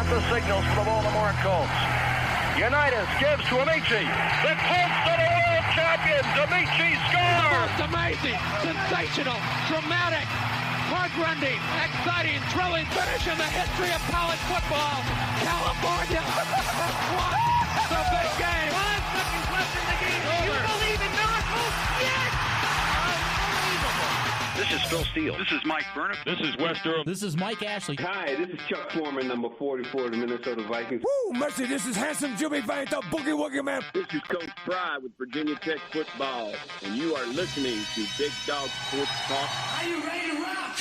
got the signals for the Baltimore Colts. Unitas gives to Amici. The Colts are the world champions. Amici scores. It's amazing, sensational, dramatic, heart-rending, exciting, thrilling finish in the history of college football. California won the big game. 5 seconds left in the game. Do you believe in miracles? Yes! This is Phil Steele. This is Mike Burnham. This is Wes Durham. This is Mike Ashley. Hi, this is Chuck Foreman, number 44 of the Minnesota Vikings. Woo, mercy, this is handsome Jimmy Vane, the Boogie Woogie Man. This is Coach Fry with Virginia Tech Football, and you are listening to Big Dog Sports Talk. Are you ready to rock?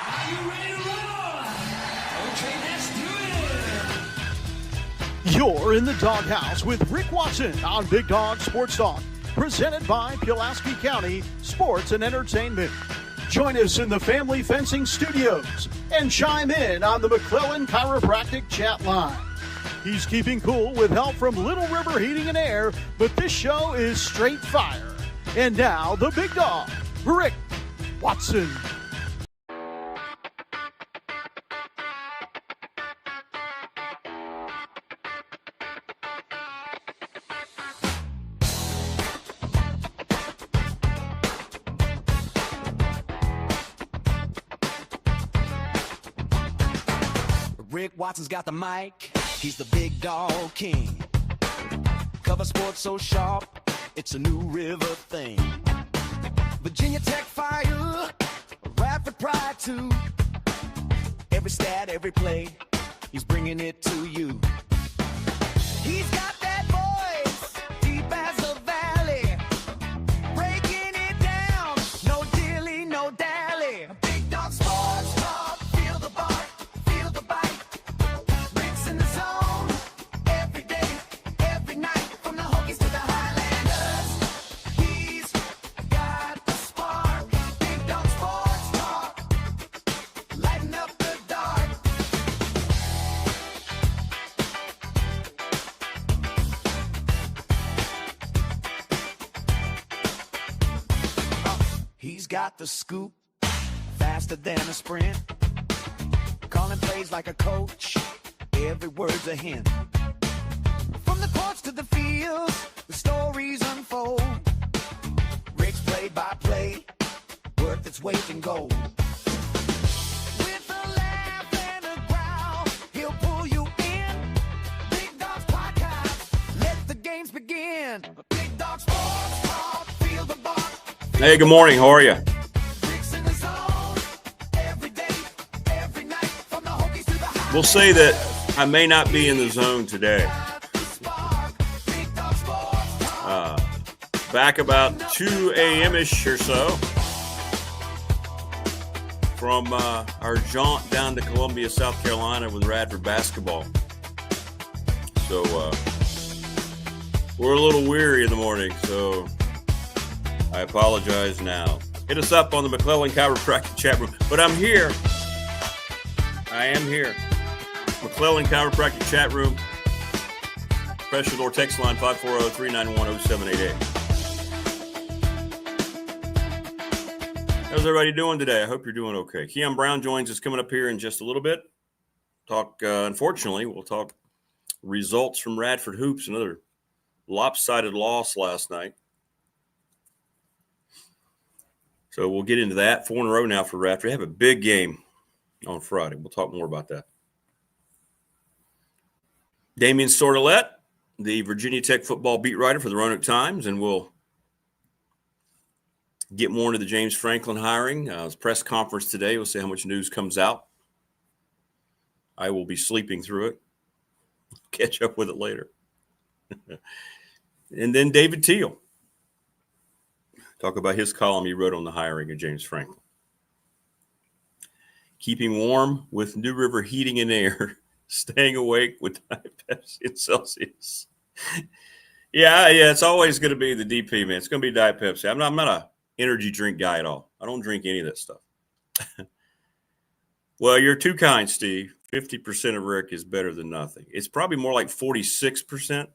Are you ready to roll? Okay, let's do it. You're in the doghouse with Rick Watson on Big Dog Sports Talk. Presented by Pulaski County Sports and Entertainment. Join us in the Family Fencing Studios and chime in on the McClellan Chiropractic chat line. He's keeping cool with help from Little River Heating and Air, but this show is straight fire. And now, the big dog, Rick Watson. Rick Watson's got the mic, he's the big dog king. Cover sports so sharp, it's a new river thing. Virginia Tech fire, Radford pride too. Every stat, every play, he's bringing it to you. He's got that voice, deep as a valley, breaking it down, no dilly, no dally. Big dog sports talk, feel the bark. Got the scoop, faster than a sprint. Calling plays like a coach, every word's a hint. From the courts to the fields, the stories unfold. Rick's play-by-play, worth its weight in gold. With a laugh and a growl, he'll pull you in. Big Dog's podcast, let the games begin. Big Dog Sports Talk, feel the bark. Hey, good morning. How are you? We'll say that I may not be in the zone today. Back about 2 a.m.-ish or so from our jaunt down to Columbia, South Carolina with Radford basketball. So we're a little weary in the morning, so I apologize now. Hit us up on the McClellan Chiropractic chat room. But I'm here. I am here. McClellan Chiropractic chat room. Press your door text line 540-391-0788. How's everybody doing today? I hope you're doing okay. Kion Brown joins us coming up here in just a little bit. Unfortunately, we'll talk results from Radford Hoops, another lopsided loss last night. So we'll get into that. 4 in a row now for Radford. They have a big game on Friday. We'll talk more about that. Damien Sordelett, the Virginia Tech football beat writer for the Roanoke Times, and we'll get more into the James Franklin hiring. His press conference today. We'll see how much news comes out. I will be sleeping through it. Catch up with it later. And then David Teel. Talk about his column he wrote on the hiring of James Franklin. Keeping warm with New River Heating and Air. Staying awake with Pepsi and Celsius. Yeah, it's always going to be the DP, man. It's going to be Diet Pepsi. I'm not a energy drink guy at all. I don't drink any of that stuff. Well, you're too kind, Steve. 50% of Rick is better than nothing. It's probably more like 46%.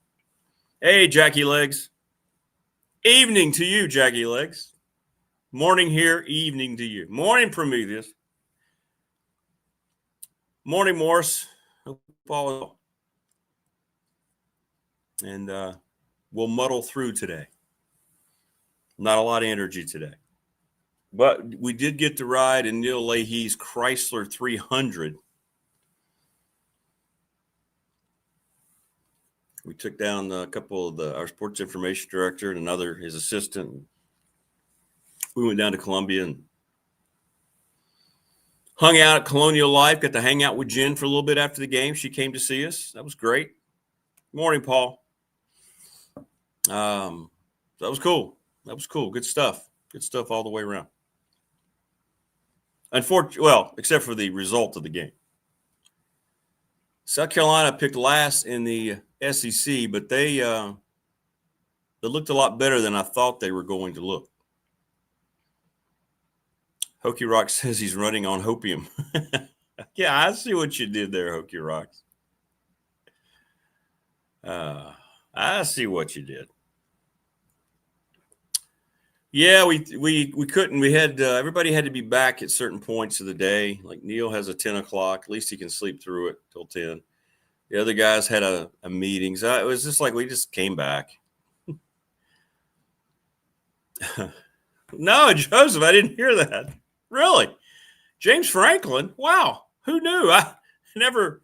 Hey, Jackie Legs. Evening to you, Jackie Legs. Morning here, evening to you. Morning, Prometheus. Morning, Morse. Hope all is well. And we'll muddle through today. Not a lot of energy today. But we did get to ride in Neil Leahy's Chrysler 300. We took down a couple of our sports information director and his assistant. We went down to Columbia and hung out at Colonial Life. Got to hang out with Jen for a little bit after the game. She came to see us. That was great. Good morning, Paul. That was cool. Good stuff. Good stuff all the way around. Unfortunately, well, except for the result of the game. South Carolina picked last in the SEC, but they looked a lot better than I thought they were going to look. Hokey Rock says he's running on hopium. Yeah, I see what you did there, Hokey Rocks. I see what you did. Yeah, we couldn't. We had everybody had to be back at certain points of the day. Like Neil has a 10 o'clock. At least he can sleep through it till 10. The other guys had a meeting. So it was just like we just came back. No, Joseph, I didn't hear that. Really? James Franklin? Wow. Who knew? I never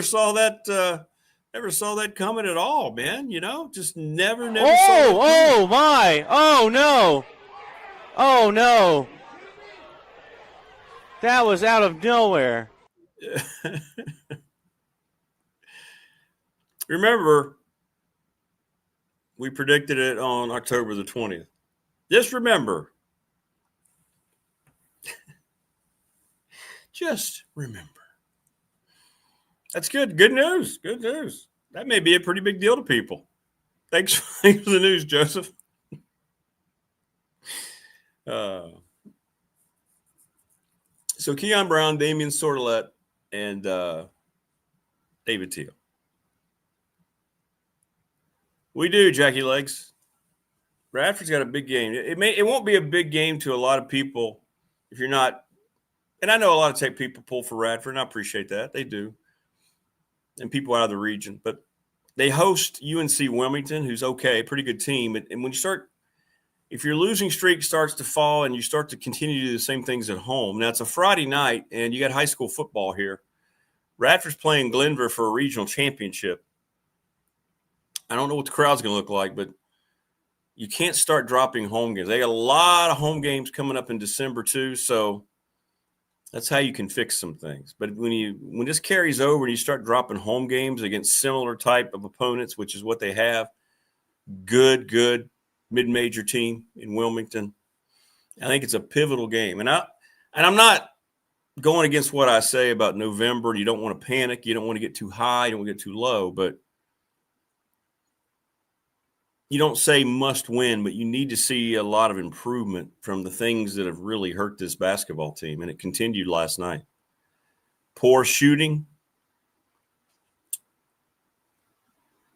saw that never saw that coming at all, man. You know, just never saw that. Oh my. Oh no. Oh no. That was out of nowhere. Remember, we predicted it on October the 20th. Just remember. Just remember. That's good. Good news. Good news. That may be a pretty big deal to people. Thanks for the news, Joseph. So Kion Brown, Damien Sordelett, and David Teel. We do, Jackie Legs. Bradford's got a big game. It won't be a big game to a lot of people if you're not. And I know a lot of tech people pull for Radford, and I appreciate that. They do. And people out of the region. But they host UNC Wilmington, who's okay, pretty good team. And when you start, if your losing streak starts to fall and you start to continue to do the same things at home, now it's a Friday night and you got high school football here. Radford's playing Glenver for a regional championship. I don't know what the crowd's going to look like, but you can't start dropping home games. They got a lot of home games coming up in December too, so that's how you can fix some things. But when this carries over and you start dropping home games against similar type of opponents, which is what they have, good mid-major team in Wilmington, I think it's a pivotal game. And I'm not going against what I say about November. You don't want to panic. You don't want to get too high. You don't want to get too low. But you don't say must win, but you need to see a lot of improvement from the things that have really hurt this basketball team. And it continued last night. Poor shooting.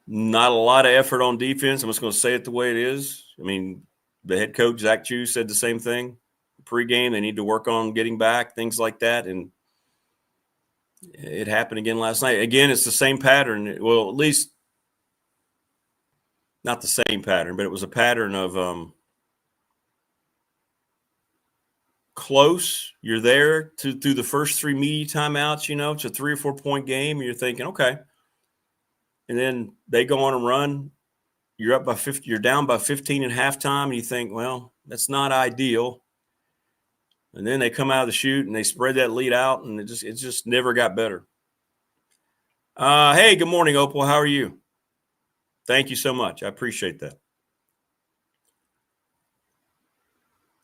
Not a lot of effort on defense. I'm just going to say it the way it is. I mean, the head coach, Zach Chu, said the same thing. Pre-game, they need to work on getting back, things like that. And it happened again last night. Again, it's the same pattern. Well, at least not the same pattern, but it was a pattern of close. You're there through the first three media timeouts. You know, it's a 3 or 4 point game. And you're thinking, okay. And then they go on a run. You're up by 50. You're down by 15 at halftime. And you think, well, that's not ideal. And then they come out of the chute and they spread that lead out, and it just never got better. Hey, good morning, Opal. How are you? Thank you so much. I appreciate that.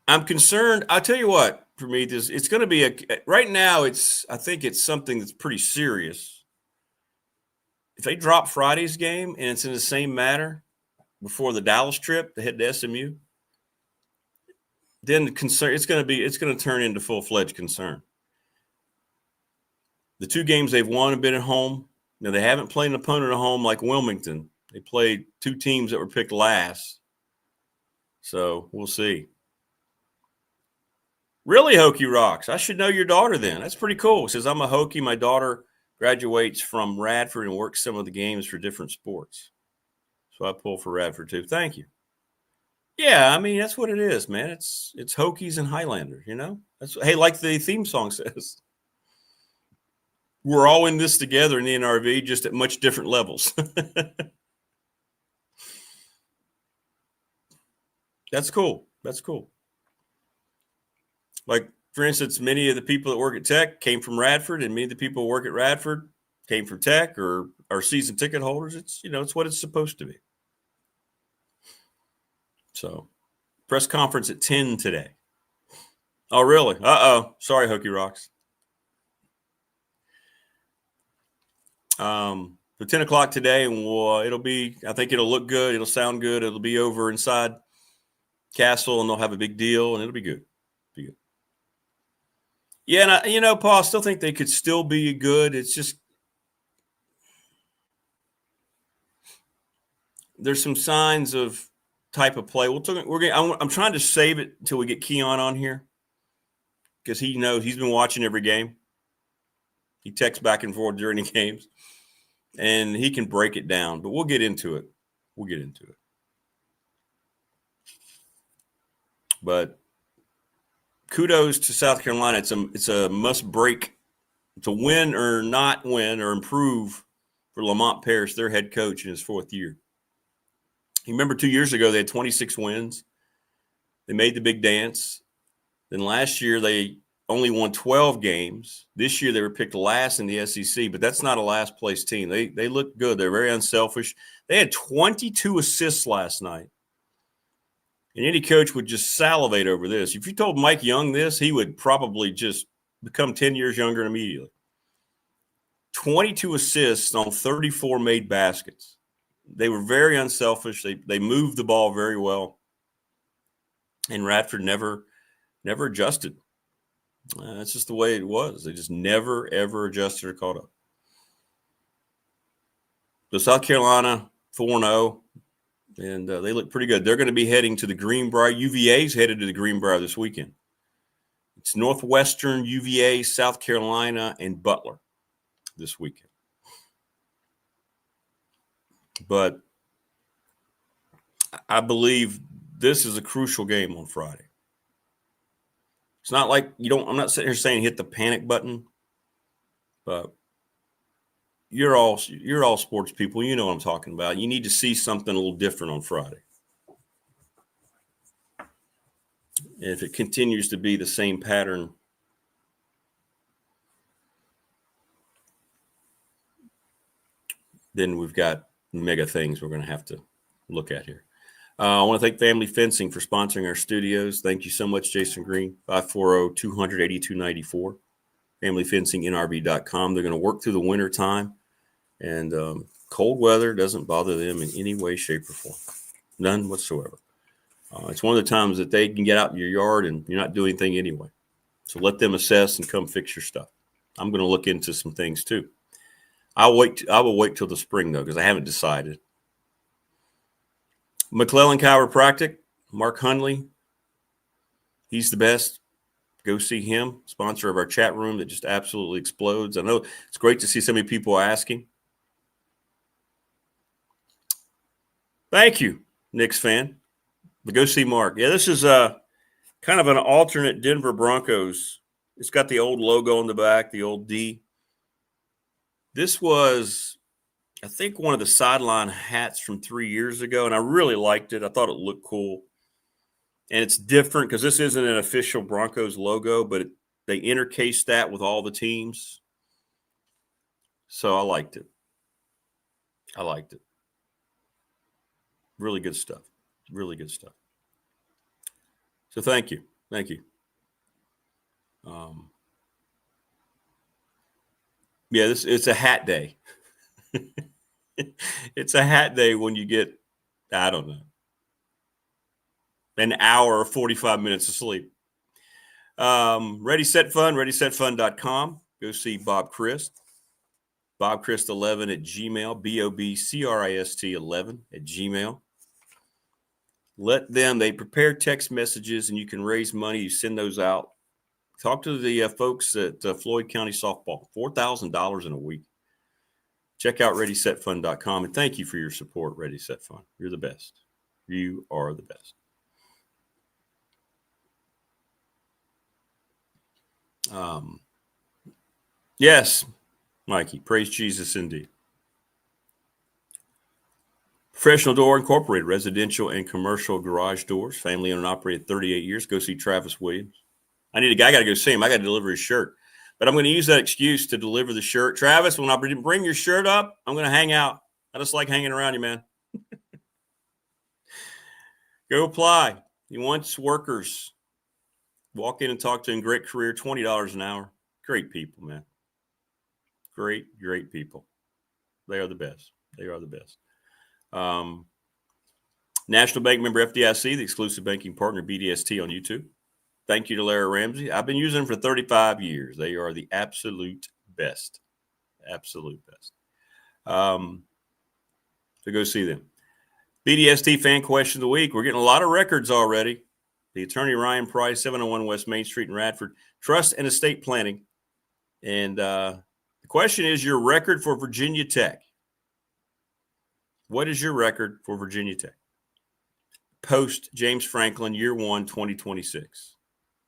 I'm concerned. I'll tell you what, for me, it's going to be right now. I think it's something that's pretty serious. If they drop Friday's game and it's in the same manner before the Dallas trip, they head to SMU, then the concern it's going to turn into full-fledged concern. The 2 games they've won have been at home. Now, they haven't played an opponent at home like Wilmington. They played 2 teams that were picked last. So we'll see. Really, Hokie rocks. I should know your daughter then. That's pretty cool. Says, I'm a Hokie. My daughter graduates from Radford and works some of the games for different sports. So I pull for Radford too. Thank you. Yeah, I mean, that's what it is, man. It's Hokies and Highlanders, you know? Hey, like the theme song says. We're all in this together in the NRV, just at much different levels. That's cool. That's cool. Like, for instance, many of the people that work at Tech came from Radford, and many of the people who work at Radford came from Tech or are season ticket holders. It's, you know, it's what it's supposed to be. So, press conference at 10 today. Oh, really? Uh-oh. Sorry, Hokie Rocks. So 10 o'clock today, and it'll be, I think it'll look good. It'll sound good. It'll be over inside Castle, and they'll have a big deal, and it'll be good. Be good. Yeah, and you know, Paul, I still think they could still be good. It's just there's some signs of type of play. I'm trying to save it until we get Kion on here because he knows he's been watching every game. He texts back and forth during the games, and he can break it down. But we'll get into it. But kudos to South Carolina. It's a must break to win or not win or improve for Lamont Parrish, their head coach in his fourth year. You remember 2 years ago they had 26 wins. They made the big dance. Then last year they only won 12 games. This year they were picked last in the SEC, but that's not a last place team. They look good. They're very unselfish. They had 22 assists last night. And any coach would just salivate over this. If you told Mike Young this, he would probably just become 10 years younger immediately. 22 assists on 34 made baskets. They were very unselfish. They moved the ball very well. And Radford never adjusted. That's just the way it was. They just never, ever adjusted or caught up. So South Carolina, 4-0. And they look pretty good. They're going to be heading to the Greenbrier. UVA's headed to the Greenbrier this weekend. It's Northwestern, UVA, South Carolina, and Butler this weekend. But I believe this is a crucial game on Friday. It's not like I'm not sitting here saying hit the panic button, but you're all sports people. You know what I'm talking about. You need to see something a little different on Friday. And if it continues to be the same pattern, then we've got mega things we're going to have to look at here. I want to thank Family Fencing for sponsoring our studios. Thank you so much, Jason Green, 540-200-8294, familyfencingnrb.com. They're going to work through the winter time. And cold weather doesn't bother them in any way, shape, or form. None whatsoever. It's one of the times that they can get out in your yard and you're not doing anything anyway. So let them assess and come fix your stuff. I'm going to look into some things too. I will wait till the spring, though, because I haven't decided. McClellan Chiropractic, Mark Hundley. He's the best. Go see him, sponsor of our chat room that just absolutely explodes. I know it's great to see so many people asking. Thank you, Knicks fan. But go see Mark. Yeah, this is kind of an alternate Denver Broncos. It's got the old logo on the back, the old D. This was, I think, one of the sideline hats from 3 years ago, and I really liked it. I thought it looked cool. And it's different because this isn't an official Broncos logo, but they intercased that with all the teams. So I liked it. Really good stuff. So thank you. Yeah, it's a hat day. It's a hat day when you get, I don't know, an hour or 45 minutes of sleep. Ready, Set, Fun, readysetfun.com. Go see Bob Christ. BobChrist11 at Gmail, BobChrist11 at Gmail. They prepare text messages and you can raise money. You send those out. Talk to the folks at Floyd County Softball, $4,000 in a week. Check out ReadySetFun.com, and thank you for your support, Ready Set Fun. You're the best. You are the best. Yes, Mikey, praise Jesus indeed. Professional Door Incorporated, residential and commercial garage doors, family owned and operated 38 years. Go see Travis Williams. I got to go see him. I got to deliver his shirt. But I'm going to use that excuse to deliver the shirt. Travis, when I bring your shirt up, I'm going to hang out. I just like hanging around you, man. Go apply. He wants workers. Walk in and talk to him. Great career, $20 an hour. Great people, man. Great people. They are the best. They are the best. National Bank member FDIC, the exclusive banking partner BDST on YouTube. Thank you to Larry Ramsey. I've been using them for 35 years. They are the absolute best. Absolute best. So go see them. BDST fan question of the week. We're getting a lot of records already. The attorney Ryan Price, 701 West Main Street in Radford, Trust and Estate Planning. And the question is your record for Virginia Tech. What is your record for Virginia Tech? Post James Franklin, year 1, 2026.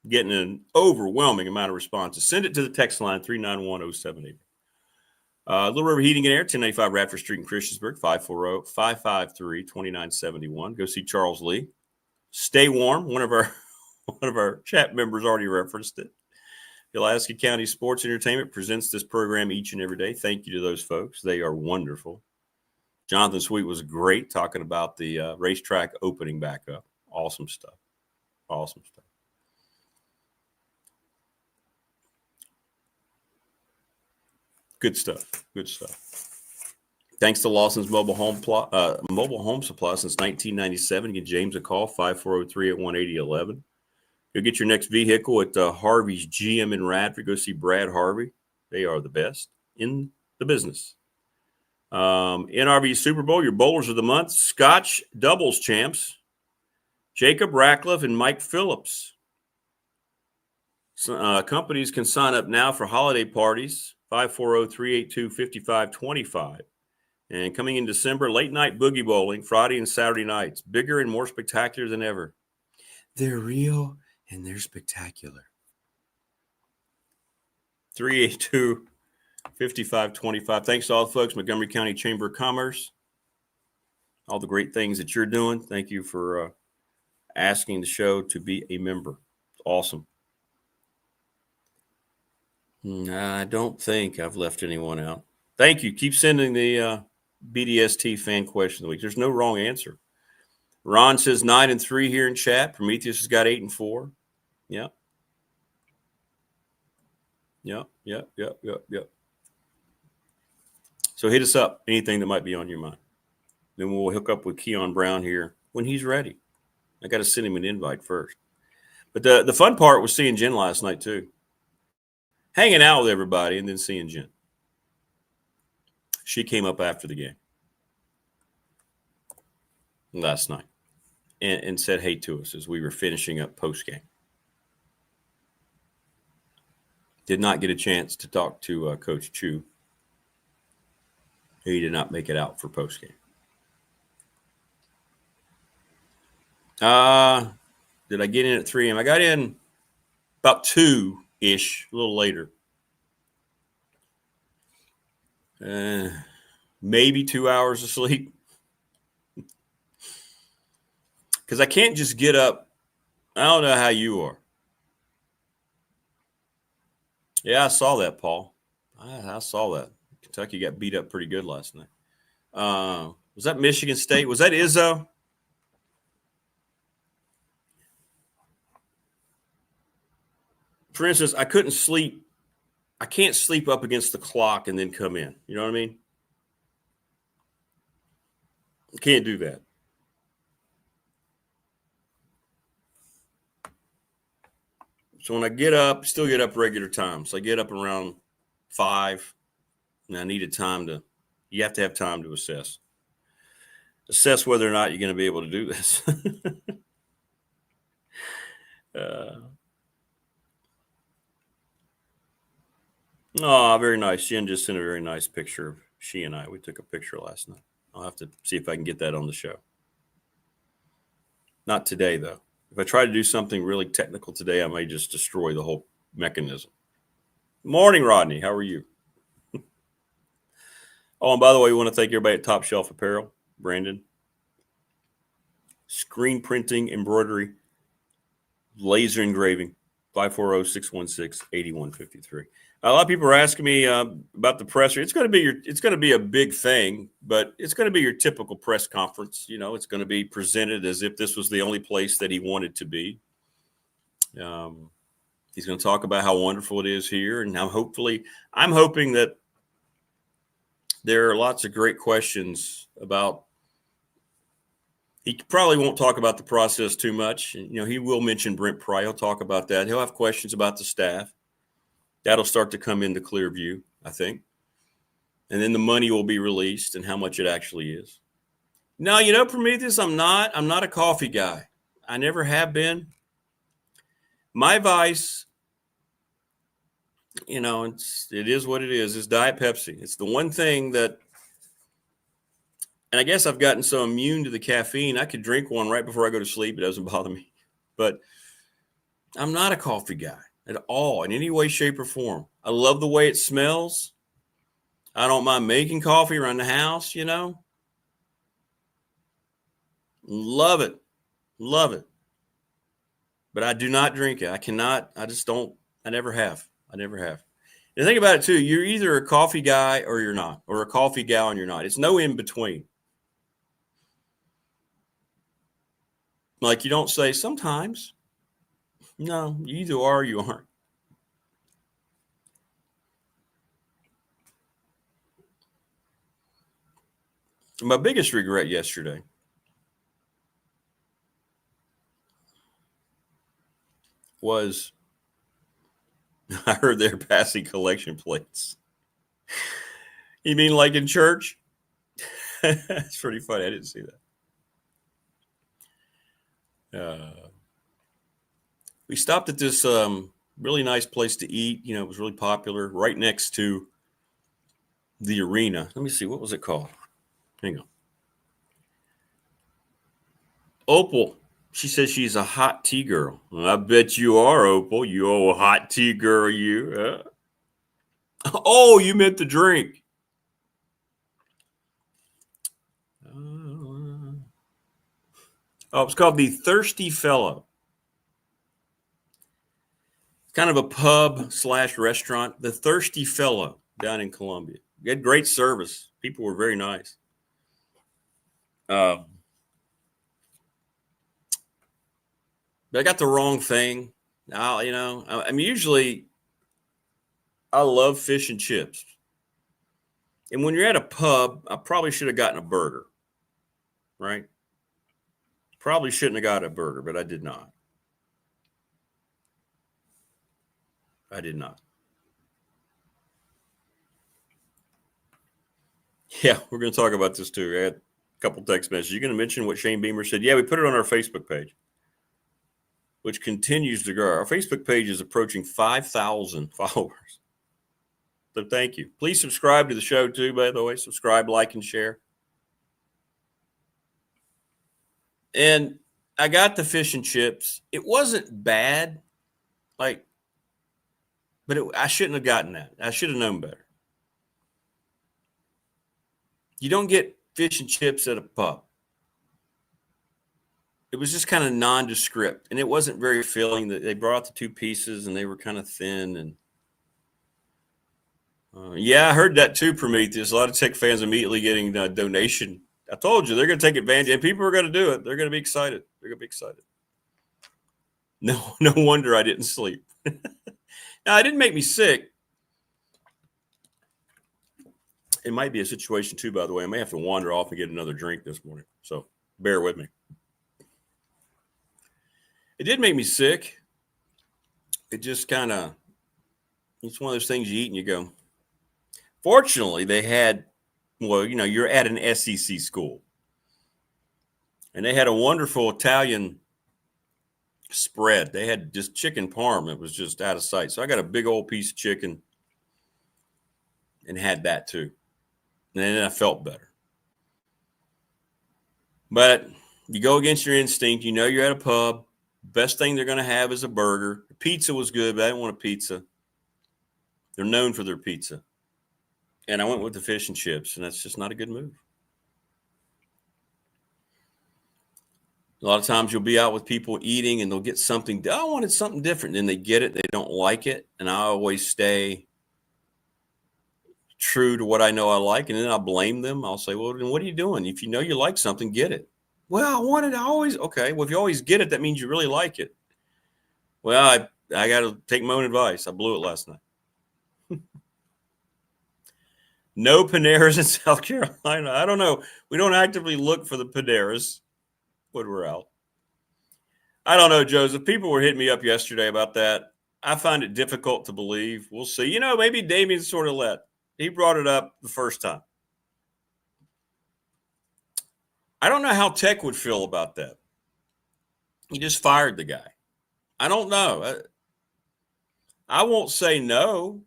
Getting an overwhelming amount of responses. Send it to the text line, 391-078. Little River Heating and Air, 1085 Radford Street in Christiansburg, 540-553-2971. Go see Charles Lee. Stay warm. One of our chat members already referenced it. Pulaski County Sports Entertainment presents this program each and every day. Thank you to those folks. They are wonderful. Jonathan Sweet was great talking about the racetrack opening back up. Awesome stuff. Awesome stuff. Good stuff. Good stuff. Thanks to Lawson's Mobile Home Supply since 1997. Give James a call, 540-381-8011. Go get your next vehicle at Harvey's GM in Radford. Go see Brad Harvey. They are the best in the business. NRV Super Bowl, your bowlers of the month, Scotch doubles champs, Jacob Ratcliffe and Mike Phillips. Companies can sign up now for holiday parties, 540-382-5525. And coming in December, late night boogie bowling, Friday and Saturday nights, bigger and more spectacular than ever. They're real and they're spectacular. 382-5525. Thanks to all the folks, Montgomery County Chamber of Commerce. All the great things that you're doing. Thank you for asking the show to be a member. It's awesome. I don't think I've left anyone out. Thank you. Keep sending the BDST fan question of the week. There's no wrong answer. Ron says 9-3 here in chat. Prometheus has got 8-4. Yeah. Yep. So hit us up. Anything that might be on your mind. Then we'll hook up with Kion Brown here when he's ready. I got to send him an invite first. But the fun part was seeing Jen last night too. Hanging out with everybody and then seeing Jen. She came up after the game last night and said hey to us as we were finishing up post-game. Did not get a chance to talk to Coach Chu. He did not make it out for post-game. Did I get in at 3 a.m.? I got in about 2-ish, a little later. Maybe 2 hours of sleep. Because I can't just get up. I don't know how you are. Yeah, I saw that, Paul. I saw that. Kentucky got beat up pretty good last night. Was that Michigan State? Was that Izzo? For instance, I couldn't sleep. I can't sleep up against the clock and then come in. You know what I mean? I can't do that. So when I get up, still get up regular time. So I get up around 5, and I needed time to – you have to have time to assess. Assess whether or not you're going to be able to do this. Oh, very nice. Jen just sent a very nice picture of She and we took a picture last night. I'll have to see if I can get that on the show. Not today, though. If I try to do something really technical today, I may just destroy the whole mechanism. Morning, Rodney. How are you? Oh, and by the way, we want to thank everybody at Top Shelf Apparel. Brandon. Screen printing, embroidery, laser engraving, 540-616-8153. A lot of people are asking me about the presser. It's going to be a big thing, but it's going to be your typical press conference. You know, it's going to be presented as if this was the only place that he wanted to be. He's going to talk about how wonderful it is here, and I'm hoping that there are lots of great questions about. He probably won't talk about the process too much. You know, he will mention Brent Pry. He'll talk about that. He'll have questions about the staff. That'll start to come into clear view, I think. And then the money will be released and how much it actually is. Now, you know, Prometheus, I'm not a coffee guy. I never have been. My vice, you know, it is what it is. It's Diet Pepsi. It's the one thing that, and I guess I've gotten so immune to the caffeine, I could drink one right before I go to sleep. It doesn't bother me. But I'm not a coffee guy at all in any way, shape, or form. I love the way it smells. I don't mind making coffee around the house, you know. Love it. Love it. But I do not drink it. I cannot. I just don't. I never have. And think about it, too. You're either a coffee guy or you're not, or a coffee gal and you're not. It's no in between. Like you don't say sometimes. No, you either are or you aren't. My biggest regret yesterday was I heard they're passing collection plates. You mean like in church? That's pretty funny. I didn't see that. We stopped at this really nice place to eat. You know, it was really popular right next to the arena. Let me see. What was it called? Hang on. Opal. She says she's a hot tea girl. Well, I bet you are, Opal. You old hot tea girl, you. Oh, you meant the drink. It's called the Thirsty Fellow. Kind of a pub / restaurant. The Thirsty Fellow down in Columbia. We had great service. People were very nice. But I got the wrong thing. I'm usually, I love fish and chips. And when you're at a pub, I probably should have gotten a burger, right? Probably shouldn't have got a burger, but I did not. Yeah, we're going to talk about this too. I had a couple text messages. You're going to mention what Shane Beamer said? Yeah, we put it on our Facebook page, which continues to grow. Our Facebook page is approaching 5,000 followers. So thank you. Please subscribe to the show too, by the way. Subscribe, like, and share. And I got the fish and chips. It wasn't bad. I shouldn't have gotten that. I should have known better. You don't get fish and chips at a pub. It was just kind of nondescript, and it wasn't very filling. They brought out the two pieces, and they were kind of thin. And yeah, I heard that too, Prometheus. A lot of tech fans immediately getting a donation. I told you they're going to take advantage, and people are going to do it. They're going to be excited. No wonder I didn't sleep. Now, it didn't make me sick. It might be a situation too, by the way. I may have to wander off and get another drink this morning. So bear with me. It did make me sick. It just kind of, it's one of those things you eat and you go. Fortunately, they had, you're at an SEC school. And they had a wonderful Italian spread. They had just chicken parm. It was just out of sight. So I got a big old piece of chicken and had that too. And then I felt better. But you go against your instinct. You know you're at a pub. Best thing they're going to have is a burger. The pizza was good, but I didn't want a pizza. They're known for their pizza. And I went with the fish and chips, and that's just not a good move. A lot of times you'll be out with people eating, and they'll get something. I wanted something different. Then they get it. They don't like it. And I always stay true to what I know I like, and then I'll blame them. I'll say, well, then what are you doing? If you know you like something, get it. Well, I wanted to always. Okay, well, if you always get it, that means you really like it. Well, I got to take my own advice. I blew it last night. No Paneras in South Carolina. I don't know. We don't actively look for the Paneras when we're out. I don't know, Joseph. People were hitting me up yesterday about that. I find it difficult to believe. We'll see. You know, maybe Damien Sordelett. He brought it up the first time. I don't know how Tech would feel about that. He just fired the guy. I don't know. I won't say no.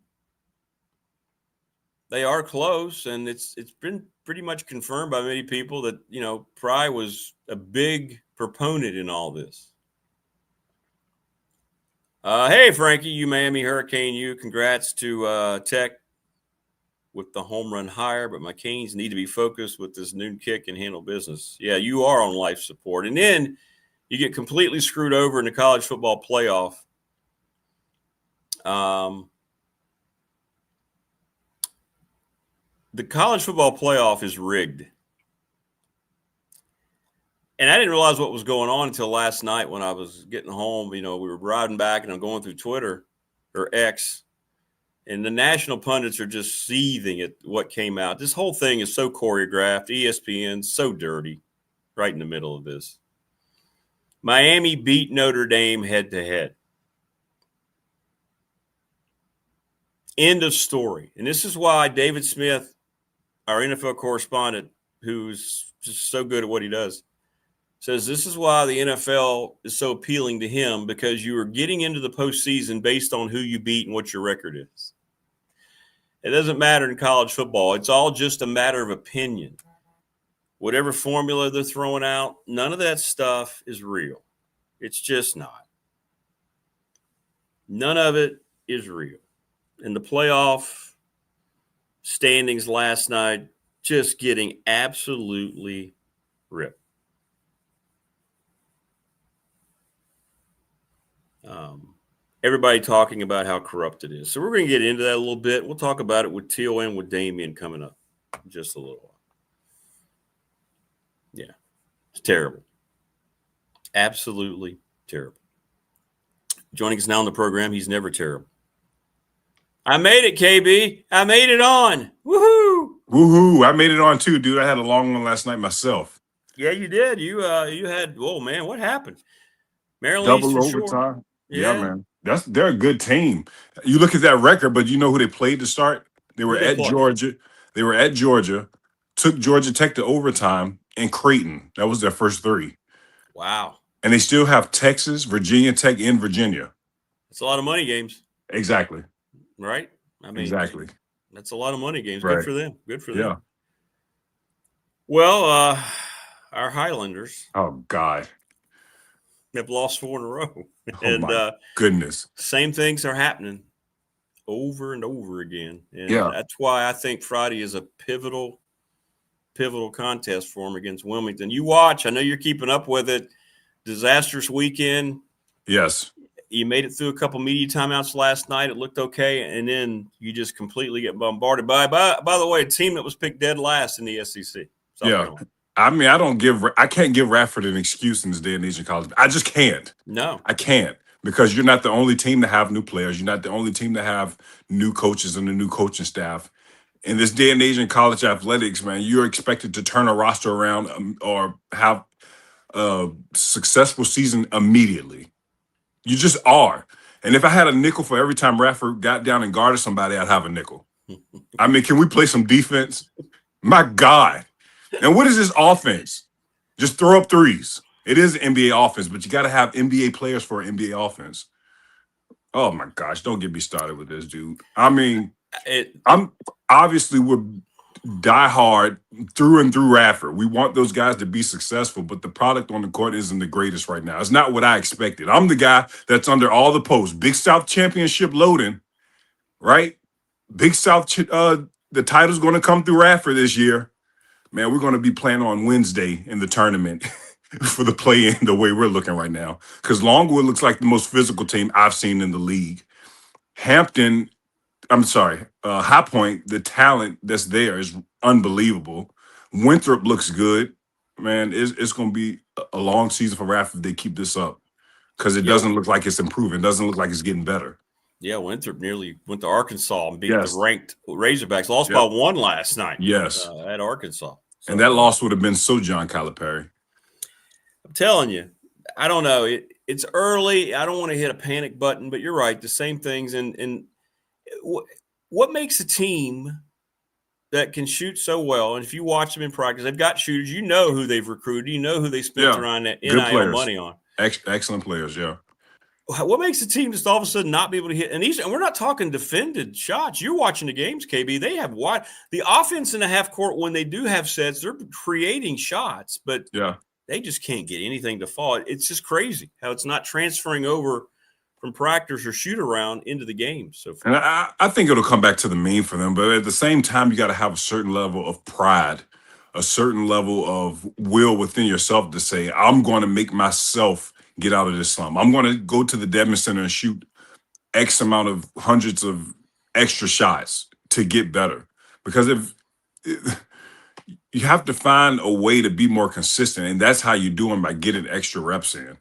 They are close, and it's been pretty much confirmed by many people that, you know, Pry was a big proponent in all this. Hey, Frankie, you Miami Hurricane, you. Congrats to Tech with the home run hire, but my Canes need to be focused with this noon kick and handle business. Yeah, you are on life support. And then you get completely screwed over in the college football playoff. The college football playoff is rigged. And I didn't realize what was going on until last night when I was getting home. You know, we were riding back and I'm going through Twitter or X, and the national pundits are just seething at what came out. This whole thing is so choreographed. ESPN, so dirty, right in the middle of this. Miami beat Notre Dame head-to-head. End of story. And this is why David Smith, our NFL correspondent, who's just so good at what he does, says this is why the NFL is so appealing to him, because you are getting into the postseason based on who you beat and what your record is. It doesn't matter in college football. It's all just a matter of opinion. Whatever formula they're throwing out, none of that stuff is real. It's just not. None of it is real. And the playoff standings last night, just getting absolutely ripped. Everybody talking about how corrupt it is. So we're going to get into that a little bit. We'll talk about it with Teel and with Damien coming up in just a little while. Yeah, it's terrible. Absolutely terrible. Joining us now on the program, he's never terrible. I made it, KB. I made it on. Woohoo! Woohoo! I made it on too, dude. I had a long one last night myself. Yeah, you did. You had. Oh man, what happened? Maryland Double Eastern overtime. Shore. Yeah, man. They're a good team. You look at that record, but you know who they played to start? They were at Georgia. They were at Georgia. Took Georgia Tech to overtime and Creighton. That was their first three. Wow. And they still have Texas, Virginia Tech, and Virginia. It's a lot of money games. Exactly. Right? I mean, exactly. That's a lot of money games. Right. Good for them. Good for them. Yeah. Well, our Highlanders. Oh, God. Have lost 4 in a row. Oh, and my goodness. Same things are happening over and over again. And that's why I think Friday is a pivotal contest for them against Wilmington. You watch. I know you're keeping up with it. Disastrous weekend. Yes. You made it through a couple media timeouts last night. It looked okay, and then you just completely get bombarded by the way, a team that was picked dead last in the SEC. Yeah. I mean, I can't give Radford an excuse in this day and age in college. I just can't. No. I can't, because you're not the only team to have new players. You're not the only team to have new coaches and a new coaching staff. In this day and age in college athletics, man, you're expected to turn a roster around or have a successful season immediately. You just are. And if I had a nickel for every time Radford got down and guarded somebody, I'd have a nickel. I mean, can we play some defense? My God. And what is this offense? Just throw up threes. It is an NBA offense, but you got to have NBA players for an NBA offense. Oh, my gosh. Don't get me started with this, dude. I mean, die hard through and through Radford. We want those guys to be successful, but the product on the court isn't the greatest right now. It's not what I expected. I'm the guy that's under all the posts. Big South Championship loading, right? Big South, the title's going to come through Radford this year. Man, we're going to be playing on Wednesday in the tournament for the play-in the way we're looking right now. Because Longwood looks like the most physical team I've seen in the league. High Point, the talent that's there is unbelievable. Winthrop looks good. Man, it's going to be a long season for Radford if they keep this up because it doesn't look like it's improving. It doesn't look like it's getting better. Yeah, Winthrop nearly went to Arkansas and beat the ranked Razorbacks. Lost by 1 last night. Yes. At Arkansas. So, and that loss would have been so John Calipari. I'm telling you, I don't know. It's early. I don't want to hit a panic button, but you're right. The same things. And what makes a team that can shoot so well, and if you watch them in practice, they've got shooters. You know who they've recruited. You know who they spent around that NIL money on. Excellent players, yeah. What makes a team just all of a sudden not be able to hit? And we're not talking defended shots. You're watching the games, KB. They have the offense in the half court when they do have sets. They're creating shots, but they just can't get anything to fall. It's just crazy how it's not transferring over from practice or shoot around into the game. So, and I think it'll come back to the mean for them. But at the same time, you got to have a certain level of pride, a certain level of will within yourself to say, I'm going to make myself get out of this slump. I'm going to go to the Dedman Center and shoot X amount of hundreds of extra shots to get better. Because you have to find a way to be more consistent, and that's how you do them by getting extra reps in.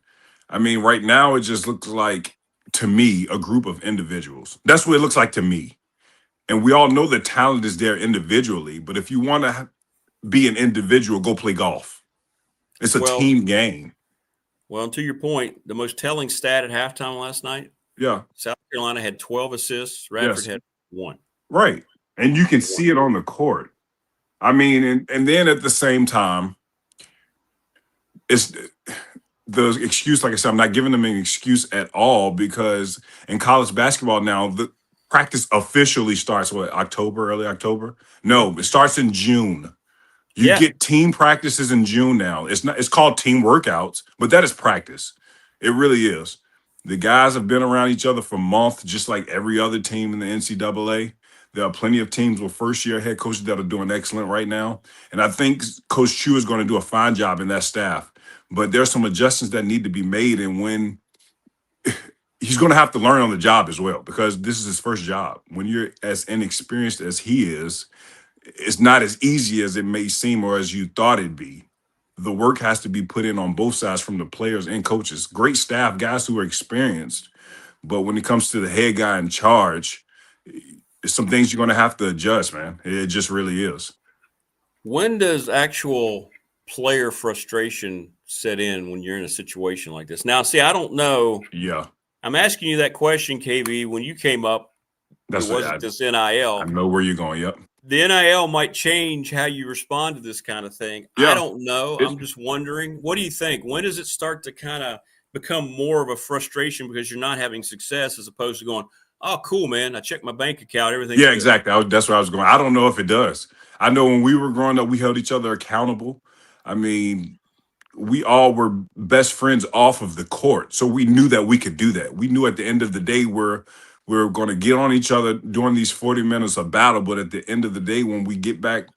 I mean, right now it just looks like, to me, a group of individuals. That's what it looks like to me. And we all know the talent is there individually, but if you want to be an individual, go play golf. It's a team game. Well, and to your point, the most telling stat at halftime last night, South Carolina had 12 assists. Radford had 1. Right. And you can see it on the court. I mean, and then at the same time, it's the excuse, like I said, I'm not giving them an excuse at all because in college basketball now, the practice officially starts, early October? No, it starts in June. You get team practices in June now. It's called team workouts, but that is practice. It really is. The guys have been around each other for months, just like every other team in the NCAA. There are plenty of teams with first-year head coaches that are doing excellent right now. And I think Coach Chu is going to do a fine job in that staff. But there's some adjustments that need to be made. And when he's going to have to learn on the job as well, because this is his first job. When you're as inexperienced as he is, it's not as easy as it may seem or as you thought it'd be. The work has to be put in on both sides from the players and coaches. Great staff, guys who are experienced. But when it comes to the head guy in charge, it's some things you're going to have to adjust, man. It just really is. When does actual player frustration set in when you're in a situation like this? Now, see, I don't know. Yeah. I'm asking you that question, KB. When you came up, it wasn't this NIL. I know where you're going, yep. The NIL might change how you respond to this kind of thing. I don't know. I'm just wondering. What do you think? When does it start to kind of become more of a frustration because you're not having success as opposed to going, oh, cool, man, I checked my bank account, everything. Yeah, exactly. That's where I was going. I don't know if it does. I know when we were growing up, we held each other accountable. I mean, we all were best friends off of the court. So we knew that we could do that. We knew at the end of the day we're going to get on each other during these 40 minutes of battle. But at the end of the day, when we get back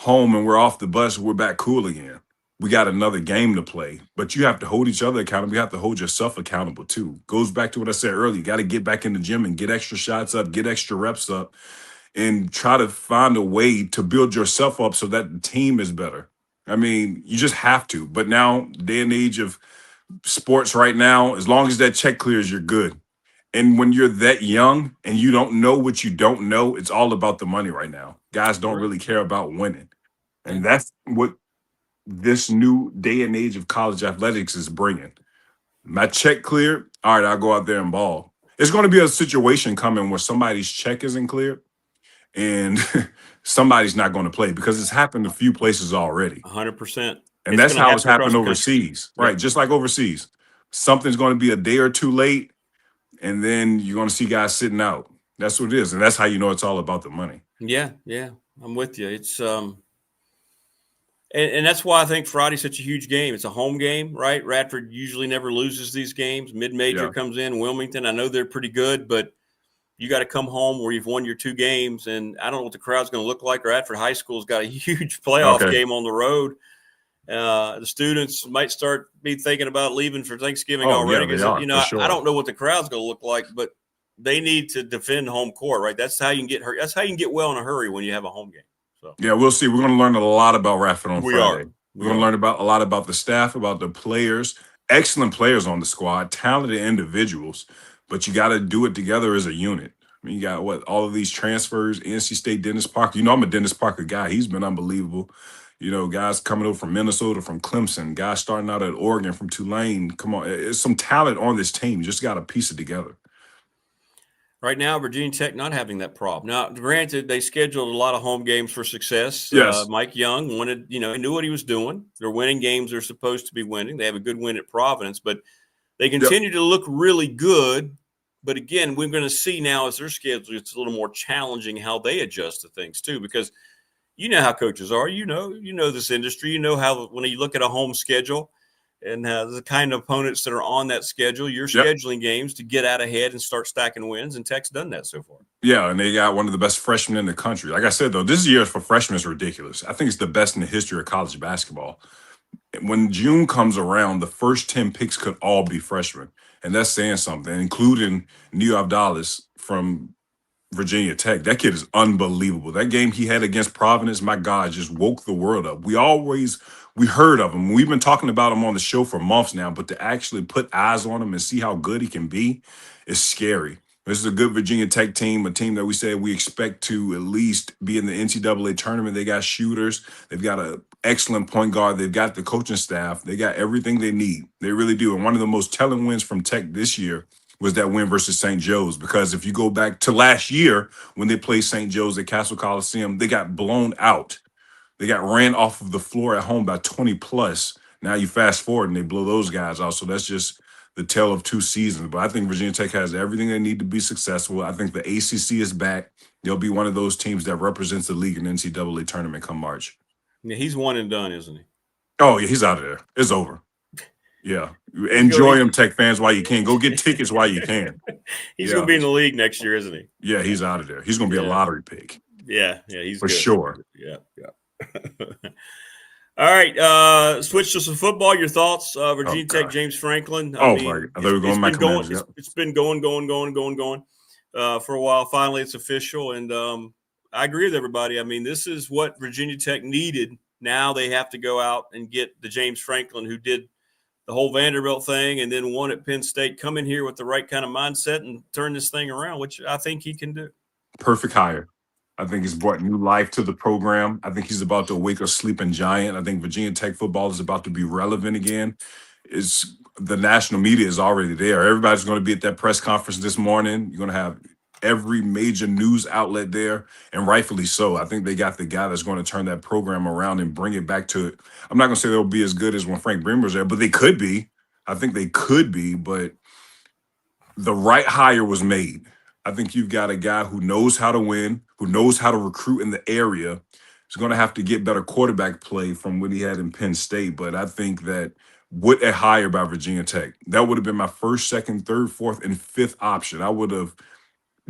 home and we're off the bus, we're back cool again. We got another game to play. But you have to hold each other accountable. You have to hold yourself accountable too. Goes back to what I said earlier. You got to get back in the gym and get extra shots up, get extra reps up, and try to find a way to build yourself up so that the team is better. I mean, you just have to. But now, day and age of sports right now, as long as that check clears, you're good. And when you're that young and you don't know what you don't know, it's all about the money right now. Guys don't really care about winning. And that's what this new day and age of college athletics is bringing. My check cleared, all right, I'll go out there and ball. It's going to be a situation coming where somebody's check isn't cleared and somebody's not going to play because it's happened a few places already. 100%. And that's how it's happened overseas, right? Just like overseas. Something's going to be a day or two late, and then you're going to see guys sitting out. That's what it is. And that's how you know it's all about the money. Yeah, yeah. I'm with you. It's and that's why I think Friday's such a huge game. It's a home game, right? Radford usually never loses these games. Mid-major comes in, Wilmington. I know they're pretty good, but you got to come home where you've won your 2 games. And I don't know what the crowd's going to look like. Radford High School's got a huge playoff game on the road. The students might be thinking about leaving for Thanksgiving already. Yeah, they are, you know, sure. I don't know what the crowd's going to look like, but they need to defend home court, right? That's how you can get hurt. That's how you can get well in a hurry when you have a home game. So yeah, we'll see. We're going to learn a lot about Radford on Friday. We're going to learn a lot about the staff, about the players. Excellent players on the squad, talented individuals, but you got to do it together as a unit. I mean, you got all of these transfers, NC State, Dennis Parker. You know, I'm a Dennis Parker guy. He's been unbelievable. You know, guys coming over from Minnesota, from Clemson, guys starting out at Oregon, from Tulane. Come on, it's some talent on this team. You just got to piece it together. Right now, Virginia Tech not having that problem. Now, granted, they scheduled a lot of home games for success. Yes. Mike Young wanted, he knew what he was doing. They're winning games they're supposed to be winning. They have a good win at Providence, but they continue to look really good. But again, we're going to see now as their schedule, it's a little more challenging how they adjust to things too, because you know how coaches are. You know this industry. You know how when you look at a home schedule and the kind of opponents that are on that schedule, you're scheduling games to get out ahead and start stacking wins, and Tech's done that so far. Yeah, and they got one of the best freshmen in the country. Like I said, though, this year for freshmen is ridiculous. I think it's the best in the history of college basketball. When June comes around, the first 10 picks could all be freshmen, and that's saying something, including Neo Abdalis from Virginia Tech. That kid is unbelievable. That game he had against Providence, my God, just woke the world up. We heard of him. We've been talking about him on the show for months now, but to actually put eyes on him and see how good he can be is scary. This is a good Virginia Tech team, a team that we said we expect to at least be in the NCAA tournament. They got shooters. They've got an excellent point guard. They've got the coaching staff. They got everything they need. They really do. And one of the most telling wins from Tech this year was that win versus St. Joe's, because if you go back to last year when they played St. Joe's at Castle Coliseum, they got blown out. They got ran off of the floor at home by 20 plus. Now you fast forward and they blow those guys out. So that's just the tale of 2 seasons. But I think Virginia Tech has everything they need to be successful. I think the ACC is back. They'll be one of those teams that represents the league in the NCAA tournament come March. Yeah, he's one and done, isn't he? Oh, yeah, he's out of there. It's over. Yeah. Enjoy him, Tech fans, while you can. Go get tickets while you can. He's going to be in the league next year, isn't he? Yeah, he's out of there. He's going to be a lottery pick. Yeah, he's for good. Sure. Yeah. All right, switch to some football. Your thoughts, Virginia Tech, James Franklin. I thought we were going It's been going for a while. Finally, it's official, and I agree with everybody. I mean, this is what Virginia Tech needed. Now they have to go out and get the James Franklin who did the whole Vanderbilt thing and then won at Penn State, come in here with the right kind of mindset and turn this thing around, which I think he can do. Perfect hire. I think he's brought new life to the program. I think he's about to wake a sleeping giant. I think Virginia Tech football is about to be relevant again. The national media is already there. Everybody's going to be at that press conference this morning. You're going to have every major news outlet there, and rightfully so. I think they got the guy that's going to turn that program around and bring it back to it. I'm not going to say they'll be as good as when Frank Bremer was there, but they could be. I think they could be, but the right hire was made. I think you've got a guy who knows how to win, who knows how to recruit in the area. He's going to have to get better quarterback play from what he had in Penn State. But I think that with a hire by Virginia Tech, that would have been my first, second, third, fourth, and fifth option. I would have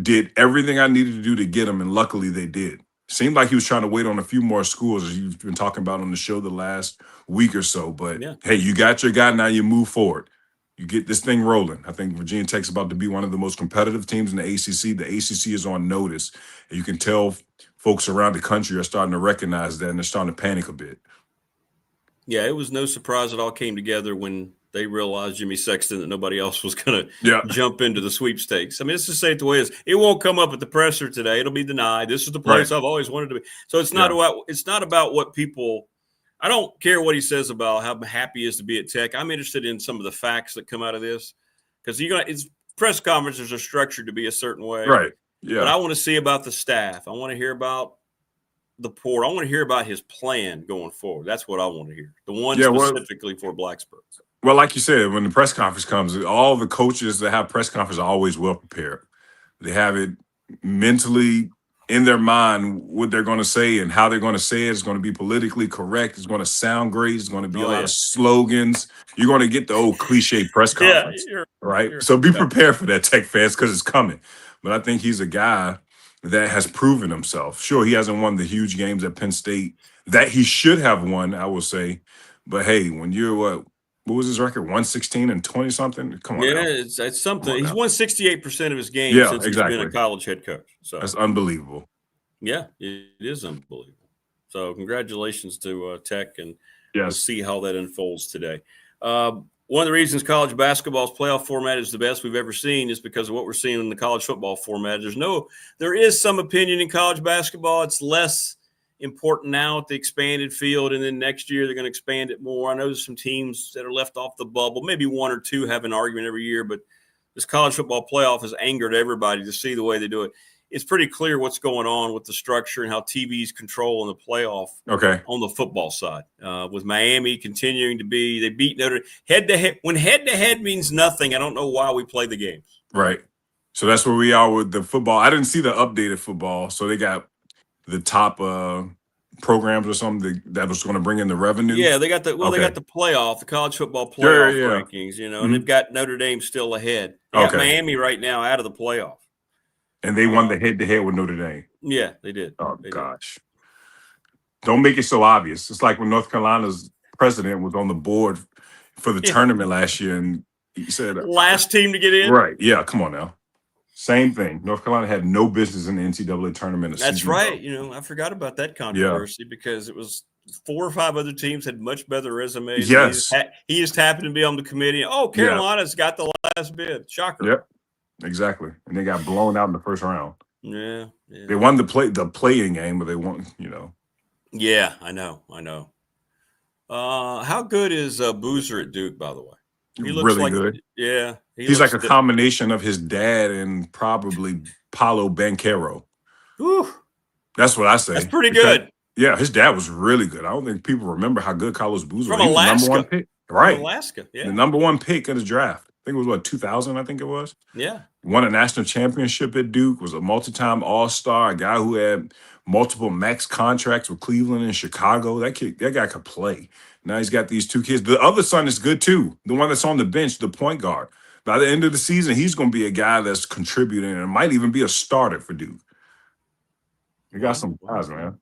did everything I needed to do to get him, and luckily they did. Seemed like he was trying to wait on a few more schools, as you've been talking about on the show the last week or so. But, hey, you got your guy, now you move forward. You get this thing rolling. I think Virginia Tech's about to be one of the most competitive teams in the ACC. The ACC is on notice. And you can tell folks around the country are starting to recognize that, and they're starting to panic a bit. Yeah, it was no surprise it all came together when they realized, Jimmy Sexton, that nobody else was going to jump into the sweepstakes. I mean, let's just say it the way it is. It won't come up at the presser today. It'll be denied. This is the place I've always wanted to be. So it's not about what people – I don't care what he says about how happy he is to be at Tech. I'm interested in some of the facts that come out of this, because it's press conferences are structured to be a certain way. Right. Yeah. But I want to see about the staff. I want to hear about the poor. I want to hear about his plan going forward. That's what I want to hear. The one specifically for Blacksburg. Well, like you said, when the press conference comes, all the coaches that have press conferences are always well prepared. They have it mentally in their mind what they're going to say and how they're going to say it. It's going to be politically correct. It's going to sound great. It's going to be a lot of slogans. You're going to get the old cliche press conference, right? So be prepared for that, Tech fans, because it's coming. But I think he's a guy that has proven himself. Sure, he hasn't won the huge games at Penn State that he should have won, I will say. But hey, when you're what was his record? 116 and 20 something? Come on. Yeah, it's something. He's won 68% of his games since he's been a college head coach. So that's unbelievable. Yeah, it is unbelievable. So congratulations to Tech, and we'll see how that unfolds today. One of the reasons college basketball's playoff format is the best we've ever seen is because of what we're seeing in the college football format. There is some opinion in college basketball. It's less important now at the expanded field, and then next year they're going to expand it more. I know there's some teams that are left off the bubble. Maybe one or two have an argument every year, but this college football playoff has angered everybody to see the way they do it. It's pretty clear what's going on with the structure and how TV's control in the playoff on the football side. With Miami continuing to be, they beat Notre head-to-head. When head-to-head means nothing, I don't know why we play the games. Right. So that's where we are with the football. I didn't see the updated football. So they got the top programs or something that was going to bring in the revenue. Yeah, they got the playoff, the college football playoff rankings, and they've got Notre Dame still ahead. They got Miami right now out of the playoff. And they won the head-to-head with Notre Dame. Yeah, they did. Oh, gosh. Don't make it so obvious. It's like when North Carolina's president was on the board for the tournament last year, and he said last team to get in. Right. Yeah, come on now. Same thing. North Carolina had no business in the NCAA tournament. That's right. I forgot about that controversy because it was 4 or 5 other teams had much better resumes. Yes. He just happened to be on the committee. Oh, Carolina's got the last bid. Shocker. Yep. Exactly. And they got blown out in the first round. Yeah. They won the playing game, but they won, Yeah, I know. How good is Boozer at Duke, by the way? He looks really good. Yeah. He's like a combination of his dad and probably Paolo Banchero. Whew. That's what I say. That's pretty good. Yeah, his dad was really good. I don't think people remember how good Carlos Boozer was. From Alaska. The number 1 pick. Right. From Alaska, yeah. The number 1 pick in the draft. I think it was 2000, I think it was. Yeah. Won a national championship at Duke, was a multi-time All-Star, a guy who had multiple max contracts with Cleveland and Chicago. That guy could play. Now he's got these 2 kids. The other son is good too. The one that's on the bench, the point guard. By the end of the season, he's going to be a guy that's contributing and might even be a starter for Duke. You got some guys, man.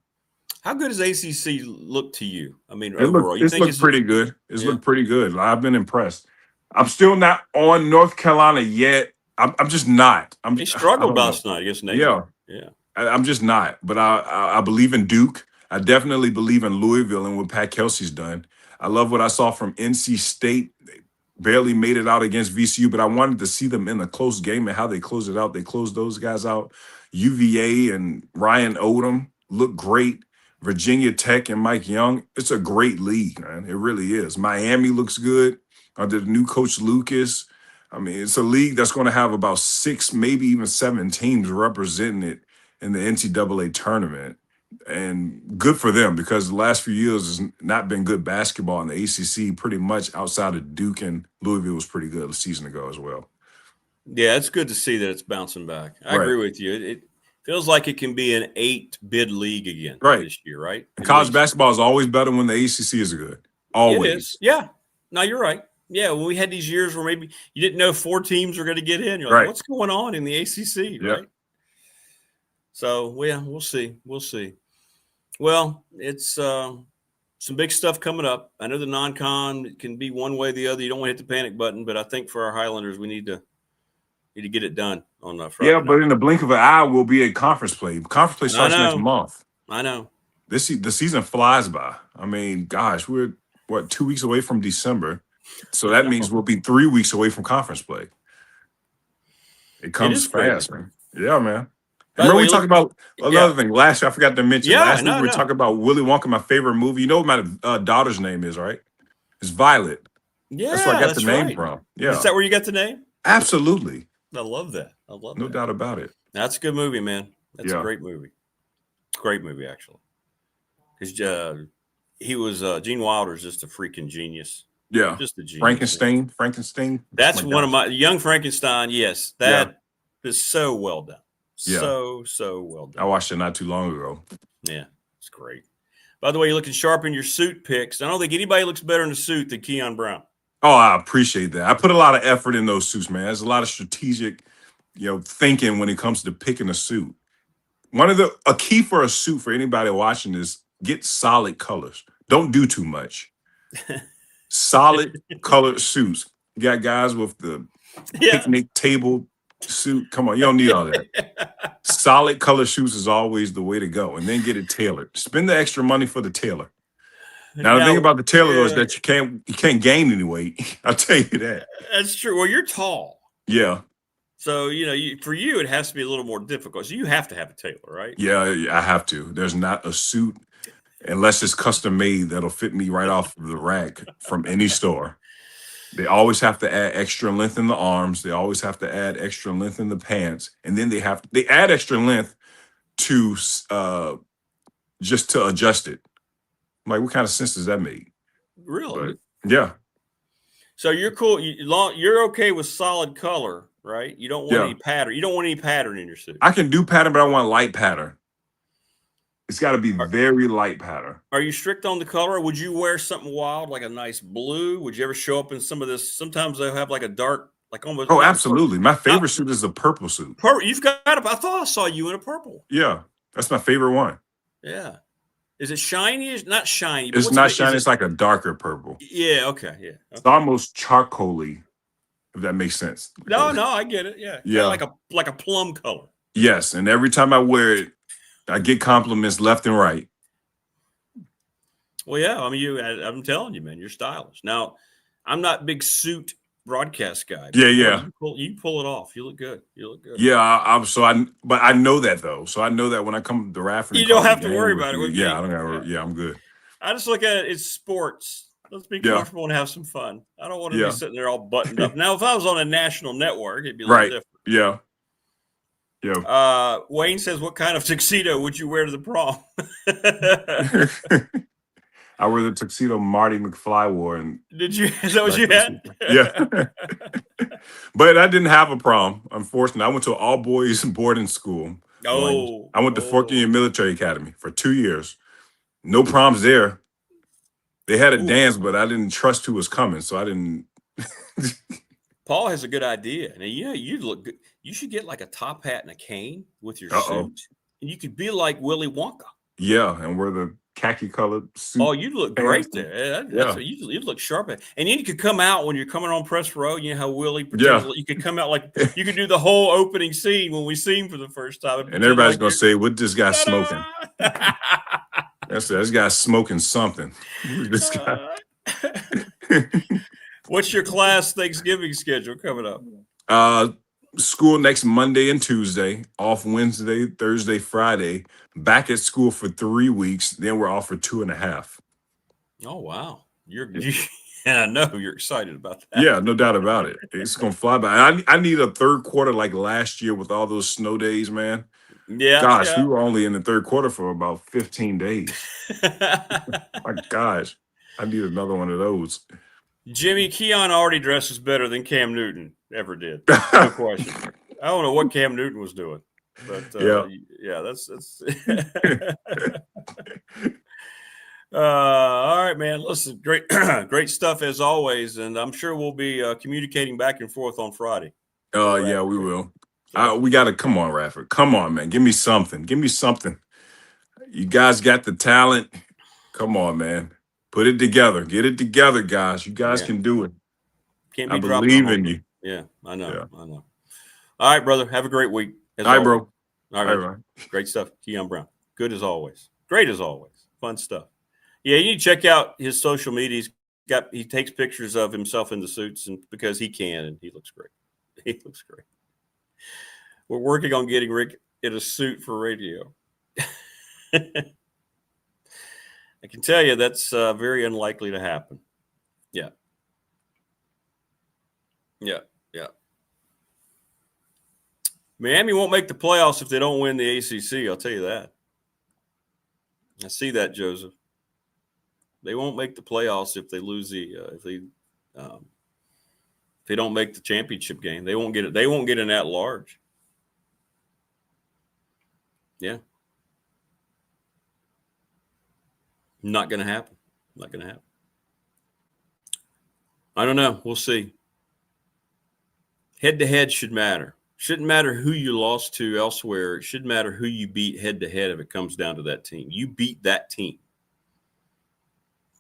How good does ACC look to you? I mean, overall, it's looked pretty good. It's looked pretty good. I've been impressed. I'm still not on North Carolina yet. I'm just not. They struggled last night against Navy. Yeah. I'm just not. But I believe in Duke. I definitely believe in Louisville and what Pat Kelsey's done. I love what I saw from NC State. They barely made it out against VCU, but I wanted to see them in a close game and how they closed it out. They closed those guys out. UVA and Ryan Odom look great. Virginia Tech and Mike Young. It's a great league, man. It really is. Miami looks good. Under the new coach Lucas. I mean, it's a league that's going to have about 6, maybe even 7 teams representing it in the NCAA tournament. And good for them because the last few years has not been good basketball in the ACC. Pretty much outside of Duke and Louisville was pretty good a season ago as well. Yeah, it's good to see that it's bouncing back. I agree with you. It feels like it can be an 8-bid league again this year, right? And college basketball is always better when the ACC is good. Always. It is. Yeah. No, you're right. Yeah, when we had these years where maybe you didn't know 4 teams were going to get in. You're like, what's going on in the ACC, right? So, we'll see. We'll see. Well, it's some big stuff coming up. I know the non-con can be one way or the other. You don't want to hit the panic button, but I think for our Highlanders, we need to get it done on Friday night. But in the blink of an eye, we'll be at conference play. Conference play starts next month. I know. The season flies by. I mean, gosh, we're, 2 weeks away from December. So that means we'll be 3 weeks away from conference play. It comes fast, man. Yeah, man. Remember we talked about another thing. Last year, I forgot to mention. Last week we were talking about Willy Wonka, my favorite movie. You know what my daughter's name is, right? It's Violet. Yeah, that's where I got the name from. Yeah. Is that where you got the name? Absolutely. I love that. No doubt about it. That's a good movie, man. That's a great movie. Great movie, actually. Because Gene Wilder's just a freaking genius. Yeah. Just a genius. Frankenstein. That's one of my Young Frankenstein. Yes. That is so well done. Yeah. So well done. I watched it not too long ago. Yeah, it's great. By the way, you're looking sharp in your suit picks. I don't think anybody looks better in a suit than Kion Brown. Oh, I appreciate that. I put a lot of effort in those suits, man. There's a lot of strategic, thinking when it comes to picking a suit. A key for a suit for anybody watching is get solid colors. Don't do too much. Solid colored suits. You got guys with the picnic table suit. Come on, you don't need all that. Solid color shoes is always the way to go, and then get it tailored. Spend the extra money for the tailor. Now the thing about the tailor though is that you can't gain any weight. I'll tell you that. That's true. Well, you're tall. Yeah. So for you, it has to be a little more difficult. So you have to have a tailor, right? Yeah, I have to. There's not a suit, unless it's custom made, that'll fit me right off the rack from any store. They always have to add extra length in the arms. They always have to add extra length in the pants, and then they add extra length to just to adjust it. I'm like, what kind of sense does that make? Really? But, yeah. So you're cool. You're okay with solid color, right? You don't want any pattern. You don't want any pattern in your suit. I can do pattern, but I want light pattern. It's got to be very light pattern. Are you strict on the color? Would you wear something wild, like a nice blue? Would you ever show up in some of this? Sometimes they'll have like a dark, like almost. Oh, absolutely. My favorite suit is a purple suit. You've got I thought I saw you in a purple. Yeah, that's my favorite one. Yeah. Is it shiny? It's not shiny. It's not shiny. It's like a darker purple. Yeah. Okay. Yeah. Okay. It's almost charcoaly, if that makes sense. No, I get it. Yeah. Yeah. Like a plum color. Yes, and every time I wear it, I get compliments left and right. Well, yeah. I mean, I'm telling you, man, you're stylish. Now, I'm not a big suit broadcast guy. Yeah. You pull it off. You look good. Yeah, but I know that though. So I know that when I come to Radford, you don't have to worry about it. Yeah, I don't have. Yeah, I'm good. I just look at it. It's sports. Let's be comfortable and have some fun. I don't want to be sitting there all buttoned up. Now, if I was on a national network, it'd be a little different. Yeah. Yeah. Wayne says, "What kind of tuxedo would you wear to the prom?" I wear the tuxedo Marty McFly wore. And did you? Is that what you had? Yeah. But I didn't have a prom, unfortunately. I went to an all-boys boarding school. I went to Fort Union Military Academy for 2 years. No proms there. They had a dance, but I didn't trust who was coming, so I didn't. Paul has a good idea. Now, you look good. You should get like a top hat and a cane with your suit. And you could be like Willy Wonka. Yeah, and wear the khaki colored suit. Oh, you look great there. You look sharp. And then you could come out when you're coming on press row. You know how Willie pretends. You could come out like you could do the whole opening scene when we see him for the first time. And everybody's gonna say, "What this guy smoking?" This guy's smoking something. This guy. What's your class Thanksgiving schedule coming up? School next Monday and Tuesday, off Wednesday, Thursday, Friday, back at school for 3 weeks. Then we're off for 2.5. Oh, wow. I know you're excited about that. Yeah, no doubt about it. It's going to fly by. I need a third quarter like last year with all those snow days, man. Yeah. Gosh, we were only in the third quarter for about 15 days. My gosh, I need another one of those. Jimmy, Kion already dresses better than Cam Newton ever did. No question. I don't know what Cam Newton was doing, but that's all right, man. Listen, great stuff as always, and I'm sure we'll be communicating back and forth on Friday. Yeah, we will. We got to come on, Radford. Come on, man. Give me something. You guys got the talent. Come on, man. Put it together. Get it together, guys. You guys can do it. I believe in you. Yeah, I know. Yeah. I know. All right, brother. Have a great week. All right, bro. All right. Great stuff. Kion Brown. Good as always. Great as always. Fun stuff. Yeah, you need to check out his social media. He takes pictures of himself in the suits and because he can, and he looks great. He looks great. We're working on getting Rick in a suit for radio. I can tell you that's very unlikely to happen. Yeah. Miami won't make the playoffs if they don't win the ACC. I'll tell you that. I see that, Joseph. They won't make the playoffs if they lose if they don't make the championship game. They won't get it. They won't get an at-large. Yeah. Not going to happen. Not going to happen. I don't know. We'll see. Head-to-head should matter. Shouldn't matter who you lost to elsewhere. It should matter who you beat head-to-head if it comes down to that team. You beat that team.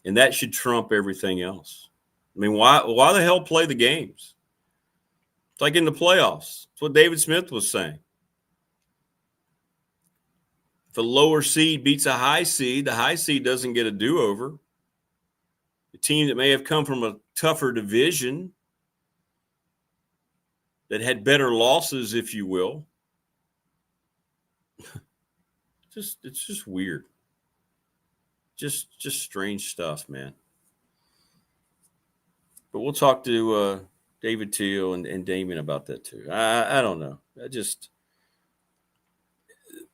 And that should trump everything else. I mean, why the hell play the games? It's like in the playoffs. That's what David Smith was saying. If a lower seed beats a high seed, the high seed doesn't get a do-over. The team that may have come from a tougher division that had better losses, if you will. It's just weird. Just strange stuff, man. But we'll talk to David Teel and Damien about that too. I don't know.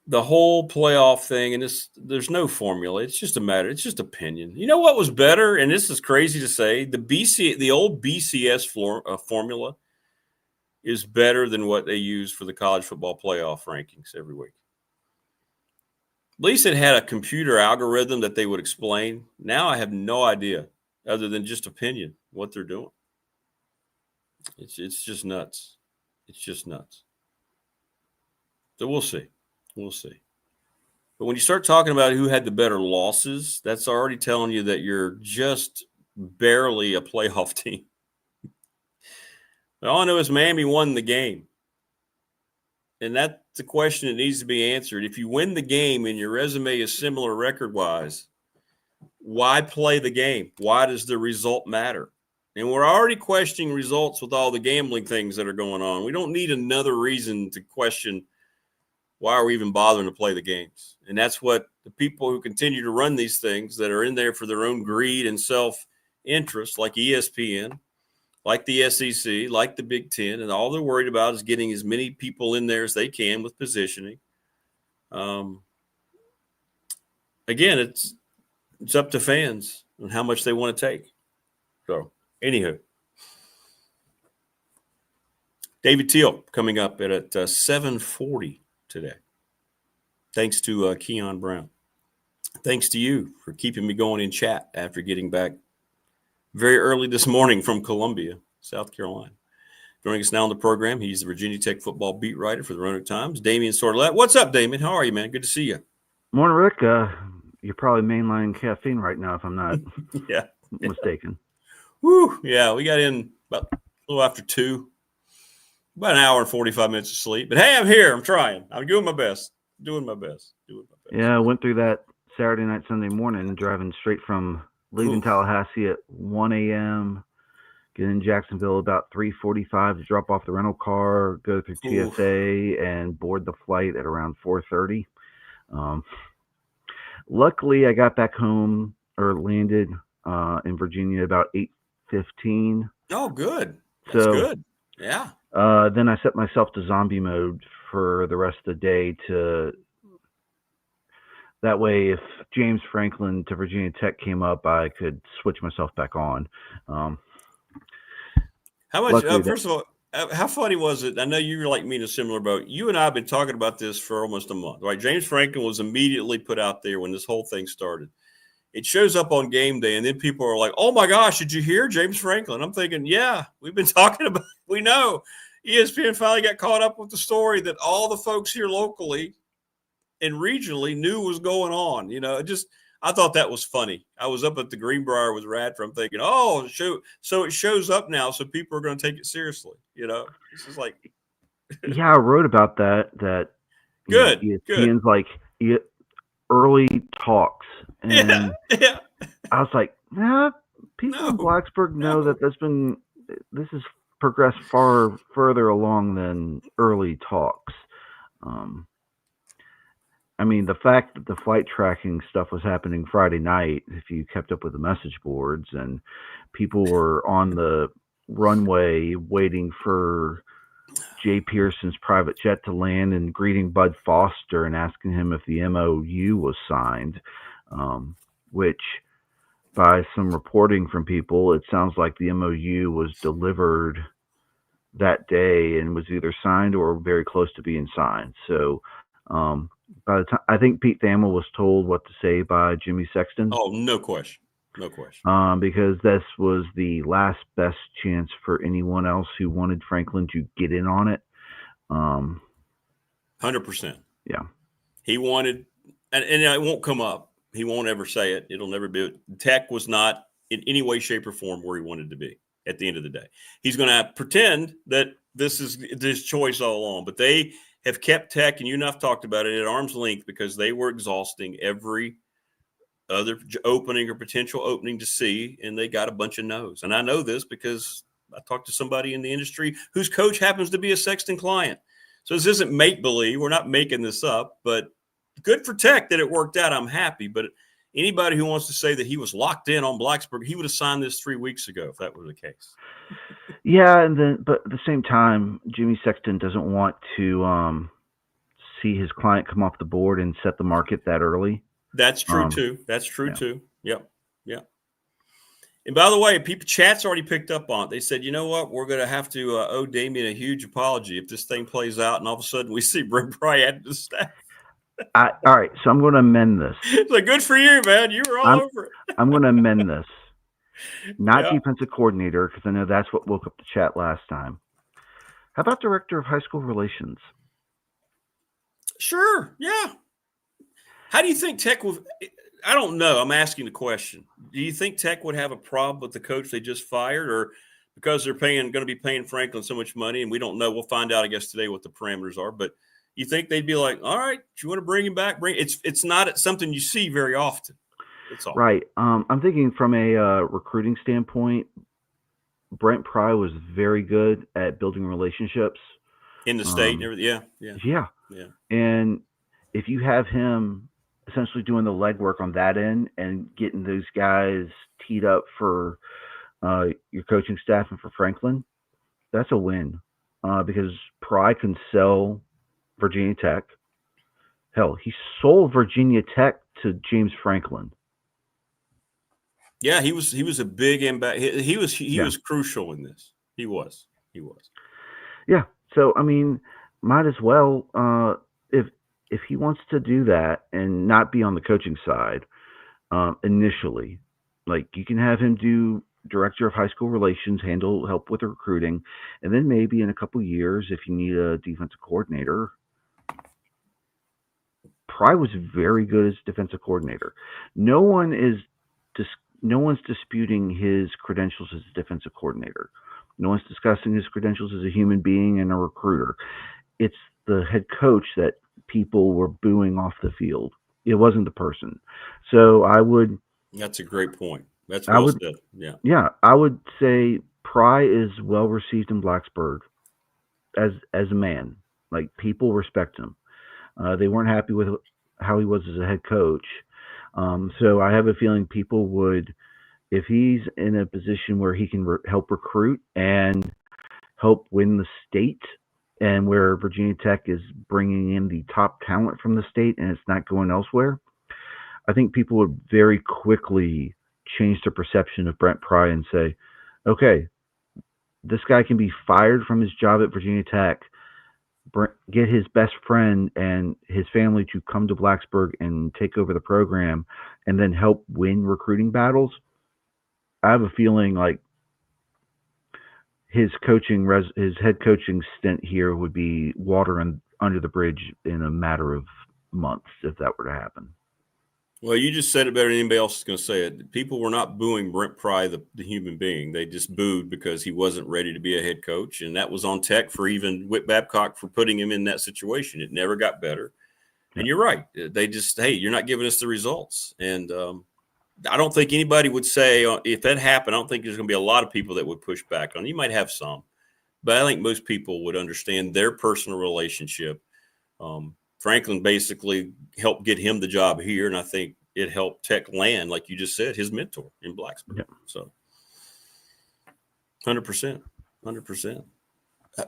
The whole playoff thing, and there's no formula. It's just a matter. It's just opinion. You know what was better? And this is crazy to say. The old BCS formula is better than what they use for the college football playoff rankings every week. At least it had a computer algorithm that they would explain. Now I have no idea, other than just opinion, what they're doing. It's just nuts. It's just nuts. So we'll see. We'll see. But when you start talking about who had the better losses, that's already telling you that you're just barely a playoff team. But all I know is Miami won the game. And that's a question that needs to be answered. If you win the game and your resume is similar record-wise, why play the game? Why does the result matter? And we're already questioning results with all the gambling things that are going on. We don't need another reason to question why are we even bothering to play the games. And that's what the people who continue to run these things that are in there for their own greed and self-interest, like ESPN, like the SEC, like the Big Ten, and all they're worried about is getting as many people in there as they can with positioning. Again, it's up to fans on how much they want to take. So, anywho. David Teel coming up at 7:40 today. Thanks to Kion Brown. Thanks to you for keeping me going in chat after getting back very early this morning from Columbia, South Carolina. Joining us now on the program, he's the Virginia Tech football beat writer for the Roanoke Times, Damien Sordelett. What's up, Damien? How are you, man? Good to see you. Morning, Rick. You're probably mainlining caffeine right now, if I'm not mistaken. Woo! Yeah, we got in about a little after 2. About an hour and 45 minutes of sleep. But, hey, I'm here. I'm trying. I'm doing my best. Yeah, I went through that Saturday night, Sunday morning, driving straight from leaving Tallahassee at 1 a.m., get in Jacksonville about 3:45 to drop off the rental car, go through TSA, and board the flight at around 4:30. Luckily, I got back home or landed in Virginia about 8:15. Oh, good. That's good. Yeah. Then I set myself to zombie mode for the rest of the day that way, if James Franklin to Virginia Tech came up, I could switch myself back on. How much? First of all, how funny was it? I know you're like me in a similar boat. You and I have been talking about this for almost a month, right? James Franklin was immediately put out there when this whole thing started. It shows up on game day, and then people are like, "Oh my gosh, did you hear James Franklin?" I'm thinking, yeah, we've been talking about it. We know. ESPN finally got caught up with the story that all the folks here locally and regionally knew was going on. You know, I thought that was funny. I was up at the Greenbrier with Radford. I'm thinking, so it shows up now, so people are going to take it seriously. You know, this is like, yeah, I wrote about that. Good. ESPN's like early talks, and yeah. I was like, people in Blacksburg know that this has progressed far further along than early talks. I mean, the fact that the flight tracking stuff was happening Friday night, if you kept up with the message boards, and people were on the runway waiting for Jay Pearson's private jet to land and greeting Bud Foster and asking him if the MOU was signed, which by some reporting from people, it sounds like the MOU was delivered that day and was either signed or very close to being signed. So By the time I think Pete Thamel was told what to say by Jimmy Sexton. Oh, no question. No question. Because this was the last best chance for anyone else who wanted Franklin to get in on it. 100%. Yeah. He wanted, and it won't come up. He won't ever say it. It'll never be. Tech was not in any way, shape, or form where he wanted to be at the end of the day. He's going to pretend that this is this choice all along, but they have kept Tech, and you and I've talked about it, at arm's length because they were exhausting every other opening or potential opening to see, and they got a bunch of no's. And I know this because I talked to somebody in the industry whose coach happens to be a Sexton client. So this isn't make-believe. We're not making this up, but good for Tech that it worked out. I'm happy. But anybody who wants to say that he was locked in on Blacksburg, he would have signed this 3 weeks ago if that were the case. Yeah, but at the same time, Jimmy Sexton doesn't want to see his client come off the board and set the market that early. That's true too. That's true too. Yep. Yep. And by the way, people chat's already picked up on it. They said, you know what? We're going to have to owe Damien a huge apology if this thing plays out and all of a sudden we see Brent Pry added to the staff. All right, so I'm going to amend this. So good for you, man. You were all over it. I'm going to amend this. Not defensive coordinator, because I know that's what woke up the chat last time. How about director of high school relations? Sure. Yeah. How do you think Tech would – I don't know. I'm asking the question. Do you think Tech would have a problem with the coach they just fired, or because they're going to be paying Franklin so much money, and we don't know? We'll find out, I guess, today what the parameters are. But you think they'd be like, all right, do you want to bring him back? It's not something you see very often. That's all. Right. I'm thinking from a recruiting standpoint, Brent Pry was very good at building relationships. In the state and everything. Yeah. And if you have him – essentially doing the legwork on that end and getting those guys teed up for your coaching staff and for Franklin, that's a win because Pry can sell Virginia Tech. Hell, he sold Virginia Tech to James Franklin. Yeah, he was a big impact. He was crucial in this. He was. Yeah. So, I mean, might as well if he wants to do that and not be on the coaching side initially, like you can have him do director of high school relations, help with the recruiting, and then maybe in a couple of years, if you need a defensive coordinator. Pry was very good as defensive coordinator. No one's disputing his credentials as a defensive coordinator. No one's discussing his credentials as a human being and a recruiter. It's the head coach that people were booing off the field. It wasn't the person. So That's a great point. That's well said. Yeah. Yeah. I would say Pry is well received in Blacksburg as a man. Like, people respect him. They weren't happy with how he was as a head coach. So I have a feeling people would, if he's in a position where he can help recruit and help win the state, and where Virginia Tech is bringing in the top talent from the state and it's not going elsewhere, I think people would very quickly change their perception of Brent Pry and say, okay, this guy can be fired from his job at Virginia Tech, get his best friend and his family to come to Blacksburg and take over the program and then help win recruiting battles. I have a feeling like his head coaching stint here would be water under the bridge in a matter of months if that were to happen. Well, you just said it better than anybody else is going to say it. People were not booing Brent Pry, the human being. They just booed because he wasn't ready to be a head coach, and that was on Tech for even Whit Babcock for putting him in that situation. It never got better. And you're right. They just, hey, you're not giving us the results. And I don't think anybody would say if that happened, I don't think there's going to be a lot of people that would push back on it. You might have some, but I think most people would understand their personal relationship. Franklin basically helped get him the job here, and I think it helped Tech land, like you just said, his mentor in Blacksburg. Yep. So 100%.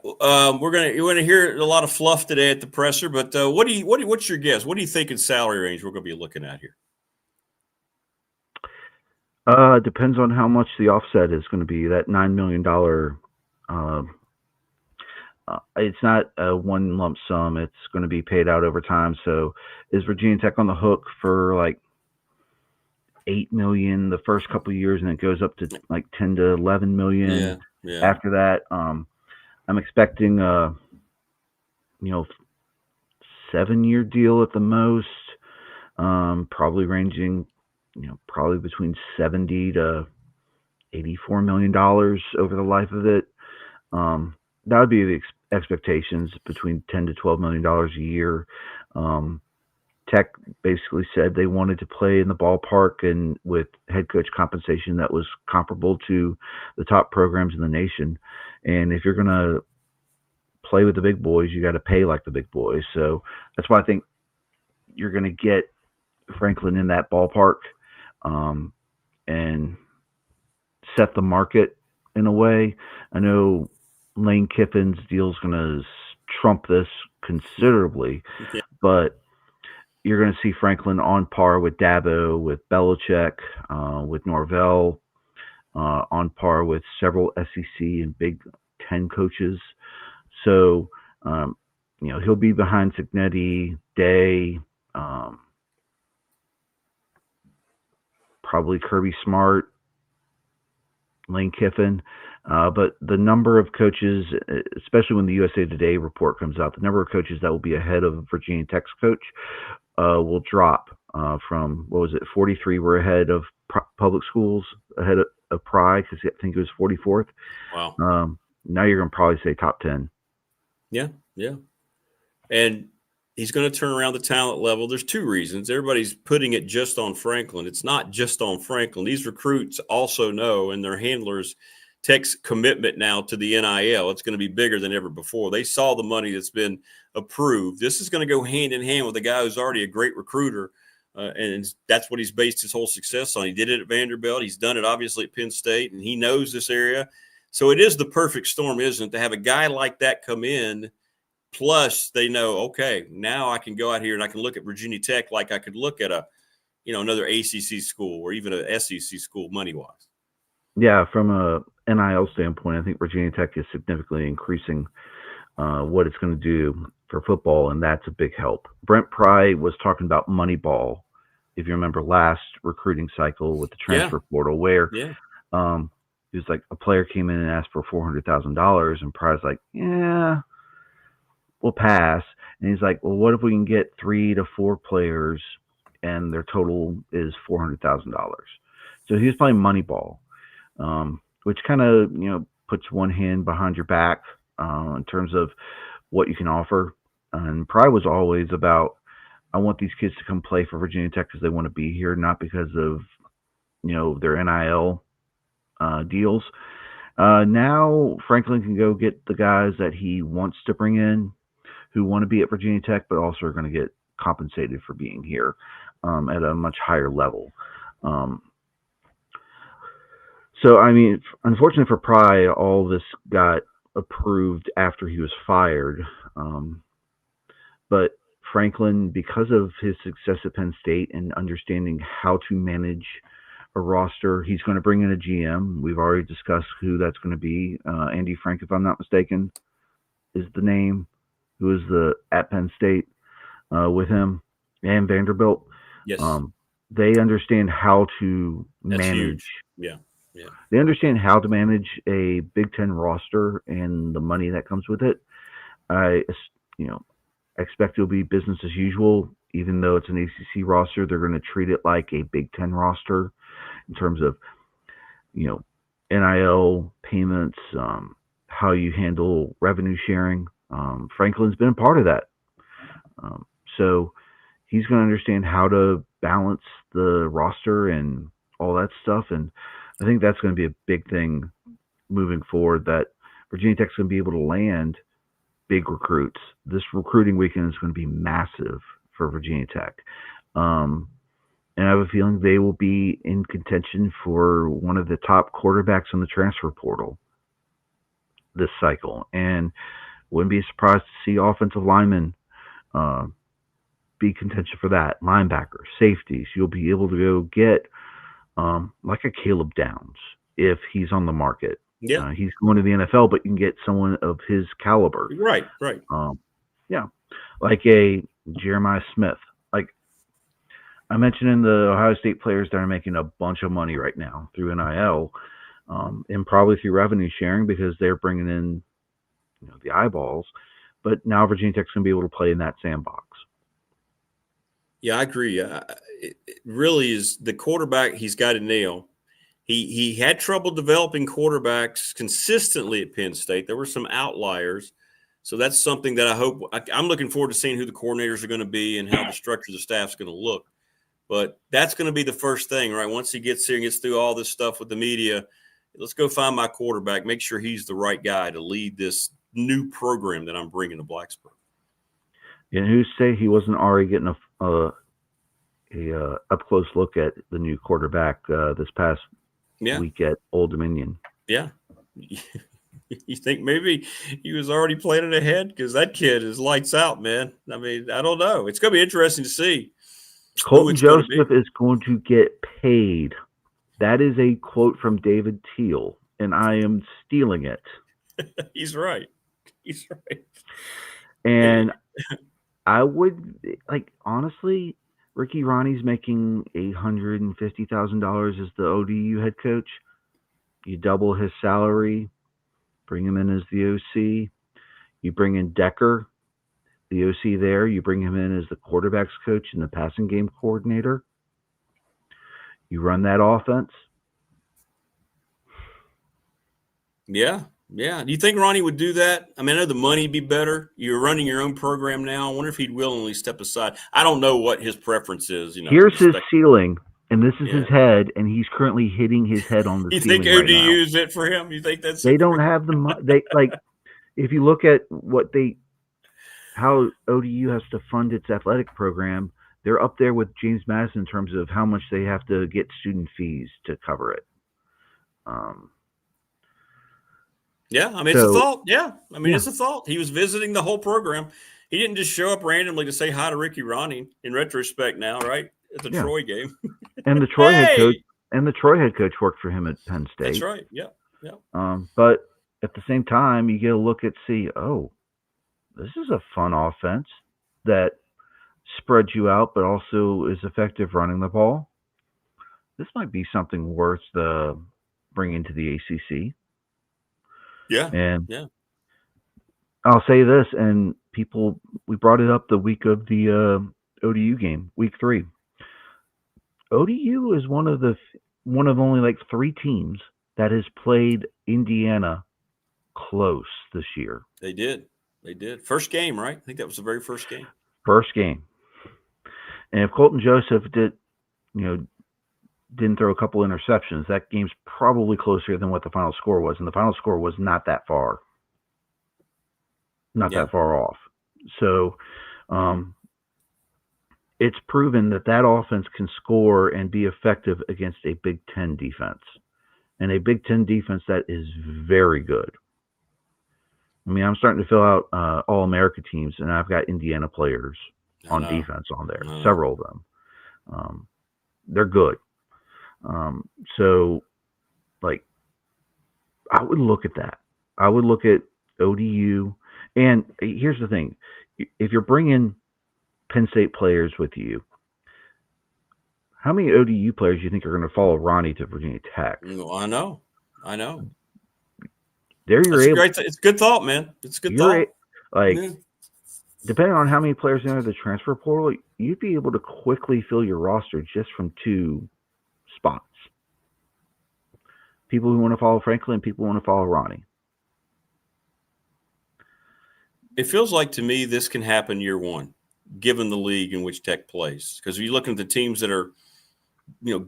We're going to hear a lot of fluff today at the presser, but what's your guess? What do you think in salary range we're going to be looking at here? Depends on how much the offset is going to be. That $9 million It's not a one lump sum. It's going to be paid out over time. So is Virginia Tech on the hook for like $8 million the first couple of years, and it goes up to like 10 to 11 million after that? I'm expecting a 7-year deal at the most, probably ranging probably between $70 to $84 million over the life of it. That would be the expectations, between $10 to $12 million a year. Tech basically said they wanted to play in the ballpark and with head coach compensation that was comparable to the top programs in the nation. And if you're going to play with the big boys, you got to pay like the big boys. So that's why I think you're going to get Franklin in that ballpark, and set the market in a way. I know Lane Kiffin's deal is going to trump this considerably, but you're going to see Franklin on par with Dabo, with Belichick, with Norvell, on par with several SEC and Big Ten coaches. So, he'll be behind Cignetti, Day, probably Kirby Smart, Lane Kiffin. But the number of coaches, especially when the USA Today report comes out, the number of coaches that will be ahead of Virginia Tech's coach will drop from, 43 were ahead of public schools, ahead of Pry, because I think it was 44th. Wow. Now you're going to probably say top 10. Yeah. And he's going to turn around the talent level. There's two reasons. Everybody's putting it just on Franklin. It's not just on Franklin. These recruits also know, and their handlers, Tech's commitment now to the NIL. It's going to be bigger than ever before. They saw the money that's been approved. This is going to go hand in hand with a guy who's already a great recruiter, and that's what he's based his whole success on. He did it at Vanderbilt. He's done it, obviously, at Penn State, and he knows this area. So it is the perfect storm, isn't it, to have a guy like that come in. Plus, they know, okay, now I can go out here and I can look at Virginia Tech like I could look at another ACC school or even a SEC school money-wise. Yeah, from a NIL standpoint, I think Virginia Tech is significantly increasing what it's going to do for football, and that's a big help. Brent Pry was talking about Moneyball, if you remember last recruiting cycle with the transfer portal, where it was like a player came in and asked for $400,000, and Pry's like, we'll pass. And he's like, well, what if we can get 3 to 4 players and their total is $400,000? So he was playing Moneyball, which kind of, puts one hand behind your back in terms of what you can offer. And Pry was always about, I want these kids to come play for Virginia Tech because they want to be here, not because of, their NIL deals. Now Franklin can go get the guys that he wants to bring in who want to be at Virginia Tech, but also are going to get compensated for being here at a much higher level. So, I mean, unfortunately for Pry, all this got approved after he was fired. But Franklin, because of his success at Penn State and understanding how to manage a roster, he's going to bring in a GM. We've already discussed who that's going to be. Andy Frank, if I'm not mistaken, is the name, who is at Penn State with him, and Vanderbilt. Yes. They understand how to manage. Yeah. They understand how to manage a Big Ten roster and the money that comes with it. I expect it'll be business as usual, even though it's an ACC roster. They're going to treat it like a Big Ten roster in terms of, NIL payments, how you handle revenue sharing. Franklin's been a part of that. So he's going to understand how to balance the roster and all that stuff. And I think that's going to be a big thing moving forward, that Virginia Tech's going to be able to land big recruits. This recruiting weekend is going to be massive for Virginia Tech. And I have a feeling they will be in contention for one of the top quarterbacks on the transfer portal this cycle. And wouldn't be surprised to see offensive linemen be contention for that. Linebackers, safeties. You'll be able to go get like a Caleb Downs if he's on the market. Yeah. He's going to the NFL, but you can get someone of his caliber. Right. Yeah. Like a Jeremiah Smith. Like I mentioned in the Ohio State players that are making a bunch of money right now through NIL, and probably through revenue sharing because they're bringing in, the eyeballs. But now Virginia Tech's going to be able to play in that sandbox. Yeah, I agree. It really is the quarterback. He's got a nail. He had trouble developing quarterbacks consistently at Penn State. There were some outliers. So that's something that I hope – I'm looking forward to seeing who the coordinators are going to be and how the structure of the staff is going to look. But that's going to be the first thing, right? Once he gets here and gets through all this stuff with the media, let's go find my quarterback, make sure he's the right guy to lead this new program that I'm bringing to Blacksburg. And who's say he wasn't already getting a up close look at the new quarterback this past week at Old Dominion? Yeah. You think maybe he was already planning ahead? Because that kid is lights out, man. I mean, I don't know. It's going to be interesting to see. Colton Joseph is going to get paid. That is a quote from David Teel, and I am stealing it. He's right. And I would, honestly, Ricky Ronnie's making $850,000 as the ODU head coach. You double his salary, bring him in as the OC. You bring in Decker, the OC there. You bring him in as the quarterback's coach and the passing game coordinator. You run that offense. Yeah. Do you think Ronnie would do that? I mean, I know the money would be better. You're running your own program now. I wonder if he'd willingly step aside. I don't know what his preference is. Here's his ceiling, and this is his head, and he's currently hitting his head on the ceiling. You think ODU is it for him? You think that's they don't have the money? If you look at how ODU has to fund its athletic program, they're up there with James Madison in terms of how much they have to get student fees to cover it. Yeah, I mean, it's a thought. Yeah, I mean, it's a thought. He was visiting the whole program. He didn't just show up randomly to say hi to Ricky Ronnie. In retrospect, now, right at the Troy game, and the Troy head coach worked for him at Penn State. That's right. Yeah. But at the same time, you get a look at this is a fun offense that spreads you out, but also is effective running the ball. This might be something worth bringing to the ACC. Yeah. And I'll say this, and we brought it up the week of the ODU game, week 3. ODU is one of only 3 teams that has played Indiana close this year. They did. First game, right? I think that was the very first game. First game. And if Colton Joseph didn't throw a couple interceptions, that game's probably closer than what the final score was. And the final score was not that far. That far off. So it's proven that offense can score and be effective against a Big Ten defense. And a Big Ten defense that is very good. I mean, I'm starting to fill out All-America teams, and I've got Indiana players on defense on there, several of them. They're good. So, I would look at that. I would look at ODU. And here's the thing. If you're bringing Penn State players with you, how many ODU players do you think are going to follow Ronnie to Virginia Tech? I know. It's a good thought, man. It's a good thought. Depending on how many players enter the transfer portal, you'd be able to quickly fill your roster just from 2 spots. People who want to follow Franklin, people who want to follow Ronnie. It feels like to me this can happen year one, given the league in which Tech plays. Because if you look at the teams that are,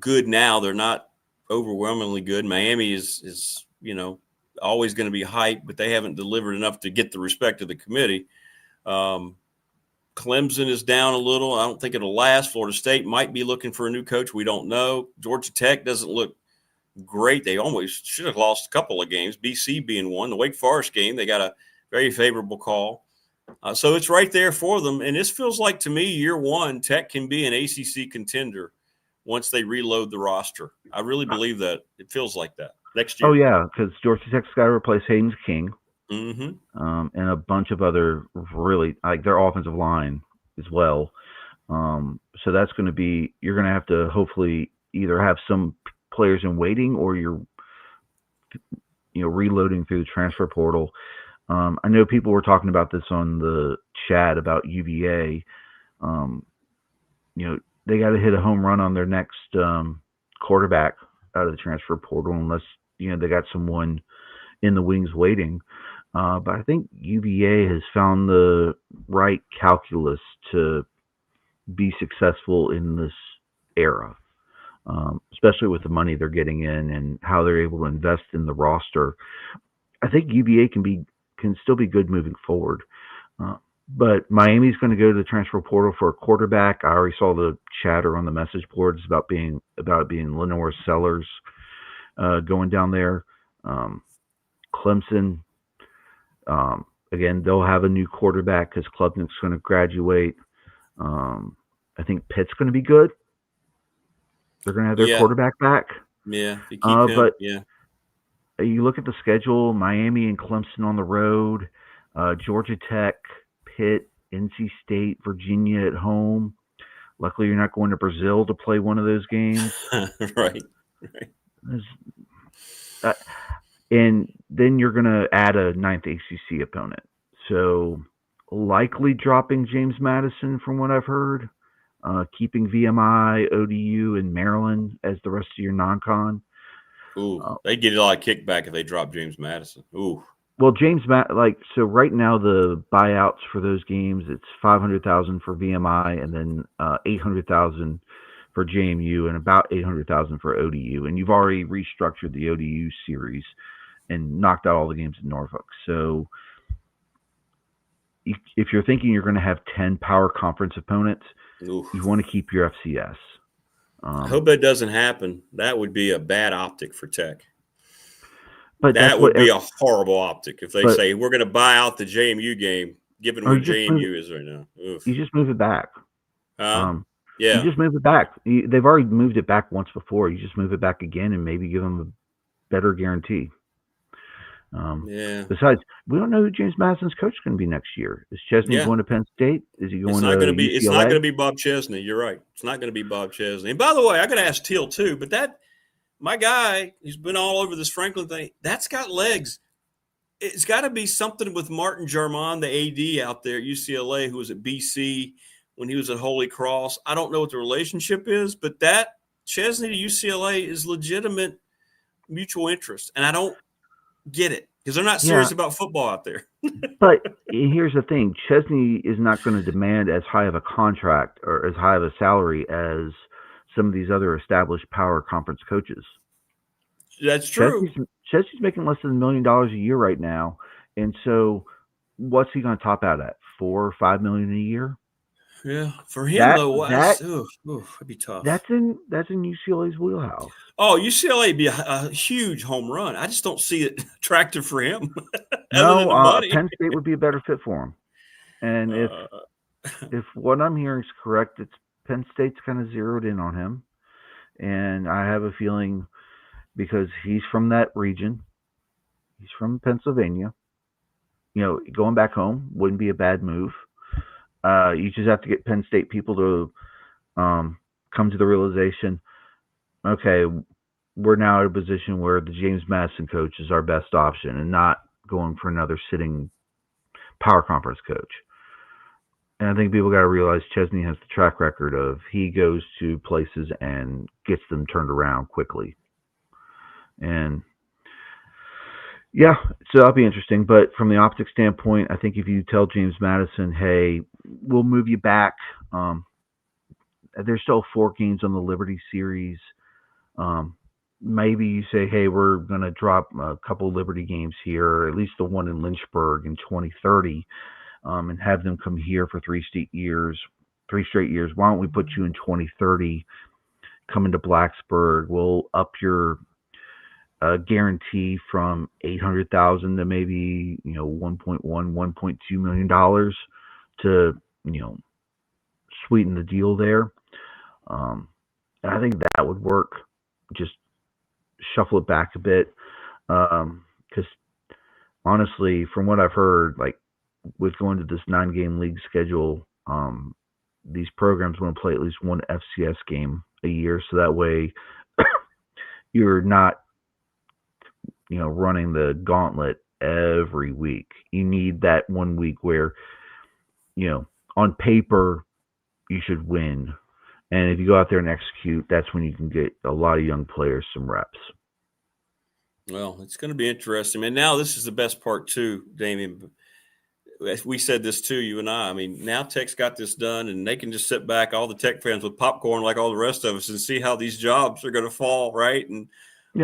good now, they're not overwhelmingly good. Miami is always going to be hyped, but they haven't delivered enough to get the respect of the committee. Clemson is down a little. I don't think it'll last. Florida State might be looking for a new coach. We don't know. Georgia Tech doesn't look great. They almost should have lost a couple of games, BC being one. The Wake Forest game, they got a very favorable call. So it's right there for them. And this feels like, to me, year one, Tech can be an ACC contender once they reload the roster. I really believe that. It feels like that. next year. Oh yeah, because Georgia Tech's got to replace Haynes King, Mm-hmm. and a bunch of other really like their offensive line as well. So that's going to be you're going to have to hopefully either have some players in waiting or you're reloading through the transfer portal. I know people were talking about this on the chat about UVA. They got to hit a home run on their next quarterback out of the transfer portal unless they got someone in the wings waiting. But I think UVA has found the right calculus to be successful in this era, especially with the money they're getting in and how they're able to invest in the roster. I think UVA can still be good moving forward. But Miami's going to go to the transfer portal for a quarterback. I already saw the chatter on the message boards about it being Lenore Sellers going down there. Clemson, again, they'll have a new quarterback because Klubnik's going to graduate. I think Pitt's going to be good. They're going to have their quarterback back. Yeah, if you keep him, but yeah. You look at the schedule: Miami and Clemson on the road, Georgia Tech, Pitt, NC State, Virginia at home. Luckily, you're not going to Brazil to play one of those games. Right. And then you're going to add a ninth ACC opponent. So likely dropping James Madison from what I've heard, keeping VMI, ODU, and Maryland as the rest of your non-con. Ooh, they get a lot of kickback if they drop James Madison. Ooh. Well, so right now the buyouts for those games, it's $500,000 for VMI and then $800,000 for JMU and about $800,000 for ODU. And you've already restructured the ODU series and knocked out all the games in Norfolk. So if you're thinking you're going to have 10 power conference opponents, you want to keep your FCS. I hope that doesn't happen. That would be a bad optic for Tech. But that would be a horrible optic if they say we're going to buy out the JMU game, given where JMU is right now. Oof. You just move it back. Yeah. You just move it back. They've already moved it back once before. You just move it back again and maybe give them a better guarantee. Besides, we don't know who James Madison's coach is going to be next year. Is Chesney going to Penn State? Is he going to UCLA? It's not going to be Bob Chesney. You're right. It's not going to be Bob Chesney. And by the way, I got to ask Teel too, but my guy, he's been all over this Franklin thing. That's got legs. It's got to be something with Martin Jarmon, the AD out there at UCLA, who was at BC when he was at Holy Cross. I don't know what the relationship is, but that Chesney to UCLA is legitimate mutual interest. And I don't get it because they're not serious about football out there. But here's the thing. Chesney is not going to demand as high of a contract or as high of a salary as some of these other established power conference coaches. That's true. Chesney's making less than $1 million a year right now. And so what's he going to top out at? $4 or $5 million a year? Yeah. For him that'd be tough. That's in UCLA's wheelhouse. Oh, UCLA would be a huge home run. I just don't see it attractive for him. No, Penn State would be a better fit for him. And if what I'm hearing is correct, it's Penn State's kind of zeroed in on him. And I have a feeling because he's from that region, he's from Pennsylvania, going back home wouldn't be a bad move. You just have to get Penn State people to come to the realization, okay, we're now at a position where the James Madison coach is our best option and not going for another sitting power conference coach. And I think people got to realize Chesney has the track record of he goes to places and gets them turned around quickly. And yeah, so that'll be interesting. But from the optic standpoint, I think if you tell James Madison, hey, we'll move you back. There's still 4 games on the Liberty series. Maybe you say, hey, we're going to drop a couple Liberty games here, at least the one in Lynchburg in 2030, and have them come here for 3 straight years. Why don't we put you in 2030, come into Blacksburg? We'll up your guarantee from $800,000 to maybe $1.2 million to sweeten the deal there. And I think that would work just shuffle it back a bit. Because honestly, from what I've heard, like with going to this 9-game league schedule, these programs want to play at least one FCS game a year, so that way you're not, running the gauntlet every week. You need that 1 week where, on paper you should win, and if you go out there and execute, that's when you can get a lot of young players some reps. Well, it's going to be interesting. And now this is the best part too, Damien. We said this too, you and I. I mean, now Tech's got this done, and they can just sit back, all the Tech fans, with popcorn like all the rest of us, and see how these jobs are going to fall, right? And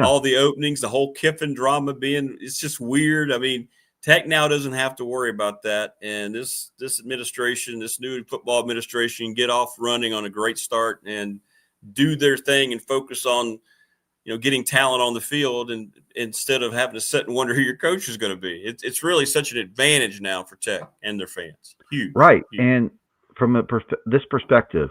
all the openings, the whole Kiffin drama it's just weird. I mean, Tech now doesn't have to worry about that. And this administration, this new football administration, get off running on a great start and do their thing and focus on getting talent on the field, and instead of having to sit and wonder who your coach is going to be. It's really such an advantage now for Tech and their fans. Huge. Right. Huge. And from this perspective,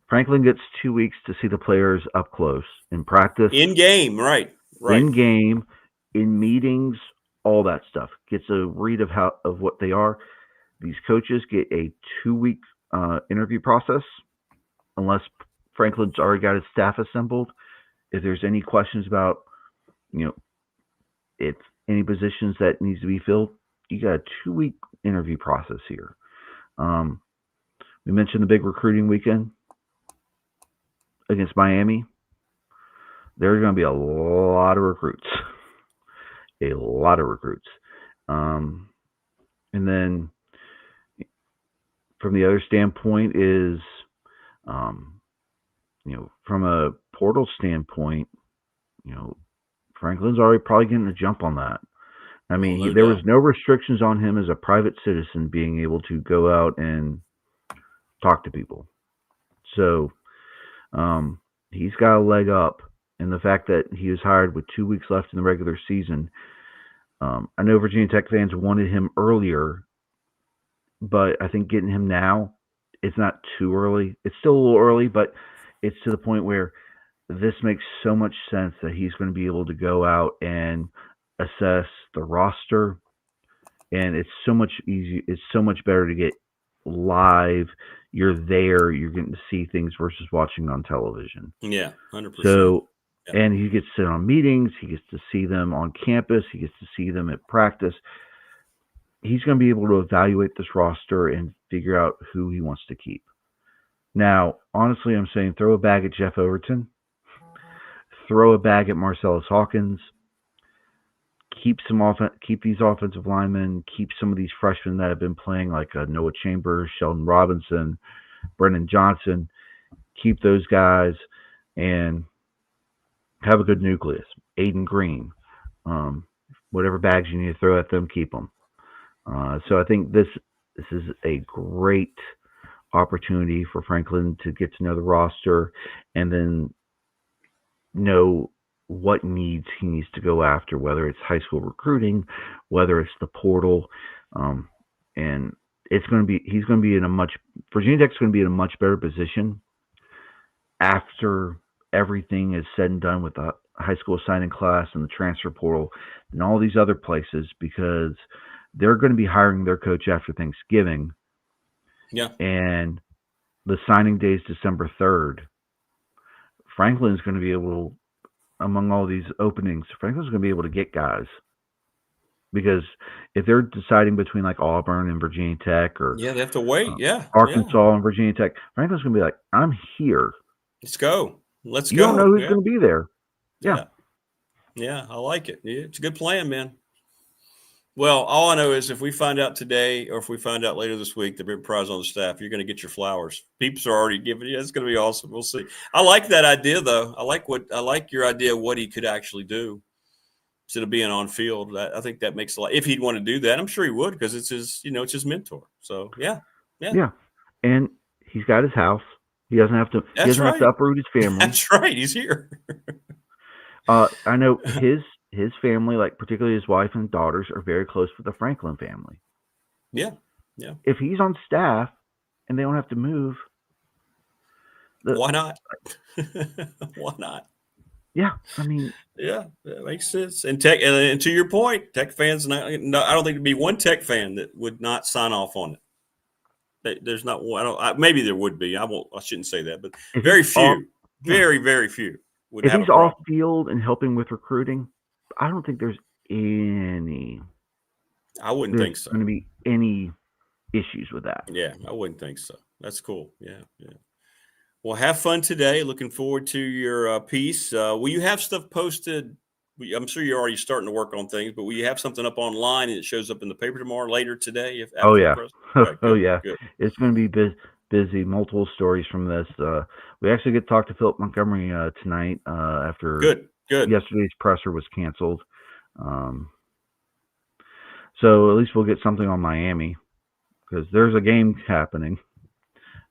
Franklin gets 2 weeks to see the players up close in practice. In game, right. In game, in meetings, all that stuff. Gets a read of what they are. These coaches get a 2-week interview process, unless Franklin's already got his staff assembled. If there's any questions about, if any positions that needs to be filled, you got a 2-week interview process here. We mentioned the big recruiting weekend against Miami. There's going to be a lot of recruits. And then from the other standpoint is, from a portal standpoint, Franklin's already probably getting a jump on that. I mean, there was no restrictions on him as a private citizen being able to go out and talk to people. So he's got a leg up. And the fact that he was hired with 2 weeks left in the regular season, I know Virginia Tech fans wanted him earlier, but I think getting him now, it's not too early. It's still a little early, but it's to the point where this makes so much sense that he's going to be able to go out and assess the roster. And it's so much easier. It's so much better to get live. You're there. You're getting to see things versus watching on television. Yeah, 100%. So, and he gets to sit on meetings. He gets to see them on campus. He gets to see them at practice. He's going to be able to evaluate this roster and figure out who he wants to keep. Now, honestly, I'm saying throw a bag at Jeff Overton. Throw a bag at Marcellus Hawkins. Keep these offensive linemen. Keep some of these freshmen that have been playing, like Noah Chambers, Sheldon Robinson, Brennan Johnson. Keep those guys and have a good nucleus. Aiden Green. Whatever bags you need to throw at them, keep them. So I think this is a great opportunity for Franklin to get to know the roster and then know what needs he needs to go after, whether it's high school recruiting, whether it's the portal. And he's going to be in a Virginia Tech's going to be in a much better position after everything is said and done with the high school signing class and the transfer portal and all these other places, because they're going to be hiring their coach after Thanksgiving. Yeah. And the signing day is December 3rd. Franklin's going to be able to, among all these openings, Franklin's going to be able to get guys. Because if they're deciding between like Auburn and Virginia Tech, or they have to wait. Arkansas and Virginia Tech, Franklin's going to be like, I'm here. Let's go. Let's go. You don't know who's going to be there. Yeah, I like it. Yeah, it's a good plan, man. Well, all I know is if we find out today or if we find out later this week, the big prize on the staff, you're going to get your flowers. Peeps are already giving you. It's going to be awesome. We'll see. I like that idea, though. I like your idea of what he could actually do instead of being on field. I think that makes a lot. If he'd want to do that, I'm sure he would, because it's his mentor. So yeah. And he's got his house. He doesn't have to. He doesn't have to uproot his family. That's right. He's here. I know his family, like particularly his wife and daughters, are very close with the Franklin family. Yeah. If he's on staff and they don't have to move, why not? Why not? Yeah, I mean, yeah, that makes sense. And to your point, Tech fans. No, I don't think there'd be one Tech fan that would not sign off on it. There's not one. Maybe there would be. I shouldn't say that, but very few, very few would if have a he's off problem. field and helping with recruiting, I don't think there's any. I wouldn't think so. Going to be any issues with that. Yeah, I wouldn't think so. That's cool. Yeah. Well, have fun today. Looking forward to your piece. Will you have stuff posted? I'm sure you're already starting to work on things, but will you have something up online and it shows up in the paper tomorrow, later today? Oh yeah. Okay, oh yeah. Good. It's going to be busy. Multiple stories from this. We actually get to talk to Philip Montgomery tonight after good. Yesterday's presser was canceled. So at least we'll get something on Miami because there's a game happening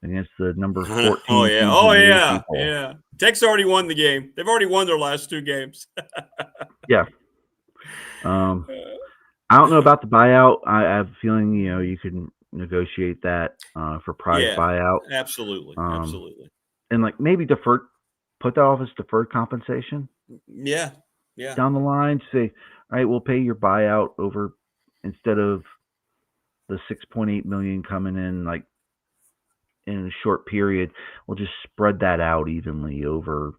against the number 14. Oh yeah. Tech's already won the game. They've already won their last 2 games. Yeah. I don't know about the buyout. I have a feeling you can negotiate that for prize buyout. Absolutely. And like maybe put that off as deferred compensation. Yeah. Down the line, say, all right, we'll pay your buyout over instead of the $6.8 million coming in like in a short period. We'll just spread that out evenly over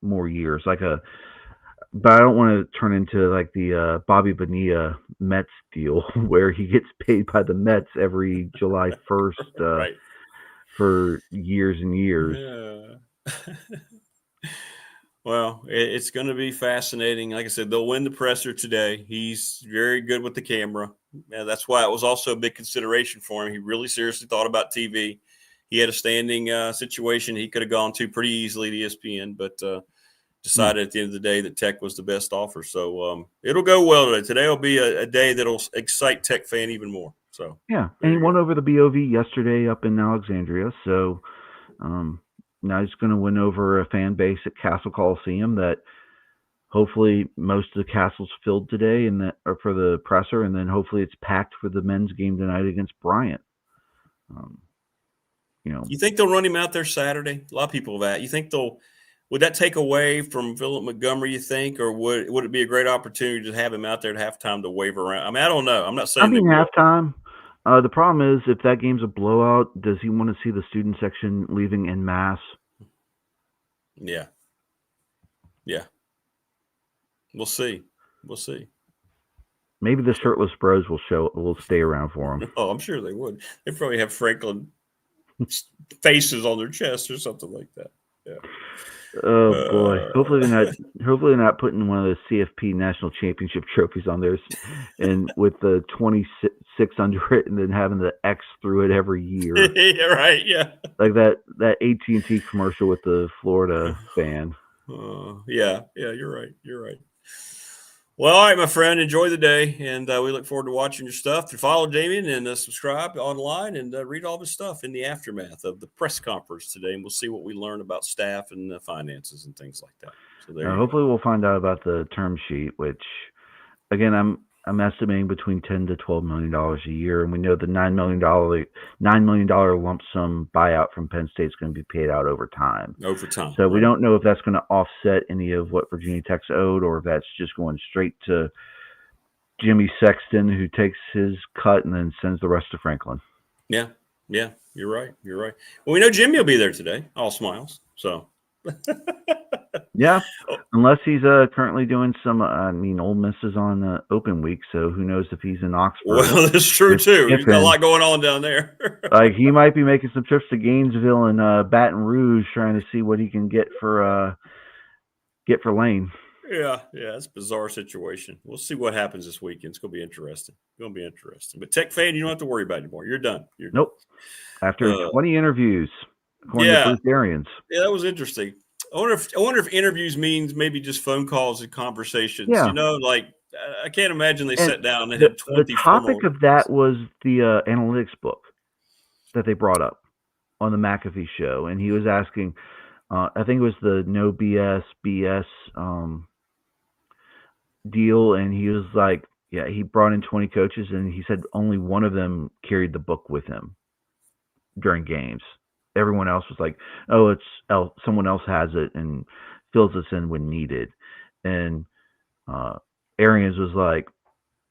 more years, but I don't want to turn into like the Bobby Bonilla Mets deal where he gets paid by the Mets every July 1st right. for years and years. Yeah. Well, it's going to be fascinating. Like I said, they'll win the presser today. He's very good with the camera. And that's why it was also a big consideration for him. He really seriously thought about TV. He had a standing situation he could have gone to pretty easily to ESPN, but decided at the end of the day that Tech was the best offer. So it'll go well today. Today will be a day that'll excite Tech fan even more. So yeah, and he won over the BOV yesterday up in Alexandria. So now he's going to win over a fan base at Castle Coliseum that hopefully most of the castle's filled today, and that are for the presser, and then hopefully it's packed for the men's game tonight against Bryant. You think they'll run him out there Saturday? A lot of people have asked. You think would that take away from Philip Montgomery, you think, or would it be a great opportunity to have him out there at halftime to wave around? I mean, I don't know. I'm not saying halftime. The problem is if that game's a blowout, does he want to see the student section leaving en masse? Yeah. We'll see. Maybe the shirtless bros will stay around for him. Oh, I'm sure they would. They probably have Franklin faces on their chest or something like that. Yeah. Oh boy! Hopefully they're not putting one of the CFP national championship trophies on there, and with the 26 under it, and then having the X through it every year. Yeah, right. Yeah. Like that AT&T commercial with the Florida fan. Yeah. You're right. Well, all right, my friend. Enjoy the day, and we look forward to watching your stuff. Follow Damien and subscribe online and read all the stuff in the aftermath of the press conference today, and we'll see what we learn about staff and finances and things like that. So hopefully we'll find out about the term sheet, which, again, I'm estimating between $10 to $12 million a year, and we know the $9 million lump sum buyout from Penn State is going to be paid out over time. So we don't know if that's going to offset any of what Virginia Tech's owed, or if that's just going straight to Jimmy Sexton, who takes his cut and then sends the rest to Franklin. Yeah, you're right. Well, we know Jimmy will be there today. All smiles. So. Yeah, unless he's currently doing some. Ole Miss is on open week, so who knows if he's in Oxford. Well, that's true too. He's got a lot going on down there. Like he might be making some trips to Gainesville and Baton Rouge, trying to see what he can get for Lane. Yeah, it's a bizarre situation. We'll see what happens this weekend. It's going to be interesting. But Tech fan, you don't have to worry about it anymore. You're done. Nope. After 20 interviews, according to Bruce Arians. Yeah, that was interesting. I wonder if interviews means maybe just phone calls and conversations. Yeah. I can't imagine they sat down and had 20. The topic of that was the analytics book that they brought up on the McAfee show, and he was asking, I think it was the no BS deal, and he was like, yeah, he brought in 20 coaches, and he said only one of them carried the book with him during games. Everyone else was like, oh, someone else has it, and fills us in when needed. And Arians was like,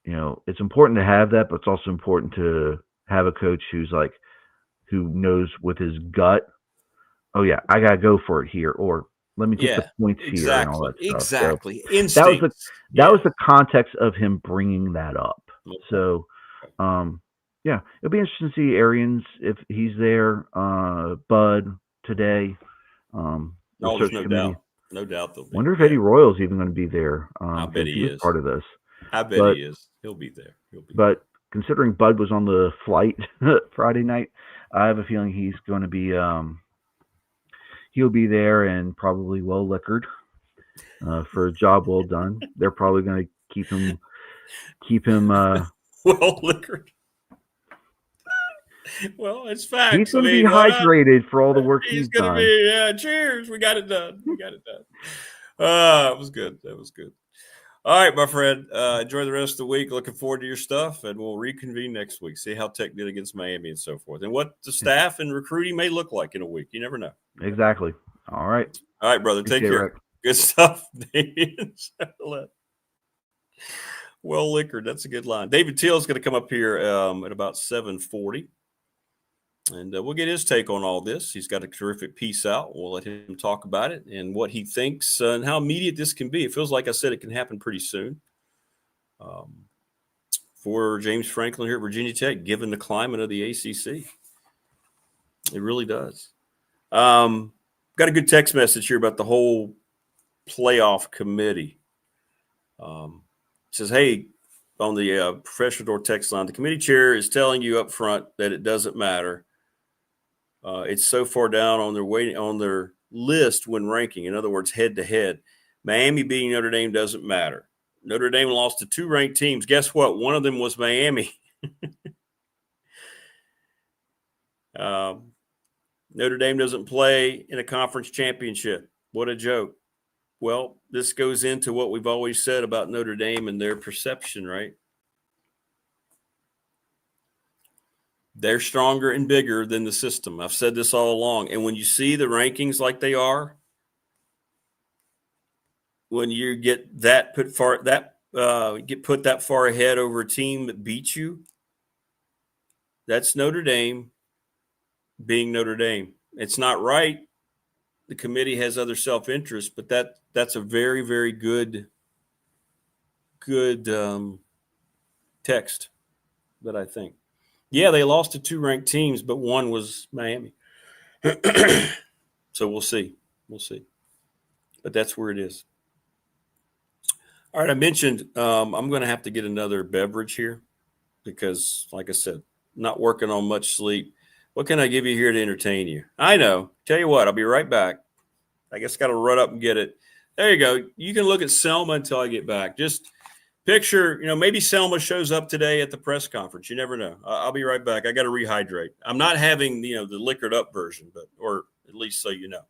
it's important to have that, but it's also important to have a coach who knows with his gut, oh yeah, I gotta go for it here, or let me take the points here and all that stuff. Exactly. So that was the context of him bringing that up. Okay. So, it'll be interesting to see Arians if he's there. Bud today. There's no doubt they'll be. Wonder if Eddie Royal's even going to be there. I bet he is part of this. I bet he is. He'll be there. But considering Bud was on the flight Friday night, I have a feeling he's going to be. He'll be there and probably well liquored for a job well done. They're probably going to keep him well liquored. Well, it's facts. He's going to be hydrated for all the work he's done. Cheers. We got it done. It was good. That was good. All right, my friend. Enjoy the rest of the week. Looking forward to your stuff, and we'll reconvene next week. See how Tech did against Miami and so forth, and what the staff and recruiting may look like in a week. You never know. Exactly. All right, brother. Take care. Rick. Good stuff, Damien Sordelett. Well liquored. That's a good line. David Teel is going to come up here at about 7:40. And we'll get his take on all this. He's got a terrific piece out. We'll let him talk about it and what he thinks and how immediate this can be. It feels like I said it can happen pretty soon. For James Franklin here at Virginia Tech, given the climate of the ACC. It really does. Got a good text message here about the whole playoff committee. It says, hey, on the Professional Door text line, the committee chair is telling you up front that it doesn't matter. It's so far down on their list when ranking. In other words, head to head. Miami beating Notre Dame doesn't matter. Notre Dame lost to 2 ranked teams. Guess what? One of them was Miami. Notre Dame doesn't play in a conference championship. What a joke. Well, this goes into what we've always said about Notre Dame and their perception, right? They're stronger and bigger than the system. I've said this all along. And when you see the rankings like they are, when you get that put that far ahead over a team that beats you, that's Notre Dame being Notre Dame. It's not right. The committee has other self-interest, but that's a very, very good text that I think. Yeah, they lost to 2 ranked teams, but one was Miami. So we'll see. But that's where it is. All right, I mentioned I'm going to have to get another beverage here because, like I said, not working on much sleep. What can I give you here to entertain you? I know. Tell you what, I'll be right back. I guess got to run up and get it. There you go. You can look at Selma until I get back. Just picture, maybe Selma shows up today at the press conference. You never know. I'll be right back. I got to rehydrate. I'm not having, the liquored up version, or at least so you know.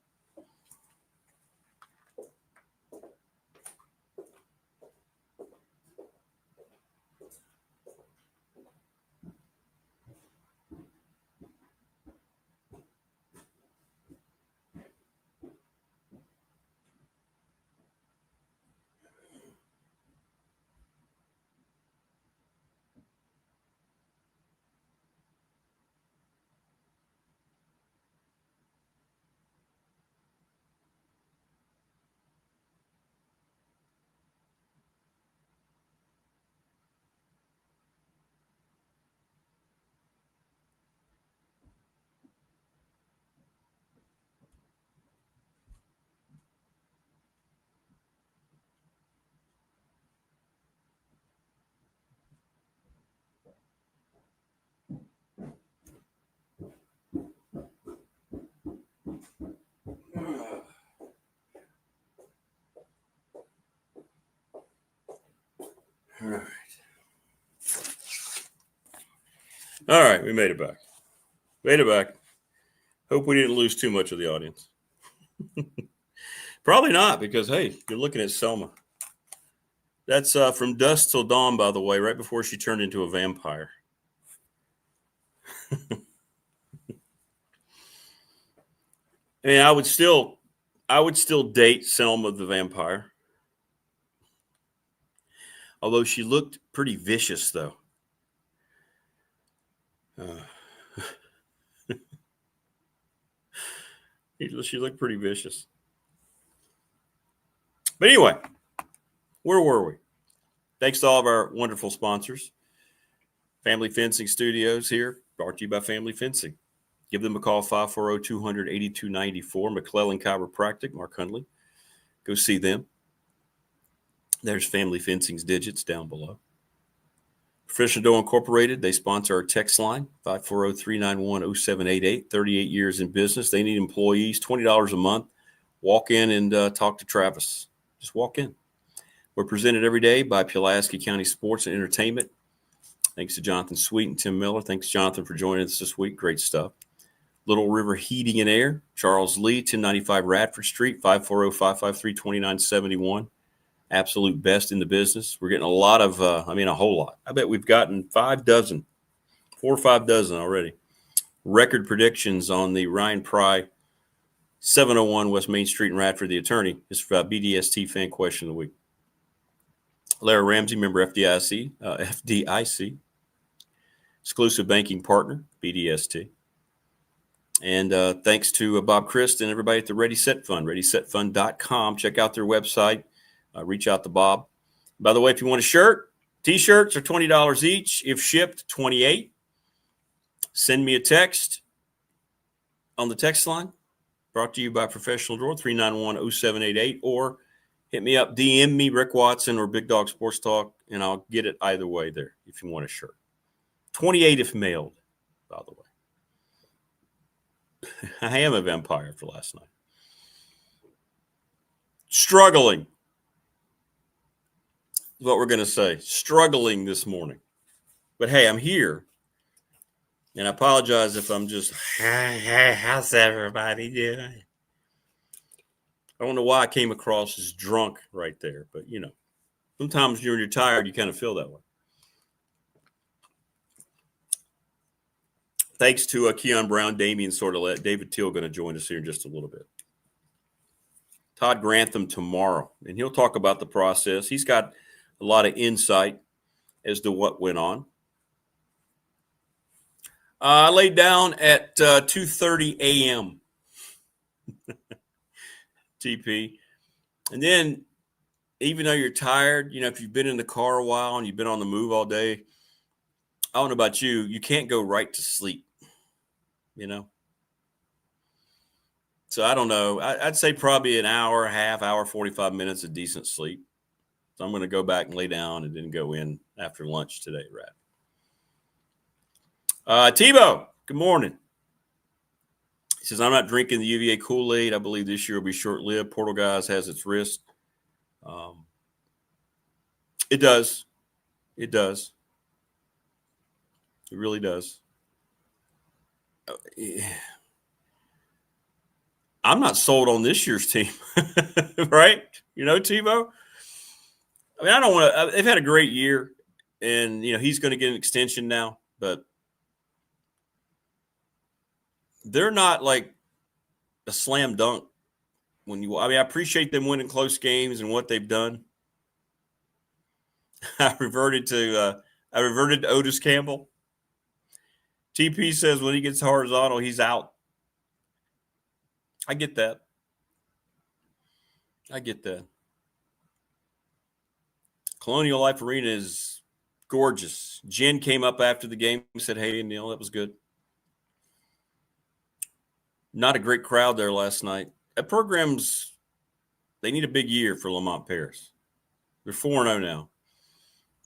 All right, we made it back. Hope we didn't lose too much of the audience. Probably not, because, hey, you're looking at Selma. That's From Dusk Till Dawn, by the way, right before she turned into a vampire. I I would still date Selma the Vampire. Although she looked pretty vicious, though. She looked pretty vicious. But anyway, where were we? Thanks to all of our wonderful sponsors. Family Fencing Studios here, brought to you by Family Fencing. Give them a call, 540-200-8294. McClellan Chiropractic, Mark Hundley. Go see them. There's Family Fencing's digits down below. Professional Dough Incorporated, they sponsor our text line, 540-391-0788, 38 years in business. They need employees, $20 a month. Walk in and talk to Travis. Just walk in. We're presented every day by Pulaski County Sports and Entertainment. Thanks to Jonathan Sweet and Tim Miller. Thanks, Jonathan, for joining us this week. Great stuff. Little River Heating and Air, Charles Lee, 1095 Radford Street, 540-553-2971. Absolute best in the business. We're getting a lot of, a whole lot. I bet we've gotten 4 or 5 dozen already. Record predictions on the Ryan Pry 701 West Main Street in Radford, the attorney. This is BDST Fan Question of the Week. Larry Ramsey, member FDIC. Exclusive banking partner, BDST. And thanks to Bob Christ and everybody at the Ready Set Fund, ReadySetFund.com. Check out their website. Reach out to Bob. By the way, if you want a shirt, T-shirts are $20 each. If shipped, $28. Send me a text on the text line. Brought to you by Professional Drawer, 391-0788. Or hit me up, DM me, Rick Watson or Big Dog Sports Talk, and I'll get it either way there if you want a shirt. 28 if mailed, by the way. I am a vampire for last night. Struggling. What we're going to say. Struggling this morning. But hey, I'm here. And I apologize if I'm just, hey, how's everybody doing? I don't know why I came across as drunk right there. But, sometimes when you're tired, you kind of feel that way. Thanks to Kion Brown, Damien Sordelett. David Teel going to join us here in just a little bit. Todd Grantham tomorrow. And he'll talk about the process. He's got a lot of insight as to what went on. I laid down at 2:30 a.m. TP. And then, even though you're tired, if you've been in the car a while and you've been on the move all day, I don't know about you, you can't go right to sleep, So I don't know. I'd say probably an hour, half hour, 45 minutes of decent sleep. So I'm going to go back and lay down and then go in after lunch today, Rad. Tebow, good morning. He says, I'm not drinking the UVA Kool-Aid. I believe this year will be short-lived. Portal Guys has its wrist. It does. It does. It really does. I'm not sold on this year's team, right? Tebow? I don't want to – they've had a great year, and, he's going to get an extension now, but they're not like a slam dunk. I appreciate them winning close games and what they've done. I reverted to Otis Campbell. TP says when he gets horizontal, he's out. I get that. Colonial Life Arena is gorgeous. Jen came up after the game and said, hey, Neil, that was good. Not a great crowd there last night. That program's, they need a big year for Lamont Paris. They're 4-0 now.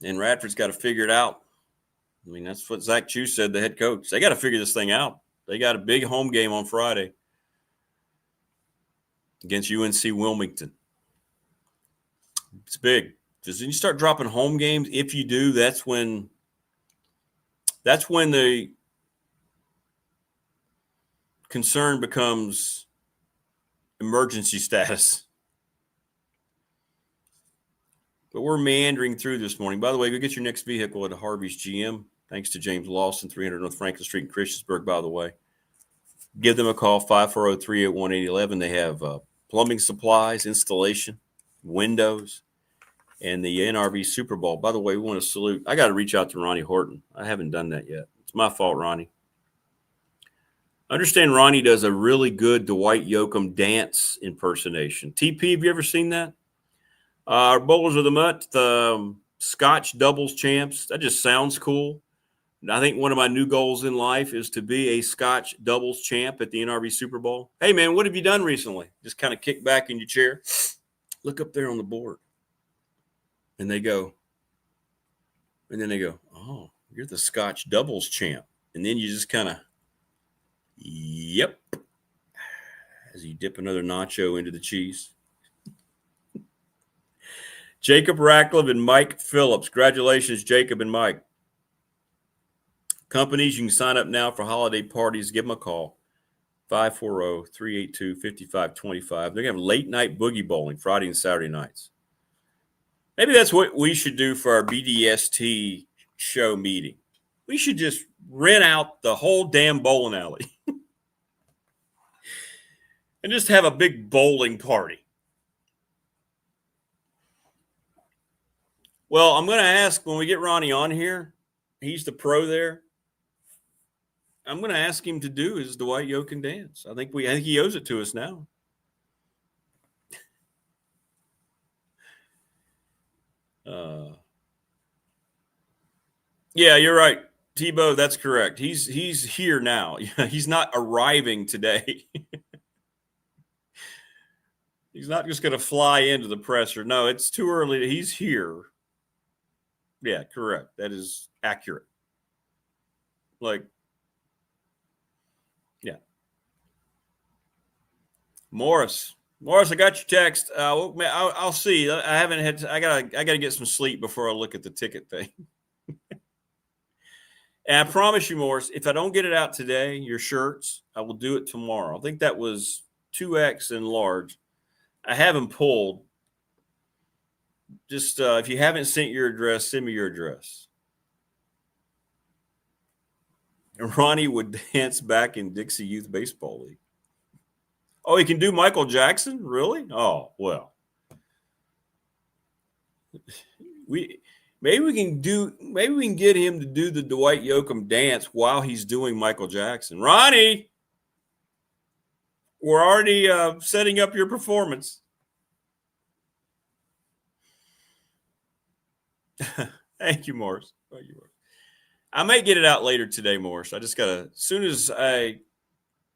And Radford's got to figure it out. That's what Zach Chu said, the head coach. They got to figure this thing out. They got a big home game on Friday against UNC Wilmington. It's big. Because when you start dropping home games, if you do, that's when the concern becomes emergency status. But we're meandering through this morning. By the way, go get your next vehicle at Harvey's GM. Thanks to James Lawson, 300 North Franklin Street in Christiansburg, by the way. Give them a call, 540-381-8011. They have plumbing supplies, installation, windows, and the NRV Super Bowl. By the way, we want to salute. I got to reach out to Ronnie Horton. I haven't done that yet. It's my fault, Ronnie. I understand Ronnie does a really good Dwight Yoakam dance impersonation. TP, have you ever seen that? Our Bowlers of the Month, Scotch doubles champs. That just sounds cool. I think one of my new goals in life is to be a Scotch doubles champ at the NRV Super Bowl. Hey, man, what have you done recently? Just kind of kick back in your chair. Look up there on the board. And they go, oh, you're the Scotch doubles champ. And then you just kind of, yep, as you dip another nacho into the cheese. Jacob Ratcliffe and Mike Phillips. Congratulations, Jacob and Mike. Companies, you can sign up now for holiday parties. Give them a call, 540-382-5525. They're going to have late night boogie bowling Friday and Saturday nights. Maybe that's what we should do for our BDST show meeting. We should just rent out the whole damn bowling alley and just have a big bowling party. Well, I'm going to ask when we get Ronnie on here, he's the pro there. I'm going to ask him to do his Dwight Yoakam dance. I think he owes it to us now. Yeah, you're right, Tebow. That's correct. He's here now. He's not arriving today. He's not just going to fly into the presser. No, it's too early. He's here. Yeah, correct. That is accurate. Like, yeah. Morris, I got your text. I'll see. I gotta get some sleep before I look at the ticket thing. And I promise you, Morris, if I don't get it out today, your shirts, I will do it tomorrow. I think that was 2X and large. I have them pulled. Just if you haven't sent your address, send me your address. And Ronnie would dance back in Dixie Youth Baseball League. Oh, he can do Michael Jackson? Really? Oh, well. Maybe we can get him to do the Dwight Yoakam dance while he's doing Michael Jackson. Ronnie, we're already setting up your performance. Thank you, Morris. I may get it out later today, Morris. I just gotta, as soon as I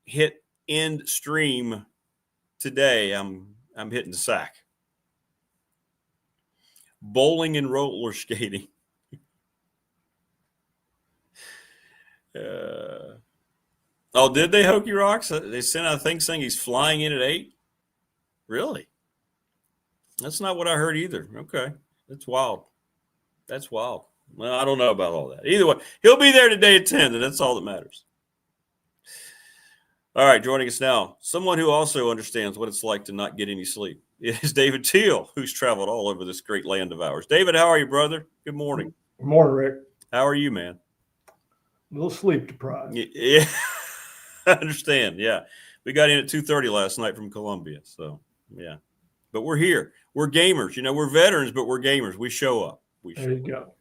hit end stream today, I'm hitting the sack. Bowling and roller skating. Oh, did they, Hokey Rocks? They sent out a thing saying he's flying in at 8? Really? That's not what I heard either. Okay. That's wild. Well, I don't know about all that. Either way, he'll be there today at 10, and that's all that matters. All right, joining us now, someone who also understands what it's like to not get any sleep. It is David Teel, who's traveled all over this great land of ours. David, how are you, brother? Good morning. Good morning, Rick. How are you, man? A little sleep deprived. Yeah, I understand. Yeah, we got in at 2:30 last night from Columbia, so yeah. But we're here. We're gamers. You know, we're veterans, but we're gamers. We show up. There you go.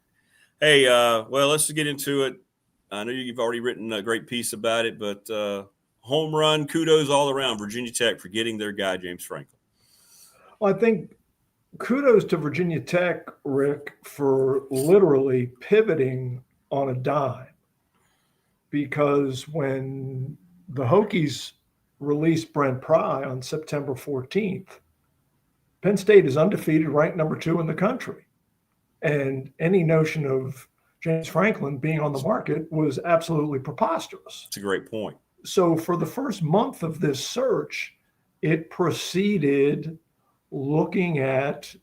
Hey, well, let's just get into it. I know you've already written a great piece about it, but home run, kudos all around Virginia Tech for getting their guy, James Franklin. Well, I think kudos to Virginia Tech, Rick, for literally pivoting on a dime. Because when the Hokies released Brent Pry on September 14th, Penn State is undefeated, ranked number 2 in the country. And any notion of James Franklin being on the market was absolutely preposterous. That's a great point. So for the first month of this search, it proceeded looking at,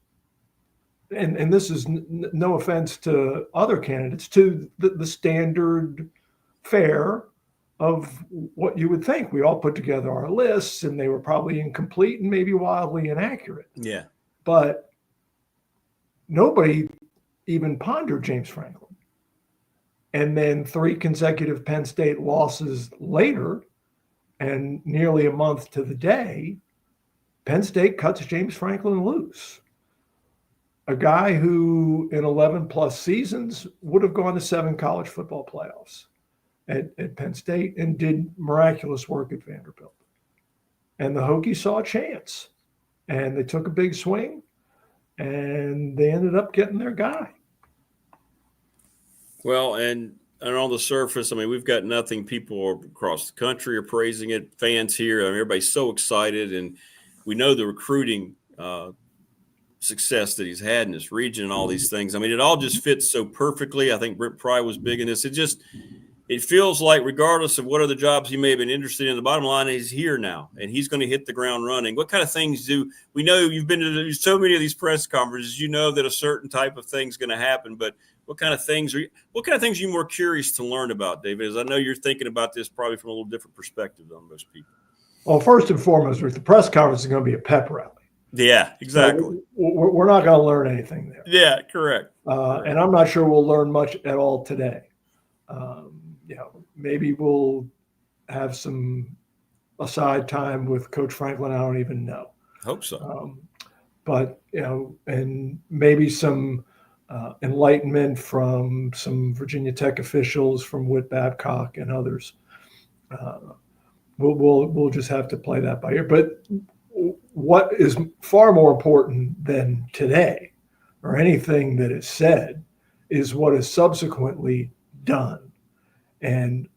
and this is no offense to other candidates, to the standard fare of what you would think. We all put together our lists, and they were probably incomplete and maybe wildly inaccurate. Yeah. But nobody even pondered James Franklin. And then 3 consecutive Penn State losses later, and nearly a month to the day, Penn State cuts James Franklin loose. A guy who in 11 plus seasons would have gone to 7 college football playoffs at Penn State and did miraculous work at Vanderbilt. And the Hokies saw a chance and they took a big swing and they ended up getting their guy. Well, and on the surface, I mean, we've got nothing. People across the country are praising it. Fans here, I mean, everybody's so excited. And we know the recruiting success that he's had in this region and all these things. I mean, it all just fits so perfectly. I think Brent Pry was big in this. It feels like regardless of what other jobs he may have been interested in, the bottom line is he's here now and he's going to hit the ground running. What kind of things we know you've been to so many of these press conferences, you know that a certain type of thing's going to happen, but what kind of things are you more curious to learn about, David? As I know you're thinking about this probably from a little different perspective than most people. Well, first and foremost, the press conference is going to be a pep rally. Yeah, exactly. So we're not going to learn anything there. Yeah, correct. And I'm not sure we'll learn much at all today. Maybe we'll have some aside time with Coach Franklin. I don't even know. Hope so. But, and maybe some enlightenment from some Virginia Tech officials, from Whit Babcock and others. We'll just have to play that by ear. But what is far more important than today or anything that is said is what is subsequently done and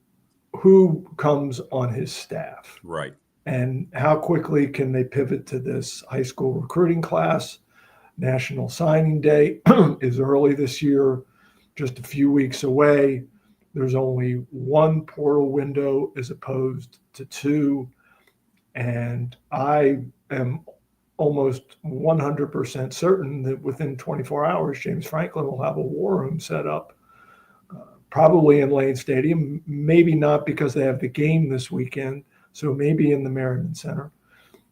who comes on his staff. Right. And how quickly can they pivot to this high school recruiting class? National Signing Day is early this year, just a few weeks away. There's only one portal window as opposed to 2. And I am almost 100% certain that within 24 hours, James Franklin will have a war room set up, probably in Lane Stadium, maybe not because they have the game this weekend, so maybe in the Merriman Center,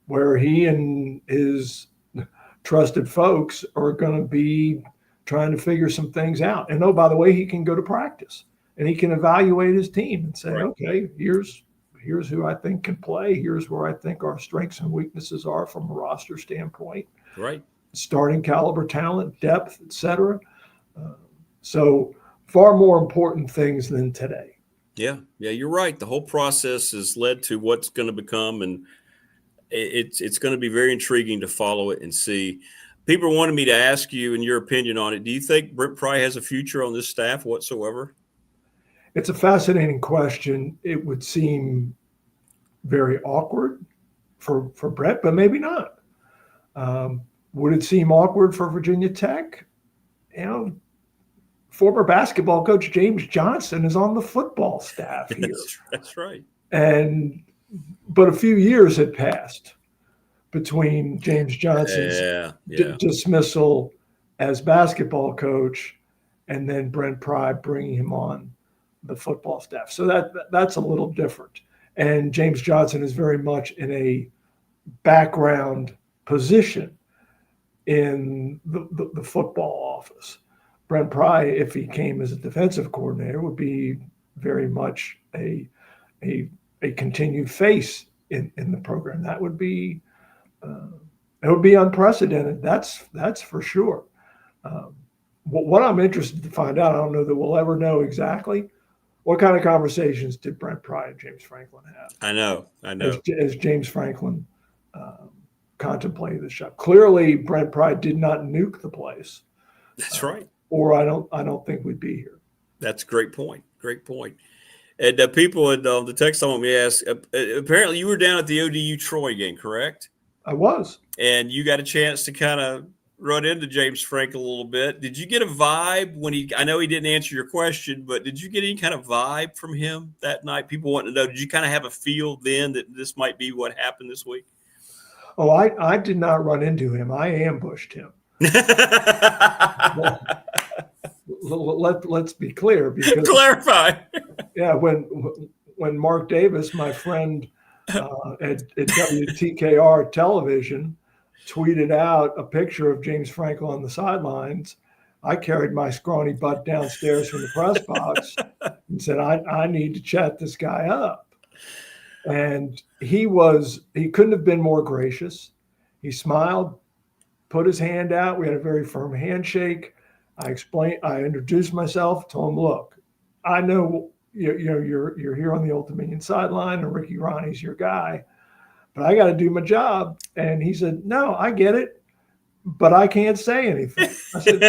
where he and his trusted folks are going to be trying to figure some things out. And oh, by the way, he can go to practice and he can evaluate his team and say, okay, here's who I think can play. Here's where I think our strengths and weaknesses are from a roster standpoint. Right. Starting caliber talent, depth, etc. So far more important things than today. Yeah, you're right. The whole process has led to what's going to become, and it's going to be very intriguing to follow it and see. People wanted me to ask you in your opinion on it. Do you think Brent Pry has a future on this staff whatsoever? It's a fascinating question. It would seem very awkward for Brett, but maybe not. Would it seem awkward for Virginia Tech? Former basketball coach James Johnson is on the football staff here. That's right. But a few years had passed between James Johnson's dismissal as basketball coach and then Brent Pry bringing him on the football staff. So that's a little different. And James Johnson is very much in a background position in the football office. Brent Pry, if he came as a defensive coordinator, would be very much a continued face in the program. That would be unprecedented. That's for sure. What I'm interested to find out, I don't know that we'll ever know exactly, what kind of conversations did Brent Pry and James Franklin have? I know. As James Franklin contemplated the shot. Clearly, Brent Pry did not nuke the place. That's right. Or I don't think we'd be here. That's a great point. Great point. And people at the text on me asked, apparently you were down at the ODU Troy game, correct? I was. And you got a chance to kind of run into James Franklin a little bit. Did you get a vibe when I know he didn't answer your question, but did you get any kind of vibe from him that night? People wanting to know, did you kind of have a feel then that this might be what happened this week? Oh, I did not run into him. I ambushed him. Let's be clear. Because, clarify. Yeah, when Mark Davis, my friend at WTKR television, tweeted out a picture of James Franklin on the sidelines, I carried my scrawny butt downstairs from the press box and said, I need to chat this guy up. And he couldn't have been more gracious. He smiled, put his hand out. We had a very firm handshake. I introduced myself, told him, look, I know you're here on the Old Dominion sideline, and Ricky Ronnie's your guy, but I got to do my job. And he said, no, I get it, but I can't say anything. I said,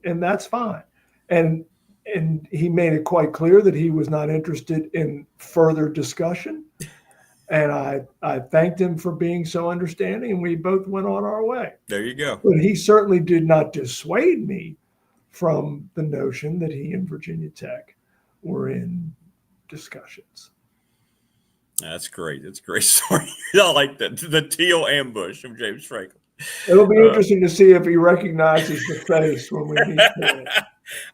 and that's fine. And he made it quite clear that he was not interested in further discussion. And I thanked him for being so understanding, and we both went on our way. There you go. But he certainly did not dissuade me from the notion that he and Virginia Tech were in discussions. That's great. That's a great story. I like that. The Teel ambush of James Franklin. It'll be interesting to see if he recognizes the face when we meet him.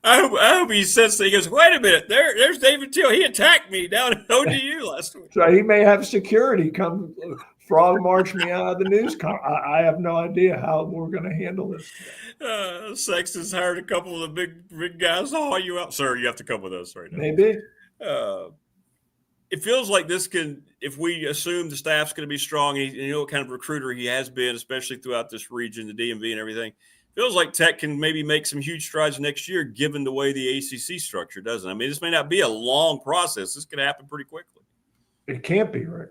I hope he says that. He goes, wait a minute, there's David Teel. He attacked me down at ODU last week. So he may have security come frog march me out of the news car. I have no idea how we're going to handle this. Sexton's hired a couple of the big guys to haul you out. Sir, you have to come with us right now. Maybe. It feels like this can, if we assume the staff's going to be strong, and you know what kind of recruiter he has been, especially throughout this region, the DMV and everything, feels like Tech can maybe make some huge strides next year, given the way the ACC structure doesn't. I mean, this may not be a long process. This can happen pretty quickly. It can't be, right?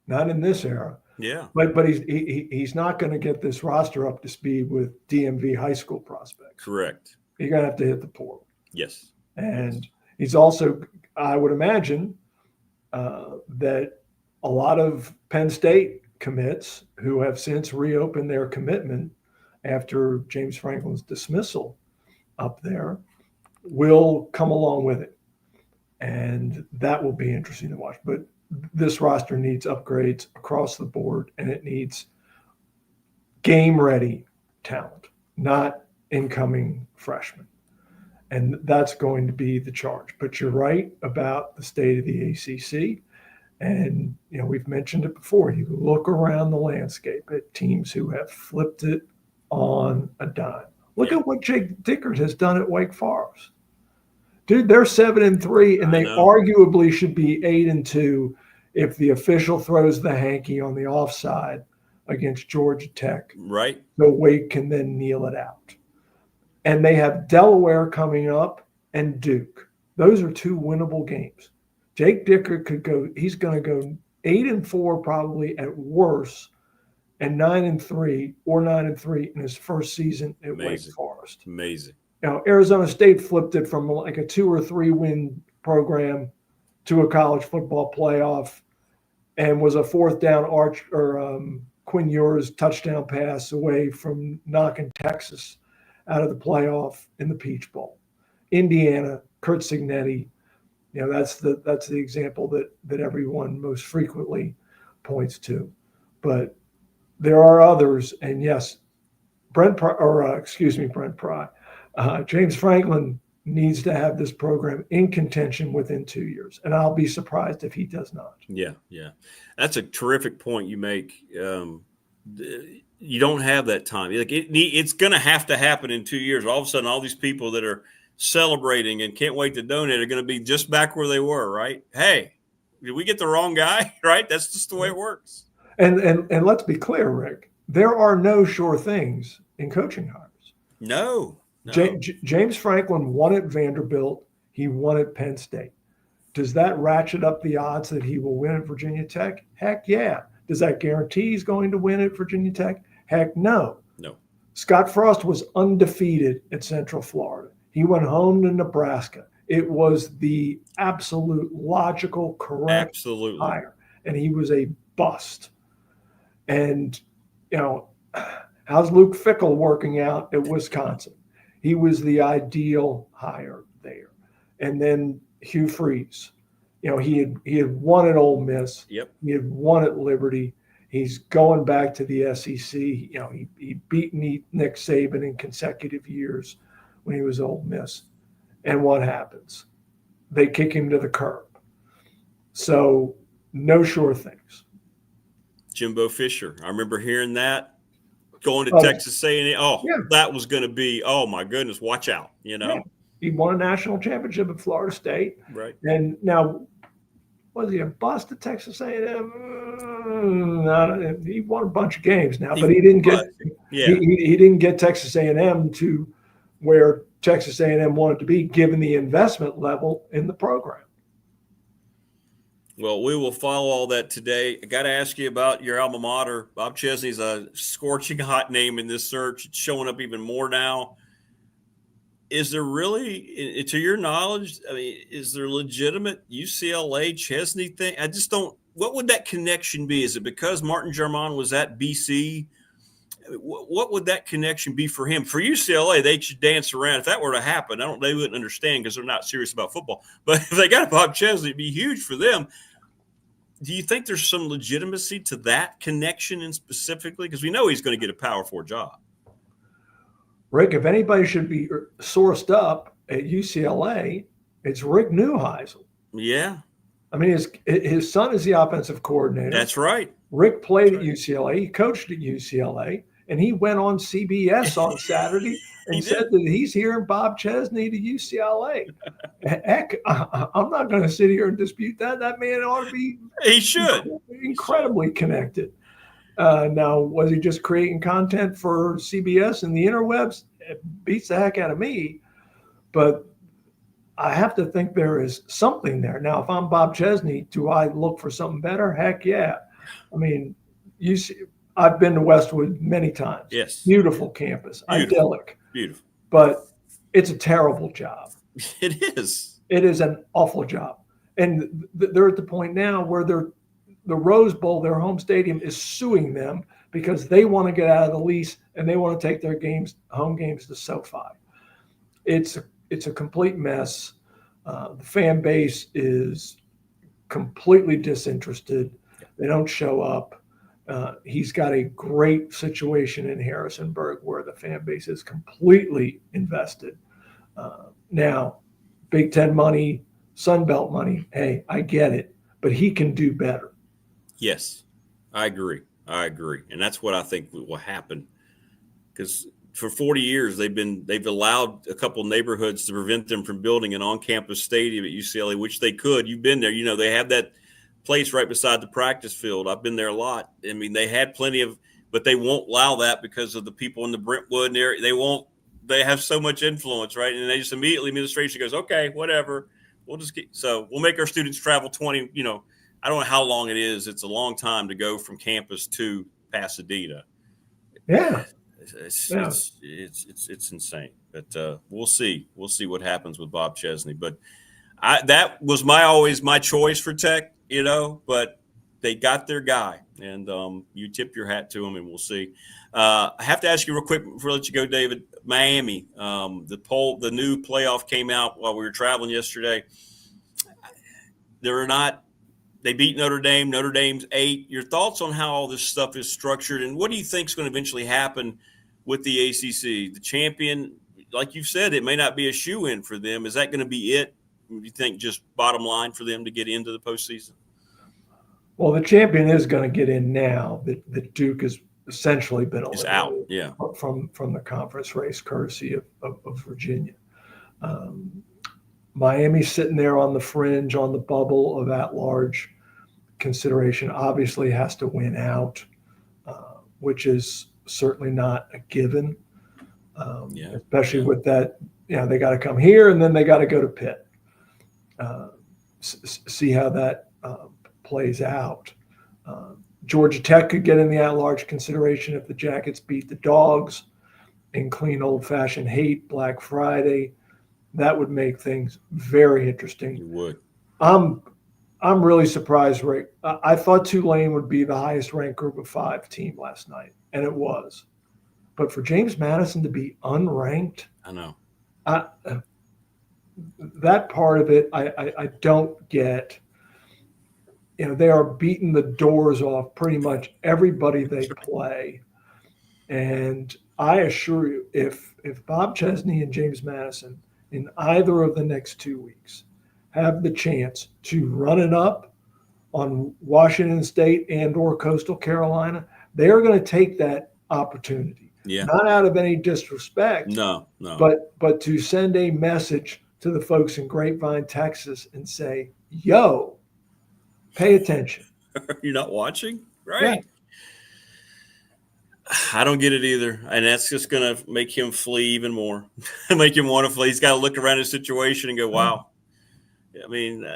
Not in this era. Yeah. But he's not going to get this roster up to speed with DMV high school prospects. Correct. You're going to have to hit the portal. Yes. And he's also, I would imagine, that a lot of Penn State commits who have since reopened their commitment after James Franklin's dismissal up there will come along with it. And that will be interesting to watch. But this roster needs upgrades across the board, and it needs game-ready talent, not incoming freshmen. And that's going to be the charge. But you're right about the state of the ACC. And, you know, we've mentioned it before. You look around the landscape at teams who have flipped it on a dime. Look at what Jake Dickert has done at Wake Forest. Dude, they're 7-3, and they arguably should be 8-2 if the official throws the hanky on the offside against Georgia Tech. Right. So Wake can then kneel it out. And they have Delaware coming up and Duke. Those are two winnable games. Jake Dickert could go, he's going to go 8-4 probably at worst, and 9-3 or 9-3 in his first season at Wake Forest. Amazing. You know, Arizona State flipped it from like a 2 or 3 win program to a college football playoff, and was a fourth down Quinn Ewers touchdown pass away from knocking Texas out of the playoff in the Peach Bowl. Indiana, Kurt Signetti, you know, that's the example that everyone most frequently points to. But there are others, and yes, Brent Pry. James Franklin needs to have this program in contention within 2 years, and I'll be surprised if he does not. Yeah. That's a terrific point you make. You don't have that time. Like it's going to have to happen in 2 years. All of a sudden, all these people that are celebrating and can't wait to donate are going to be just back where they were, right? Hey, did we get the wrong guy? Right? That's just the way it works. And let's be clear, Rick. There are no sure things in coaching hires. No. James Franklin won at Vanderbilt. He won at Penn State. Does that ratchet up the odds that he will win at Virginia Tech? Heck yeah. Does that guarantee he's going to win at Virginia Tech? Heck no. No. Scott Frost was undefeated at Central Florida. He went home to Nebraska. It was the absolute logical, correct hire. And he was a bust. And, you know, how's Luke Fickell working out at Wisconsin? He was the ideal hire there. And then Hugh Freeze. You know, he had won at Ole Miss. Yep. He had won at Liberty. He's going back to the SEC. You know, he beat Nick Saban in consecutive years when he was Ole Miss. And what happens? They kick him to the curb. So no sure things. Jimbo Fisher. I remember hearing that, going to Texas saying, that was going to be, oh, my goodness, watch out, you know. Yeah. He won a national championship at Florida State. Right. And now was he a bust at Texas A&M? No, he won a bunch of games now, but he didn't get he didn't get Texas A&M to where Texas A&M wanted to be, given the investment level in the program. Well, we will follow all that today. I got to ask you about your alma mater. Bob Chesney's a scorching hot name in this search. It's showing up even more now. Is there really, to your knowledge, I mean, is there legitimate UCLA Chesney thing? I just don't. What would that connection be? Is it because Martin Germain was at BC? What would that connection be for him? For UCLA, they should dance around. If that were to happen, they wouldn't understand because they're not serious about football. But if they got a Bob Chesney, it'd be huge for them. Do you think there's some legitimacy to that connection in specifically? Because we know he's going to get a Power 4 job. Rick, if anybody should be sourced up at UCLA, it's Rick Neuheisel. Yeah. I mean, his son is the offensive coordinator. That's right. Rick played at UCLA. He coached at UCLA. And he went on CBS on Saturday and said that he's hearing Bob Chesney to UCLA. Heck, I'm not going to sit here and dispute that. That man ought to be incredibly connected. Now, was he just creating content for CBS and the interwebs? It beats the heck out of me. But I have to think there is something there. Now, if I'm Bob Chesney, do I look for something better? Heck yeah. I mean, I've been to Westwood many times. Yes. Beautiful campus. Idyllic. Beautiful. But it's a terrible job. It is. It is an awful job. And they're at the point now where the Rose Bowl, their home stadium, is suing them because they want to get out of the lease and they want to take their home games to SoFi. It's a complete mess. The fan base is completely disinterested. They don't show up. He's got a great situation in Harrisonburg where the fan base is completely invested. Now, Big Ten money, Sun Belt money, hey, I get it, but he can do better. Yes, I agree. And that's what I think will happen. Because for 40 years, they've allowed a couple neighborhoods to prevent them from building an on-campus stadium at UCLA, which they could. You've been there. You know, they have that place right beside the practice field. I've been there a lot. I mean, they had plenty of, but they won't allow that because of the people in the Brentwood area. They have so much influence, right? And they just immediately, administration goes, okay, whatever. We'll make our students travel 20, I don't know how long it is. It's a long time to go from campus to Pasadena. Yeah. It's insane, but we'll see. We'll see what happens with Bob Chesney. But that was always my choice for Tech, but they got their guy, and you tip your hat to them, and we'll see. I have to ask you real quick before I let you go, David. Miami, the new playoff came out while we were traveling yesterday. They beat Notre Dame. Notre Dame's 8. Your thoughts on how all this stuff is structured, and what do you think is going to eventually happen with the ACC? The champion, like you've said, it may not be a shoe-in for them. Is that going to be it? Do you think just bottom line for them to get into the postseason? Well, the champion is going to get in now. The Duke has essentially been out, from the conference race, courtesy of Virginia. Miami's sitting there on the fringe, on the bubble of at-large consideration. Obviously has to win out, which is certainly not a given, especially with that. They got to come here and then they got to go to Pitt. See how that plays out. Georgia Tech could get in the at-large consideration if the Jackets beat the Dogs in clean old-fashioned hate Black Friday. That would make things very interesting. It would. I'm really surprised, Rick. I thought Tulane would be the highest-ranked Group of 5 team last night, and it was. But for James Madison to be unranked, I know. That part of it, I don't get. They are beating the doors off pretty much everybody they play. And I assure you, if Bob Chesney and James Madison in either of the next 2 weeks have the chance to run it up on Washington State and or Coastal Carolina, they are going to take that opportunity. Yeah. Not out of any disrespect. No. But to send a message to the folks in Grapevine, Texas, and say, yo, Pay attention. You're not watching, right? Yeah. I don't get it either, and that's just going to make him flee even more. Make him want to flee. He's got to look around his situation and go, "Wow." I mean,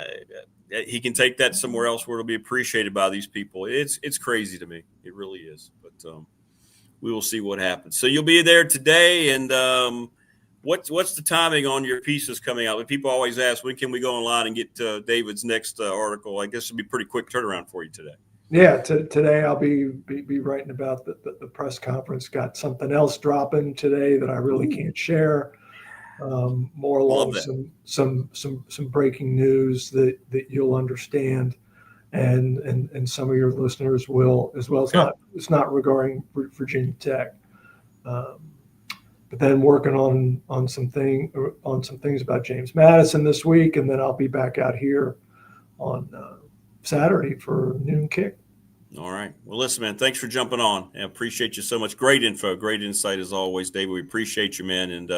he can take that somewhere else where it'll be appreciated by these people. It's crazy to me. It really is. But we will see what happens. So you'll be there today, and what's the timing on your pieces coming out? People always ask, when can we go online and get David's next article? I guess it'll be a pretty quick turnaround for you today. Yeah, today I'll be writing about the press conference. Got something else dropping today that I really can't share. More along some breaking news that you'll understand, and some of your listeners will as well. It's not regarding Virginia Tech, but then working on some things about James Madison this week, and then I'll be back out here on Saturday for noon kick. All right. Well, listen, man, thanks for jumping on. I appreciate you so much. Great info, great insight as always, David. We appreciate you, man, and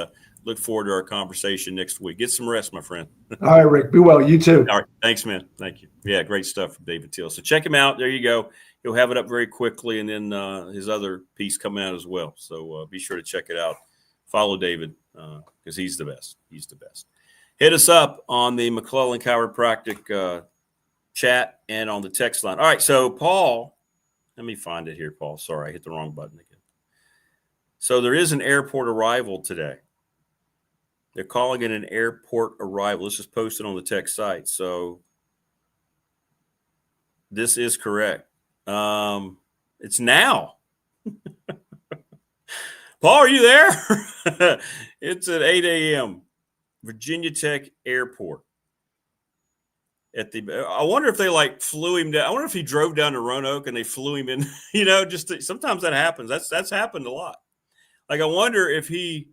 look forward to our conversation next week. Get some rest, my friend. All right, Rick. Be well. You too. All right. Thanks, man. Thank you. Yeah, great stuff from David Teel. So check him out. There you go. He'll have it up very quickly, and then his other piece coming out as well. So be sure to check it out. Follow David because he's the best. He's the best. Hit us up on the McClellan Chiropractic chat and on the text line. All right, so Paul, let me find it here, Paul. Sorry, I hit the wrong button again. So there is an airport arrival today. They're calling it an airport arrival. This is posted on the text site. So this is correct. It's now. Paul, are you there? It's at 8 a.m. Virginia Tech Airport. I wonder if they flew him down. I wonder if he drove down to Roanoke and they flew him in. Sometimes that happens. That's happened a lot. I wonder if he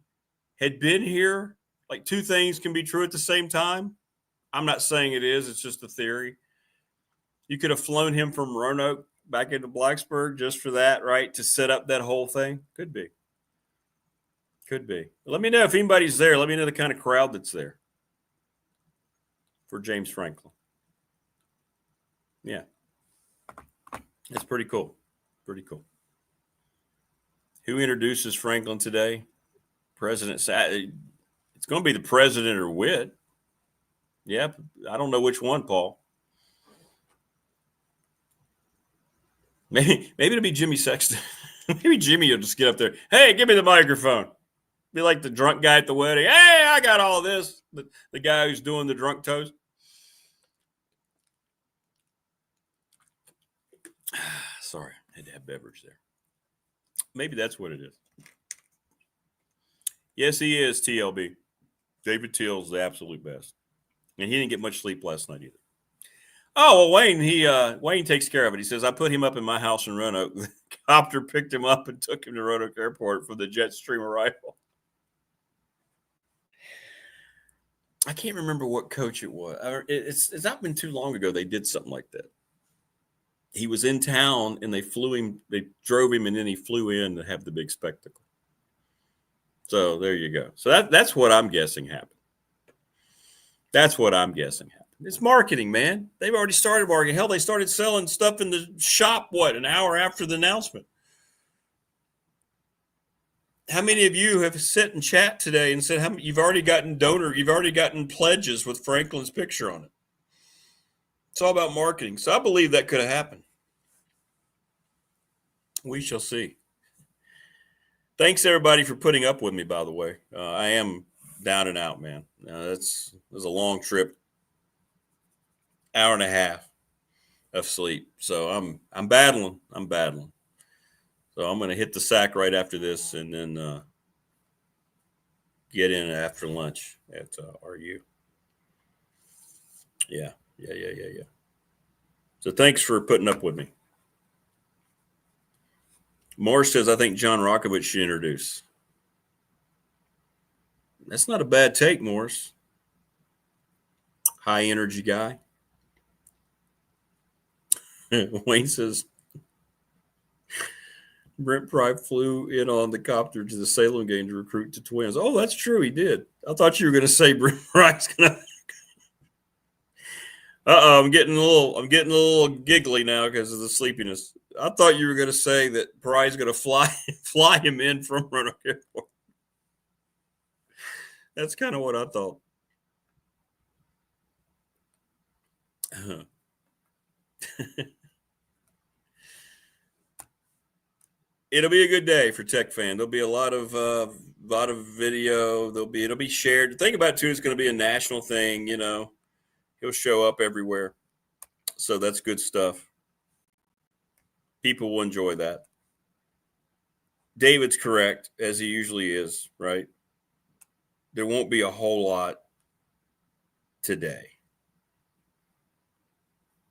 had been here. Two things can be true at the same time. I'm not saying it is. It's just a theory. You could have flown him from Roanoke back into Blacksburg just for that, right? To set up that whole thing. Could be. Could be. Let me know if anybody's there. Let me know the kind of crowd that's there for James Franklin. Yeah. It's pretty cool. Pretty cool. Who introduces Franklin today? President. It's going to be the president or Witt. Yeah. I don't know which one, Paul. Maybe it'll be Jimmy Sexton. Maybe Jimmy will just get up there. Hey, give me the microphone. Be like the drunk guy at the wedding. Hey, I got all this. The guy who's doing the drunk toast. Sorry, I had to have beverage there. Maybe that's what it is. Yes, he is, TLB. David Teel's the absolute best. And he didn't get much sleep last night either. Oh, well, Wayne takes care of it. He says, I put him up in my house in Roanoke. The copter picked him up and took him to Roanoke Airport for the Jetstream arrival. I can't remember what coach it was. It's not been too long ago they did something like that. He was in town and they drove him and then he flew in to have the big spectacle. So there you go. So that's what I'm guessing happened. That's what I'm guessing happened. It's marketing, man. They've already started marketing. Hell, they started selling stuff in the shop, an hour after the announcement. How many of you have sit and chat today and said you've already gotten pledges with Franklin's picture on it? It's all about marketing. So I believe that could have happened. We shall see. Thanks, everybody, for putting up with me, by the way. I am down and out, man. It was a long trip. Hour and a half of sleep. So I'm battling. So I'm going to hit the sack right after this and then get in after lunch at RU. Yeah. So thanks for putting up with me. Morris says, I think John Rokovich should introduce. That's not a bad take, Morris. High energy guy. Wayne says, Brent Pry flew in on the copter to the Salem game to recruit the Twins. Oh, that's true. He did. I thought you were going to say Brent Pry's going to. I'm getting a little giggly now because of the sleepiness. I thought you were going to say that Pry's going to fly him in from Roanoke Airport. That's kind of what I thought. It'll be a good day for Tech fan. There'll be a lot of video. It'll be shared. The thing about it too, it's going to be a national thing. You know, he'll show up everywhere, so that's good stuff. People will enjoy that. David's correct, as he usually is, right? There won't be a whole lot today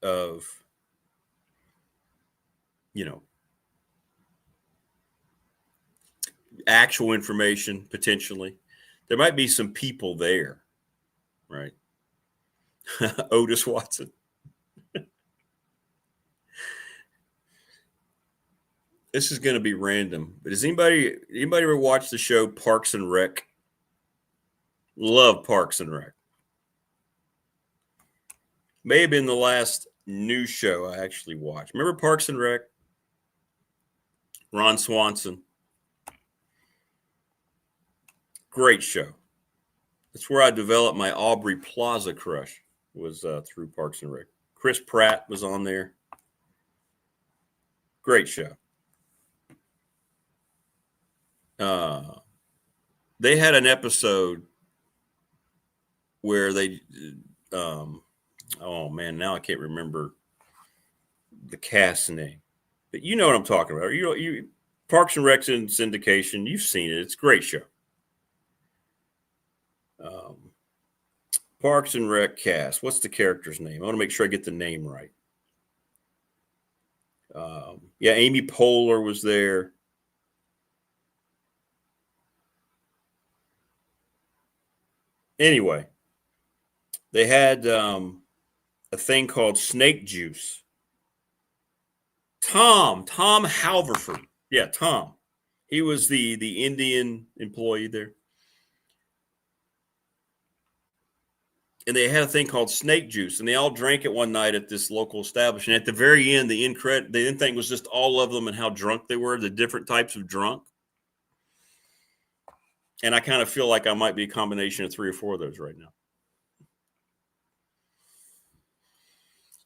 of, you know, actual information potentially. There might be some people there, right? Otis Watson. This is going to be random, but does anybody ever watch the show Parks and Rec? Love Parks and Rec. May have been the last new show I actually watched. Remember Parks and Rec? Ron Swanson. Great show. That's where I developed my Aubrey Plaza crush, was through Parks and Rec. Chris Pratt was on there. Great show. They had an episode where they, oh man, now I can't remember the cast name, but you know what I'm talking about. You Parks and Rec's in syndication. You've seen it. It's a great show. Parks and Rec cast. What's the character's name? I want to make sure I get the name right. Yeah, Amy Poehler was there. Anyway, they had a thing called snake juice. Tom Halverford. Yeah, Tom. He was the Indian employee there. And they had a thing called snake juice, and they all drank it one night at this local establishment. At the very end, the end credit, they didn't think it was just all of them and how drunk they were, the different types of drunk. And I kind of feel like I might be a combination of 3 or 4 of those right now.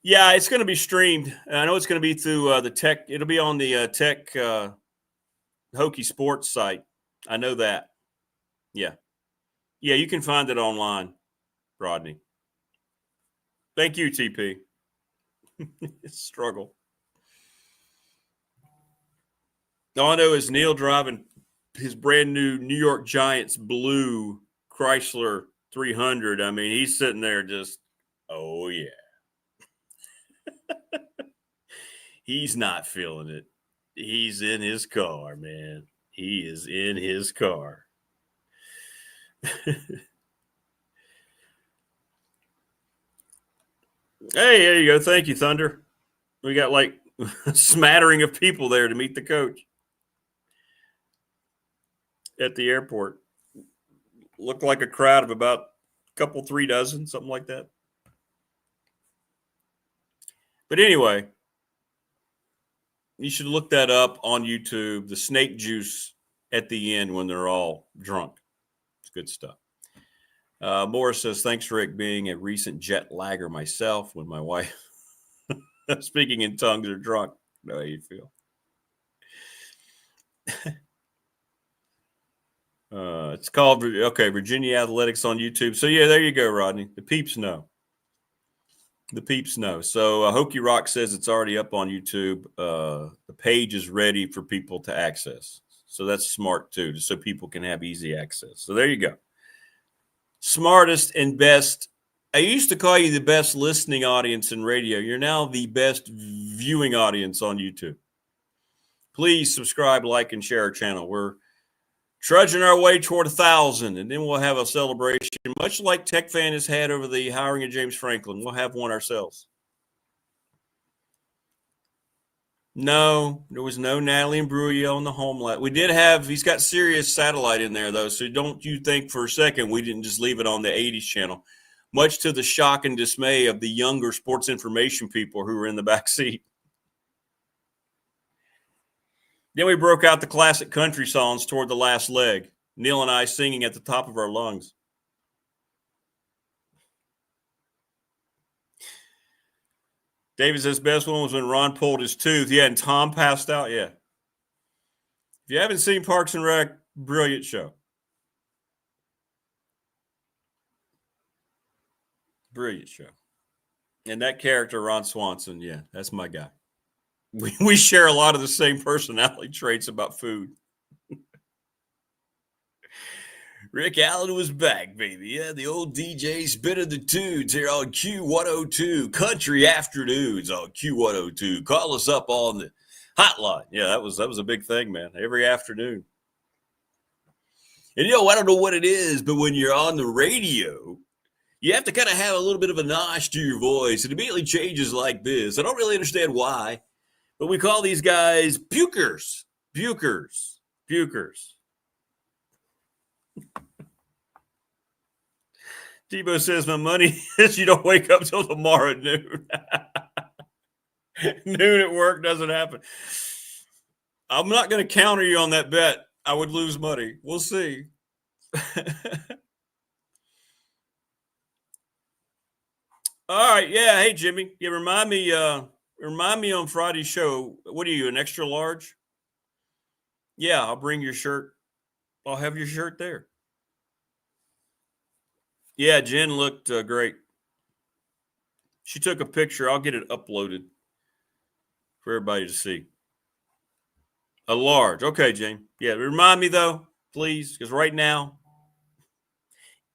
Yeah, it's going to be streamed. I know it's going to be through the Tech. It'll be on the Tech Hokie Sports site. I know that. Yeah. Yeah, you can find it online, Rodney. Thank you, TP. Struggle. All I know is Neil driving his brand new New York Giants blue Chrysler 300. I mean, he's sitting there just, oh, yeah. He's not feeling it. He's in his car, man. He is in his car. Hey, there you go. Thank you, Thunder. We got like a smattering of people there to meet the coach at the airport. Looked like a crowd of about a couple, 3 dozen, something like that. But anyway, you should look that up on YouTube, the snake juice at the end when they're all drunk. It's good stuff. Morris says, thanks, Rick, being a recent jet lagger myself when my wife speaking in tongues or drunk. Know how you feel. It's called, Virginia Athletics on YouTube. So, yeah, there you go, Rodney. The peeps know. The peeps know. So, Hokie Rock says it's already up on YouTube. The page is ready for people to access. So, that's smart, too, so people can have easy access. So, there you go. Smartest and best. I used to call you the best listening audience in radio. You're now the best viewing audience on YouTube. Please subscribe, like, and share our channel. We're trudging our way toward 1,000, and then we'll have a celebration, much like Tech Fan has had over the hiring of James Franklin. We'll have one ourselves. No, there was no Natalie Imbruglia on the home. We did have, he's got Sirius Satellite in there, though, so don't you think for a second we didn't just leave it on the 80s channel. much to the shock and dismay of the younger sports information people who were in the back seat. Then we broke out the classic country songs toward the last leg, Neil and I singing at the top of our lungs. David says best one was when Ron pulled his tooth. Yeah, and Tom passed out. Yeah. If you haven't seen Parks and Rec, brilliant show. Brilliant show. And that character, Ron Swanson, yeah, that's my guy. We share a lot of the same personality traits about food. Rick Allen was back, baby. Yeah, the old DJ spinning the tunes here on Q102, Country Afternoons on Q102. Call us up on the hotline. Yeah, that was a big thing, man, every afternoon. And, I don't know what it is, but when you're on the radio, you have to kind of have a little bit of a notch to your voice. It immediately changes like this. I don't really understand why, but we call these guys pukers. Pukers. Tebow says, my money is you don't wake up till tomorrow at noon. Noon at work doesn't happen. I'm not going to counter you on that bet. I would lose money. We'll see. All right. Yeah. Hey, Jimmy. Yeah, remind me on Friday's show. What are you, an extra large? Yeah, I'll bring your shirt. I'll have your shirt there. Yeah, Jen looked great. She took a picture. I'll get it uploaded for everybody to see. A large. Okay, Jen. Yeah, remind me, though, please, because right now,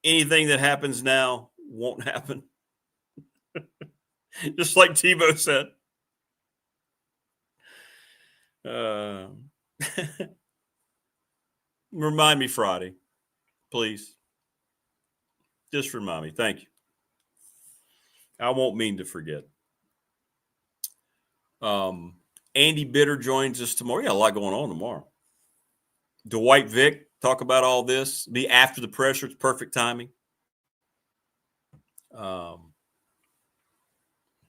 anything that happens now won't happen. Just like Tebow said. Remind me Friday, please. Just remind me. Thank you. I won't mean to forget. Andy Bitter joins us tomorrow. Yeah, a lot going on tomorrow. Dwight Vick, talk about all this. Be after the pressure. It's perfect timing.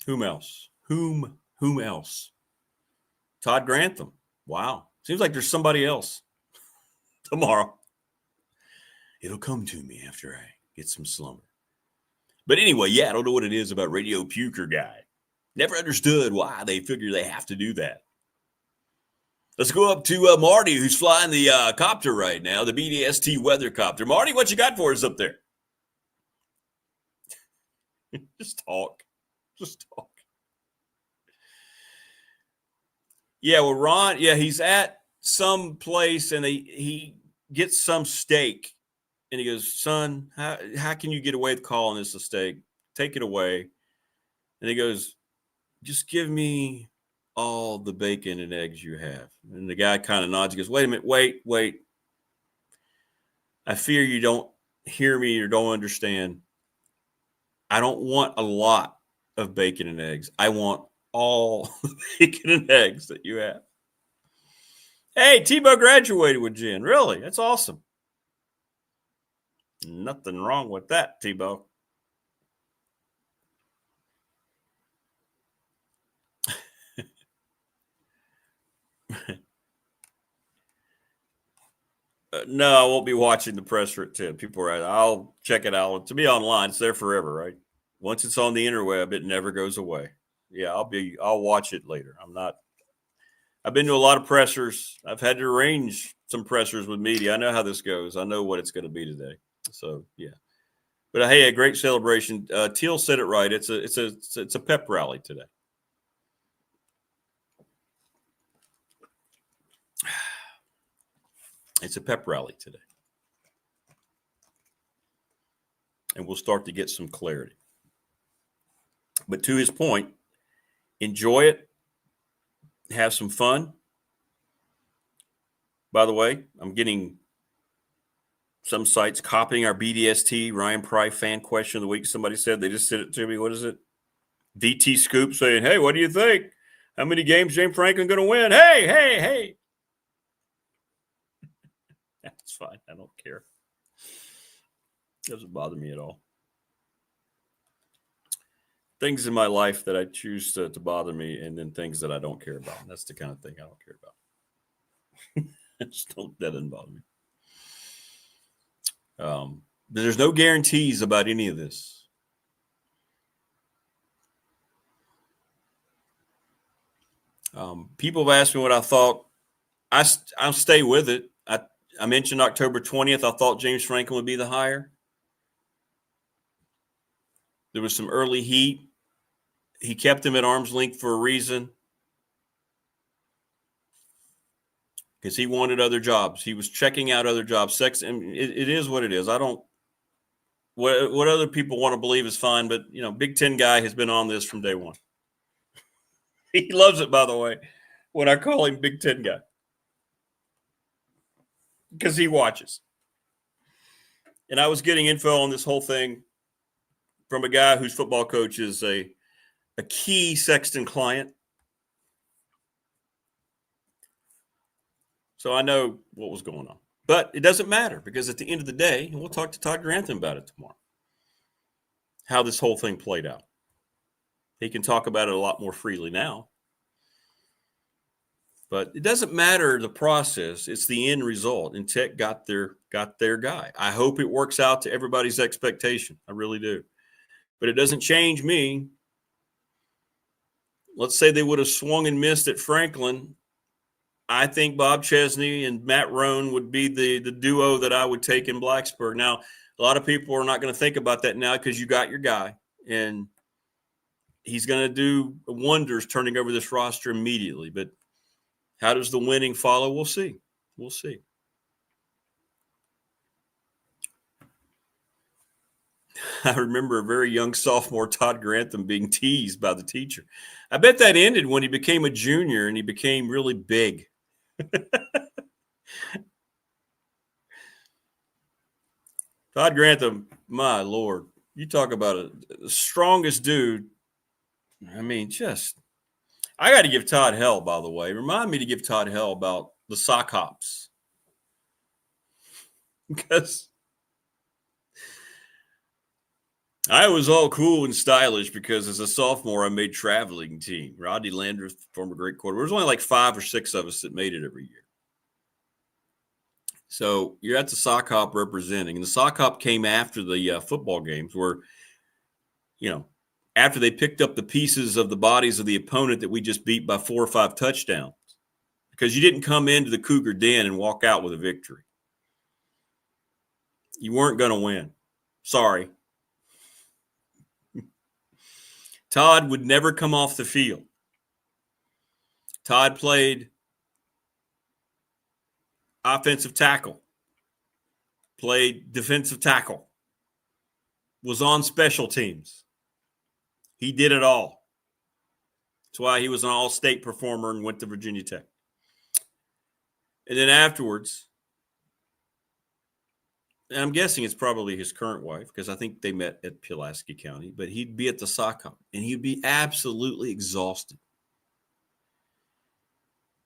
Whom else? Whom else? Todd Grantham. Wow. Seems like there's somebody else tomorrow. It'll come to me after I get some slumber. But anyway, yeah, I don't know what it is about Radio Puker Guy. Never understood why they figure they have to do that. Let's go up to Marty, who's flying the copter right now, the BDST weather copter. Marty, what you got for us up there? Just talk. Yeah, well, Ron, yeah, he's at some place and he gets some steak. And he goes, son, how can you get away with calling this a steak? Take it away. And he goes, just give me all the bacon and eggs you have. And the guy kind of nods. He goes, wait a minute, wait. I fear you don't hear me or don't understand. I don't want a lot of bacon and eggs. I want all the bacon and eggs that you have. Hey, Tebow graduated with Jen. Really? That's awesome. Nothing wrong with that, Tebow. No, I won't be watching the presser at 10. People are. I'll check it out. To be online, it's there forever, right? Once it's on the interweb, it never goes away. Yeah, I'll watch it later. I've been to a lot of pressers. I've had to arrange some pressers with media. I know how this goes. I know what it's going to be today. So yeah, but hey, a great celebration. Teel said it right. It's a pep rally today. It's a pep rally today, and we'll start to get some clarity. But to his point, enjoy it. Have some fun. By the way, I'm getting some sites copying our BDST Ryan Pry fan question of the week. Somebody said, they just sent it to me. What is it? VT Scoop saying, hey, what do you think? How many games James Franklin going to win? Hey. That's fine. I don't care. Doesn't bother me at all. things in my life that I choose to bother me, and then things that I don't care about. And that's the kind of thing I don't care about. That doesn't bother me. There's no guarantees about any of this. People have asked me what I thought. I'll stay with it. I mentioned October 20th. I thought James Franklin would be the hire. There was some early heat. He kept him at arm's length for a reason. Because he wanted other jobs. He was checking out other jobs. It is what it is. What other people want to believe is fine, but, Big Ten guy has been on this from day one. He loves it, by the way, when I call him Big Ten guy. Because he watches. And I was getting info on this whole thing from a guy whose football coach is a key Sexton client. So I know what was going on. But it doesn't matter, because at the end of the day, and we'll talk to Todd Grantham about it tomorrow, how this whole thing played out. He can talk about it a lot more freely now. But it doesn't matter the process. It's the end result. And Tech got their guy. I hope it works out to everybody's expectation. I really do. But it doesn't change me. Let's say they would have swung and missed at Franklin. I think Bob Chesney and Matt Roan would be the duo that I would take in Blacksburg. Now, a lot of people are not going to think about that now because you got your guy. And he's going to do wonders turning over this roster immediately. But how does the winning follow? We'll see. We'll see. I remember a very young sophomore, Todd Grantham, being teased by the teacher. I bet that ended when he became a junior and he became really big. Todd Grantham, my Lord, you talk about the strongest dude. I mean, I got to give Todd hell, by the way. Remind me to give Todd hell about the sock hops. Because I was all cool and stylish because as a sophomore, I made traveling team. Rodney Landers, former great quarterback. There was only like 5 or 6 of us that made it every year. So you're at the sock hop representing. And the sock hop came after the football games where, after they picked up the pieces of the bodies of the opponent that we just beat by 4 or 5 touchdowns. Because you didn't come into the Cougar Den and walk out with a victory. You weren't going to win. Sorry. Todd would never come off the field. Todd played offensive tackle, played defensive tackle, was on special teams. He did it all. That's why he was an all-state performer and went to Virginia Tech. And then afterwards, and I'm guessing it's probably his current wife because I think they met at Pulaski County, but he'd be at the sock hop and he'd be absolutely exhausted.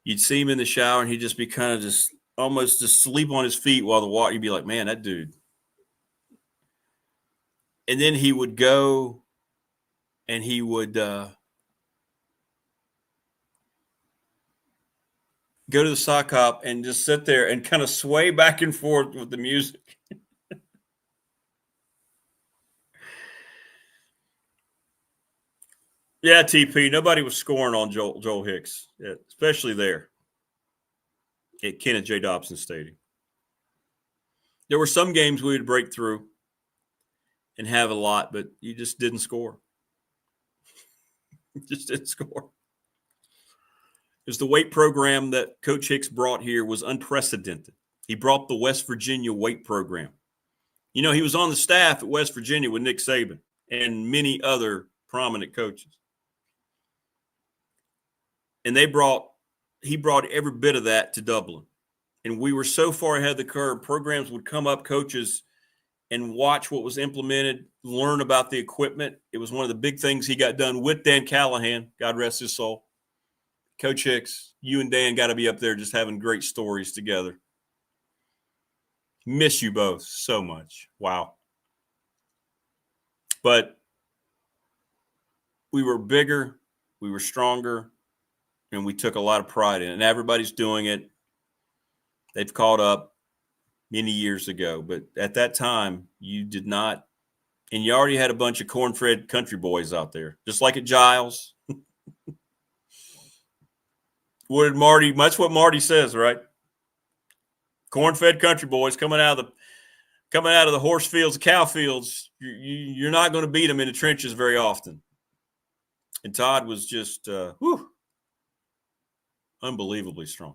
You'd see him in the shower and he'd just be kind of just almost just sleep on his feet while the water. You'd be like, man, that dude. And then he would go and he would go to the sock hop and just sit there and kind of sway back and forth with the music. Yeah, TP. Nobody was scoring on Joel Hicks, especially there at Kenneth J. Dobson Stadium. There were some games we would break through and have a lot, but you just didn't score. Just didn't score. Because the weight program that Coach Hicks brought here was unprecedented. He brought the West Virginia weight program. He was on the staff at West Virginia with Nick Saban and many other prominent coaches. And he brought every bit of that to Dublin. And we were so far ahead of the curve, programs would come up, coaches, and watch what was implemented, learn about the equipment. It was one of the big things he got done with Dan Callahan, God rest his soul. Coach Hicks, you and Dan got to be up there just having great stories together. Miss you both so much. Wow. But we were bigger, we were stronger, and we took a lot of pride in it. And everybody's doing it. They've caught up many years ago. But at that time, you did not. And you already had a bunch of corn-fed country boys out there, just like at Giles. What did Marty? That's what Marty says, right? Corn-fed country boys coming out of the horse fields, the cow fields. You're not going to beat them in the trenches very often. And Todd was just unbelievably strong.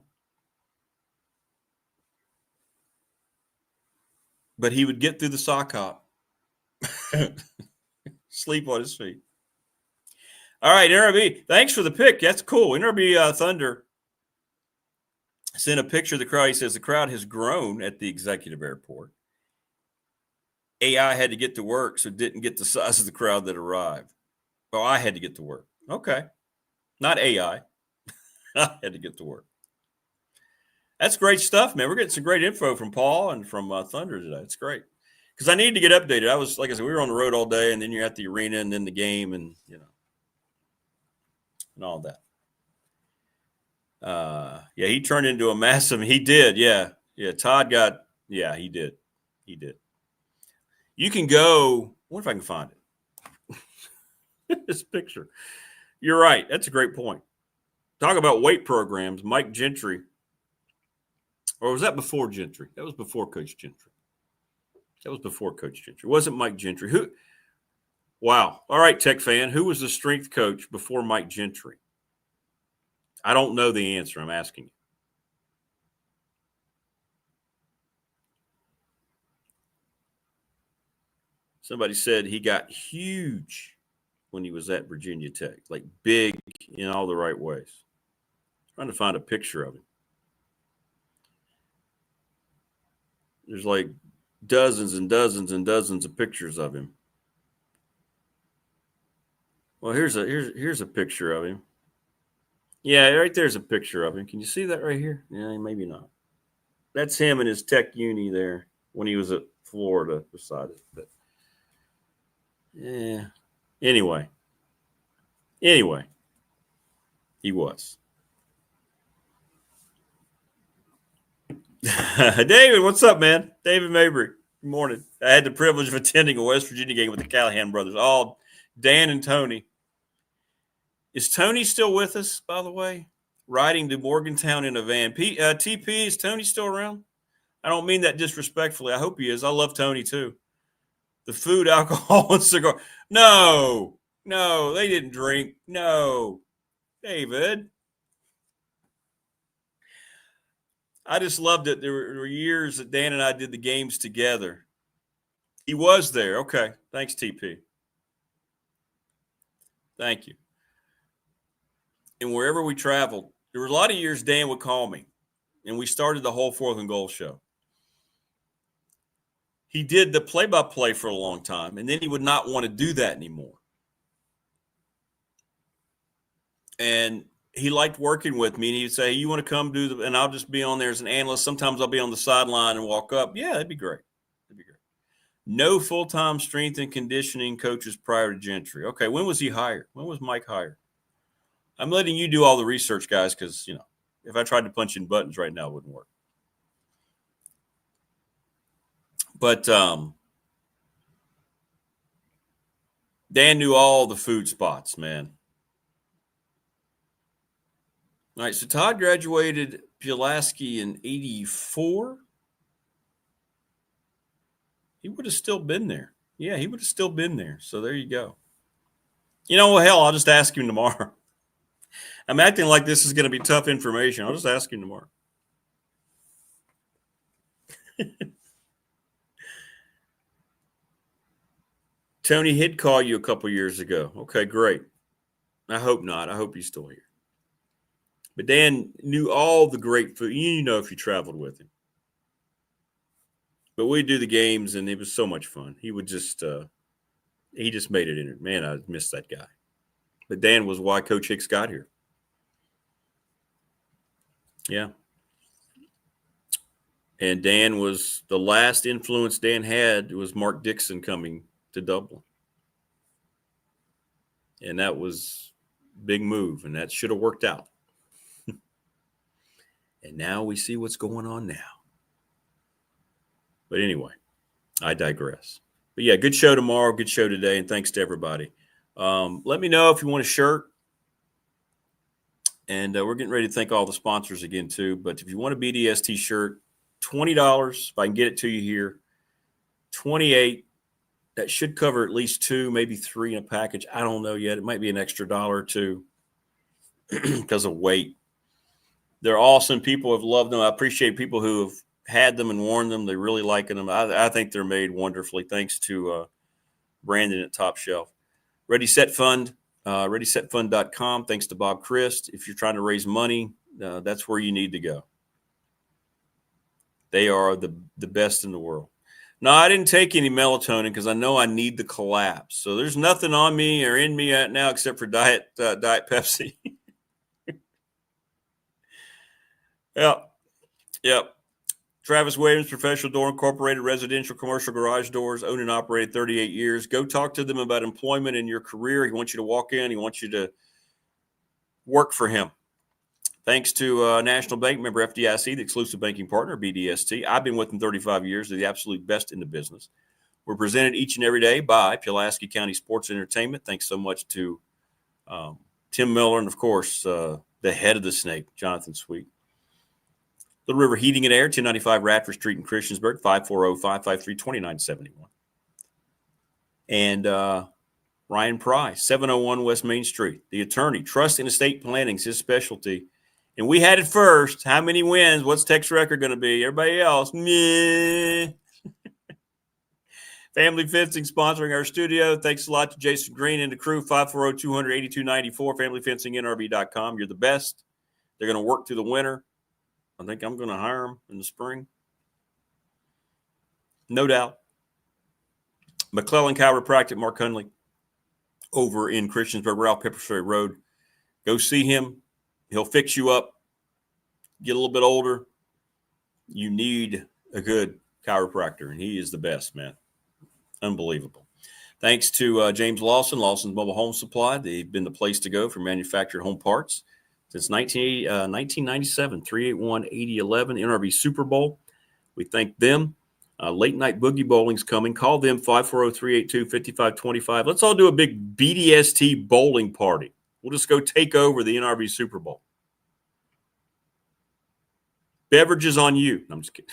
But he would get through the sock hop, sleep on his feet. All right, NRB, thanks for the pick. That's cool. NRB Thunder sent a picture of the crowd. He says the crowd has grown at the executive airport. AI had to get to work, so didn't get the size of the crowd that arrived. Oh, I had to get to work. Okay. Not AI. I had to get to work. That's great stuff, man. We're getting some great info from Paul and from Thunder today. It's great. Because I need to get updated. I was, like I said, we were on the road all day, and then you're at the arena and then the game and, and all that. Yeah, he turned into a massive. He did. Yeah. Todd got. Yeah, he did. You can go. I wonder if I can find it. This picture. You're right. That's a great point. Talk about weight programs. Mike Gentry. Or was that before Gentry? That was before Coach Gentry. It wasn't Mike Gentry. Who? Wow. All right, Tech fan. Who was the strength coach before Mike Gentry? I don't know the answer. I'm asking you. Somebody said he got huge when he was at Virginia Tech, like big in all the right ways. I'm trying to find a picture of him. There's like dozens and dozens and dozens of pictures of him. Well, here's a picture of him. Yeah, right there's a picture of him. Can you see that right here? Yeah, maybe not. That's him in his Tech uni there when he was at Florida beside it. But yeah. Anyway, he was. David, what's up, man? David Mabry. Good morning. I had the privilege of attending a West Virginia game with the Callahan brothers. All Dan and Tony. Is Tony still with us, by the way? Riding to Morgantown in a van. TP, is Tony still around? I don't mean that disrespectfully. I hope he is. I love Tony, too. The food, alcohol, and cigar. No, they didn't drink. No, David. I just loved it. There were years that Dan and I did the games together. He was there. Okay. Thanks, TP. Thank you. And wherever we traveled, there were a lot of years Dan would call me, and we started the whole Fourth and Goal show. He did the play-by-play for a long time, and then he would not want to do that anymore. And he liked working with me, and he'd say, "You want to come do and I'll just be on there as an analyst. Sometimes I'll be on the sideline and walk up." Yeah, that'd be great. No full-time strength and conditioning coaches prior to Gentry. Okay, when was he hired? When was Mike hired? I'm letting you do all the research, guys, because, if I tried to punch in buttons right now, it wouldn't work. But Dan knew all the food spots, man. All right, so Todd graduated Pulaski in 84. He would have still been there. Yeah, he would have still been there. So there you go. Hell, I'll just ask him tomorrow. I'm acting like this is going to be tough information. I'll just ask him tomorrow. Tony did call you a couple years ago. Okay, great. I hope not. I hope he's still here. But Dan knew all the great food. If you traveled with him. But we'd do the games, and it was so much fun. He would just he just made it in it. Man, I miss that guy. But Dan was why Coach Hicks got here. Yeah. And Dan was the last influence Dan had was Mark Dixon coming to Dublin. And that was a big move, and that should have worked out. And now we see what's going on now. But anyway, I digress. But yeah, good show tomorrow, good show today, and thanks to everybody. Let me know if you want a shirt. And we're getting ready to thank all the sponsors again, too. But if you want a BDST shirt, $20, if I can get it to you here. $28. That should cover at least 2, maybe 3 in a package. I don't know yet. It might be an extra $1 or 2 because of weight. They're awesome. People have loved them. I appreciate people who have had them and worn them. They're really liking them. I think they're made wonderfully. Thanks to Brandon at Top Shelf. Ready, Set, Fund. ReadySetFund.com. Thanks to Bob Christ. If you're trying to raise money, that's where you need to go. They are the best in the world. No, I didn't take any melatonin because I know I need the collapse. So there's nothing on me or in me right now except for Diet Pepsi. Yep. Travis Williams, Professional Door Incorporated, residential commercial garage doors, owned and operated 38 years. Go talk to them about employment in your career. He wants you to walk in. He wants you to work for him. Thanks to National Bank, member FDIC, the exclusive banking partner, BDST. I've been with them 35 years. They're the absolute best in the business. We're presented each and every day by Pulaski County Sports Entertainment. Thanks so much to Tim Miller and, of course, the head of the snake, Jonathan Sweet. Little River Heating and Air, 1095 Radford Street in Christiansburg, 540-553-2971. And Ryan Price, 701 West Main Street. The attorney, trust and estate planning is his specialty. And we had it first. How many wins? What's Tech's record going to be? Everybody else, meh. Family Fencing sponsoring our studio. Thanks a lot to Jason Green and the crew, 540-200-8294, familyfencingnrb.com. You're the best. They're going to work through the winter. I think I'm going to hire them in the spring. No doubt. McClellan Chiropractic, Mark Hundley, over in Christiansburg, Ralph Pepperstreet Road. Go see him. He'll fix you up. Get a little bit older. You need a good chiropractor, and he is the best, man. Unbelievable. Thanks to James Lawson's Mobile Home Supply. They've been the place to go for manufactured home parts since 1997, 381-8011, NRB Super Bowl. We thank them. Late night boogie bowling's coming. Call them 540-382-5525. Let's all do a big BDST bowling party. We'll just go take over the NRB Super Bowl. Beverages on you. No, I'm just kidding.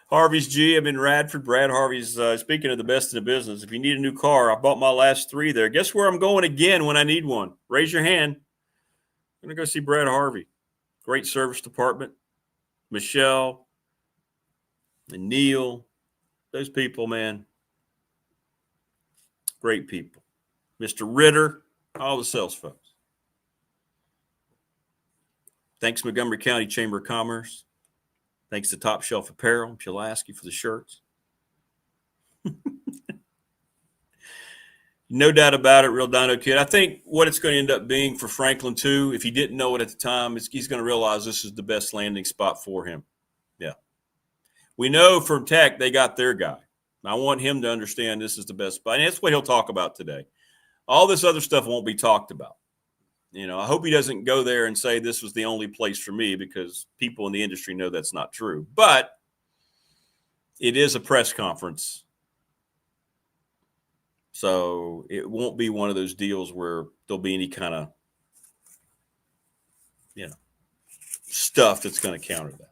Harvey's GM in Radford. Brad Harvey's, speaking of the best in the business, if you need a new car, I bought my last 3 there. Guess where I'm going again when I need one? Raise your hand. I'm going to go see Brad Harvey. Great service department. Michelle and Neil. Those people, man. Great people. Mr. Ritter. All the sales folks. Thanks, Montgomery County Chamber of Commerce. Thanks to Top Shelf Apparel and Pulaski for the shirts. No doubt about it, Real Dino Kid. I think what it's going to end up being for Franklin, too, if he didn't know it at the time, he's going to realize this is the best landing spot for him. Yeah. We know from Tech they got their guy. I want him to understand this is the best spot. And that's what he'll talk about today. All this other stuff won't be talked about. You know, I hope he doesn't go there and say this was the only place for me, because people in the industry know that's not true. But it is a press conference. So it won't be one of those deals where there'll be any kind of, stuff that's going to counter that.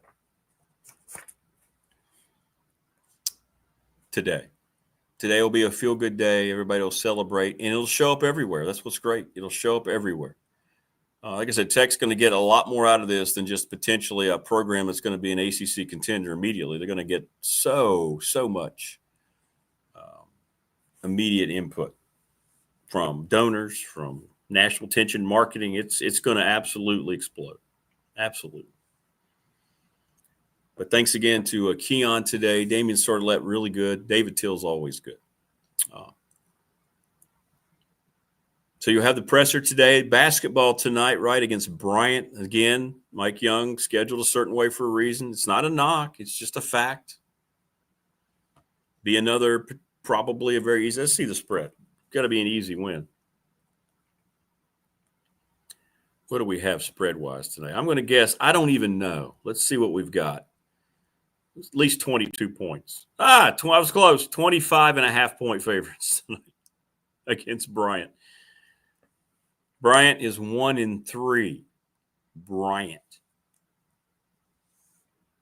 Today will be a feel-good day. Everybody will celebrate, and it'll show up everywhere. That's what's great. It'll show up everywhere. Like I said, Tech's going to get a lot more out of this than just potentially a program that's going to be an ACC contender immediately. They're going to get so much immediate input from donors, from national attention, marketing. It's going to absolutely explode. Absolutely. But thanks again to Kion today. Damien Sordelett, really good. David Teel's always good. So you'll have the presser today. Basketball tonight, right, against Bryant. Again, Mike Young scheduled a certain way for a reason. It's not a knock. It's just a fact. Be another, probably a very easy. Let's see the spread. Got to be an easy win. What do we have spread-wise today? I'm going to guess. I don't even know. Let's see what we've got. At least 22 points. I was close. 25.5-point favorites against Bryant. Bryant is 1-3. Bryant.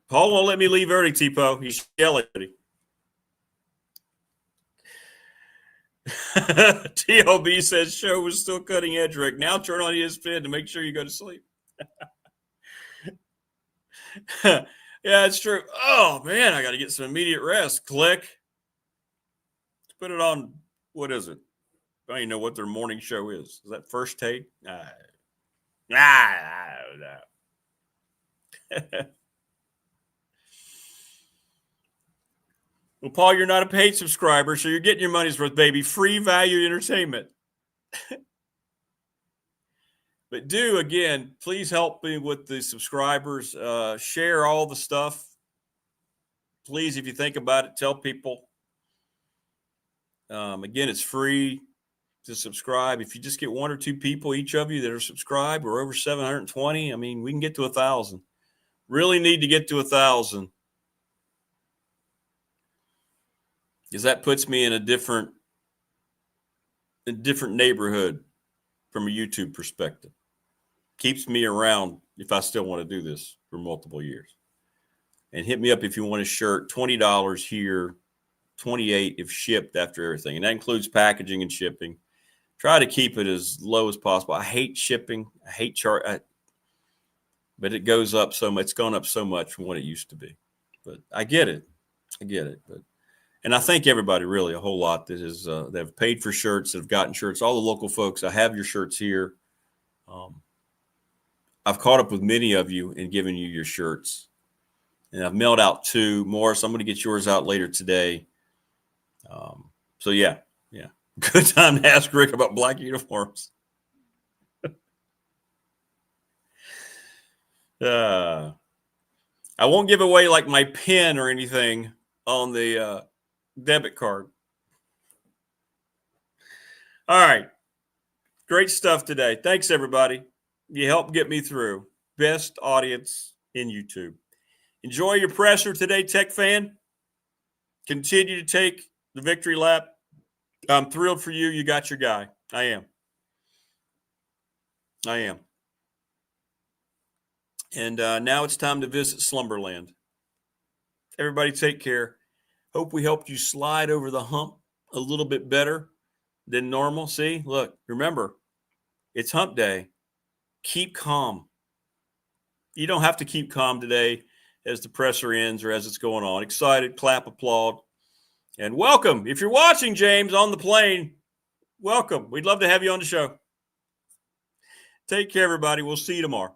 Paul won't let me leave early, Tipo. He's yelling at me. TLB says show was still cutting edge, Rick. Now turn on ESPN to make sure you go to sleep. Yeah, it's true. Oh, man, I got to get some immediate rest. Click. Let's put it on, what is it? I don't even know what their morning show is. Is that First Take? No. Well, Paul, you're not a paid subscriber, so you're getting your money's worth, baby. Free value entertainment. But again, please help me with the subscribers. Share all the stuff. Please, if you think about it, tell people. Again, it's free to subscribe. If you just get 1 or 2 people, each of you that are subscribed, we're over 720. I mean, we can get to 1,000. Really need to get to 1,000. Because that puts me in a different neighborhood from a YouTube perspective. Keeps me around if I still want to do this for multiple years. And hit me up if you want a shirt. $20 here, $28 if shipped after everything. And that includes packaging and shipping. Try to keep it as low as possible. I hate shipping. I hate but it goes up so much. It's gone up so much from what it used to be. But I get it. And I thank everybody really a whole lot that have paid for shirts, that have gotten shirts. All the local folks, I have your shirts here. I've caught up with many of you and given you your shirts. And I've mailed out 2 more, so I'm going to get yours out later today. So, yeah. Good time to ask Rick about black uniforms. I won't give away like my pin or anything on the debit card. All right. Great stuff today. Thanks, everybody. You helped get me through. Best audience in YouTube. Enjoy your presser today, Tech fan. Continue to take the victory lap. I'm thrilled for you. You got your guy. I am. And now it's time to visit Slumberland. Everybody take care. Hope we helped you slide over the hump a little bit better than normal. See, look, remember, it's hump day. Keep calm. You don't have to keep calm today as the presser ends or as it's going on. Excited, clap, applaud. And welcome. If you're watching, James, on the plane, welcome. We'd love to have you on the show. Take care, everybody. We'll see you tomorrow.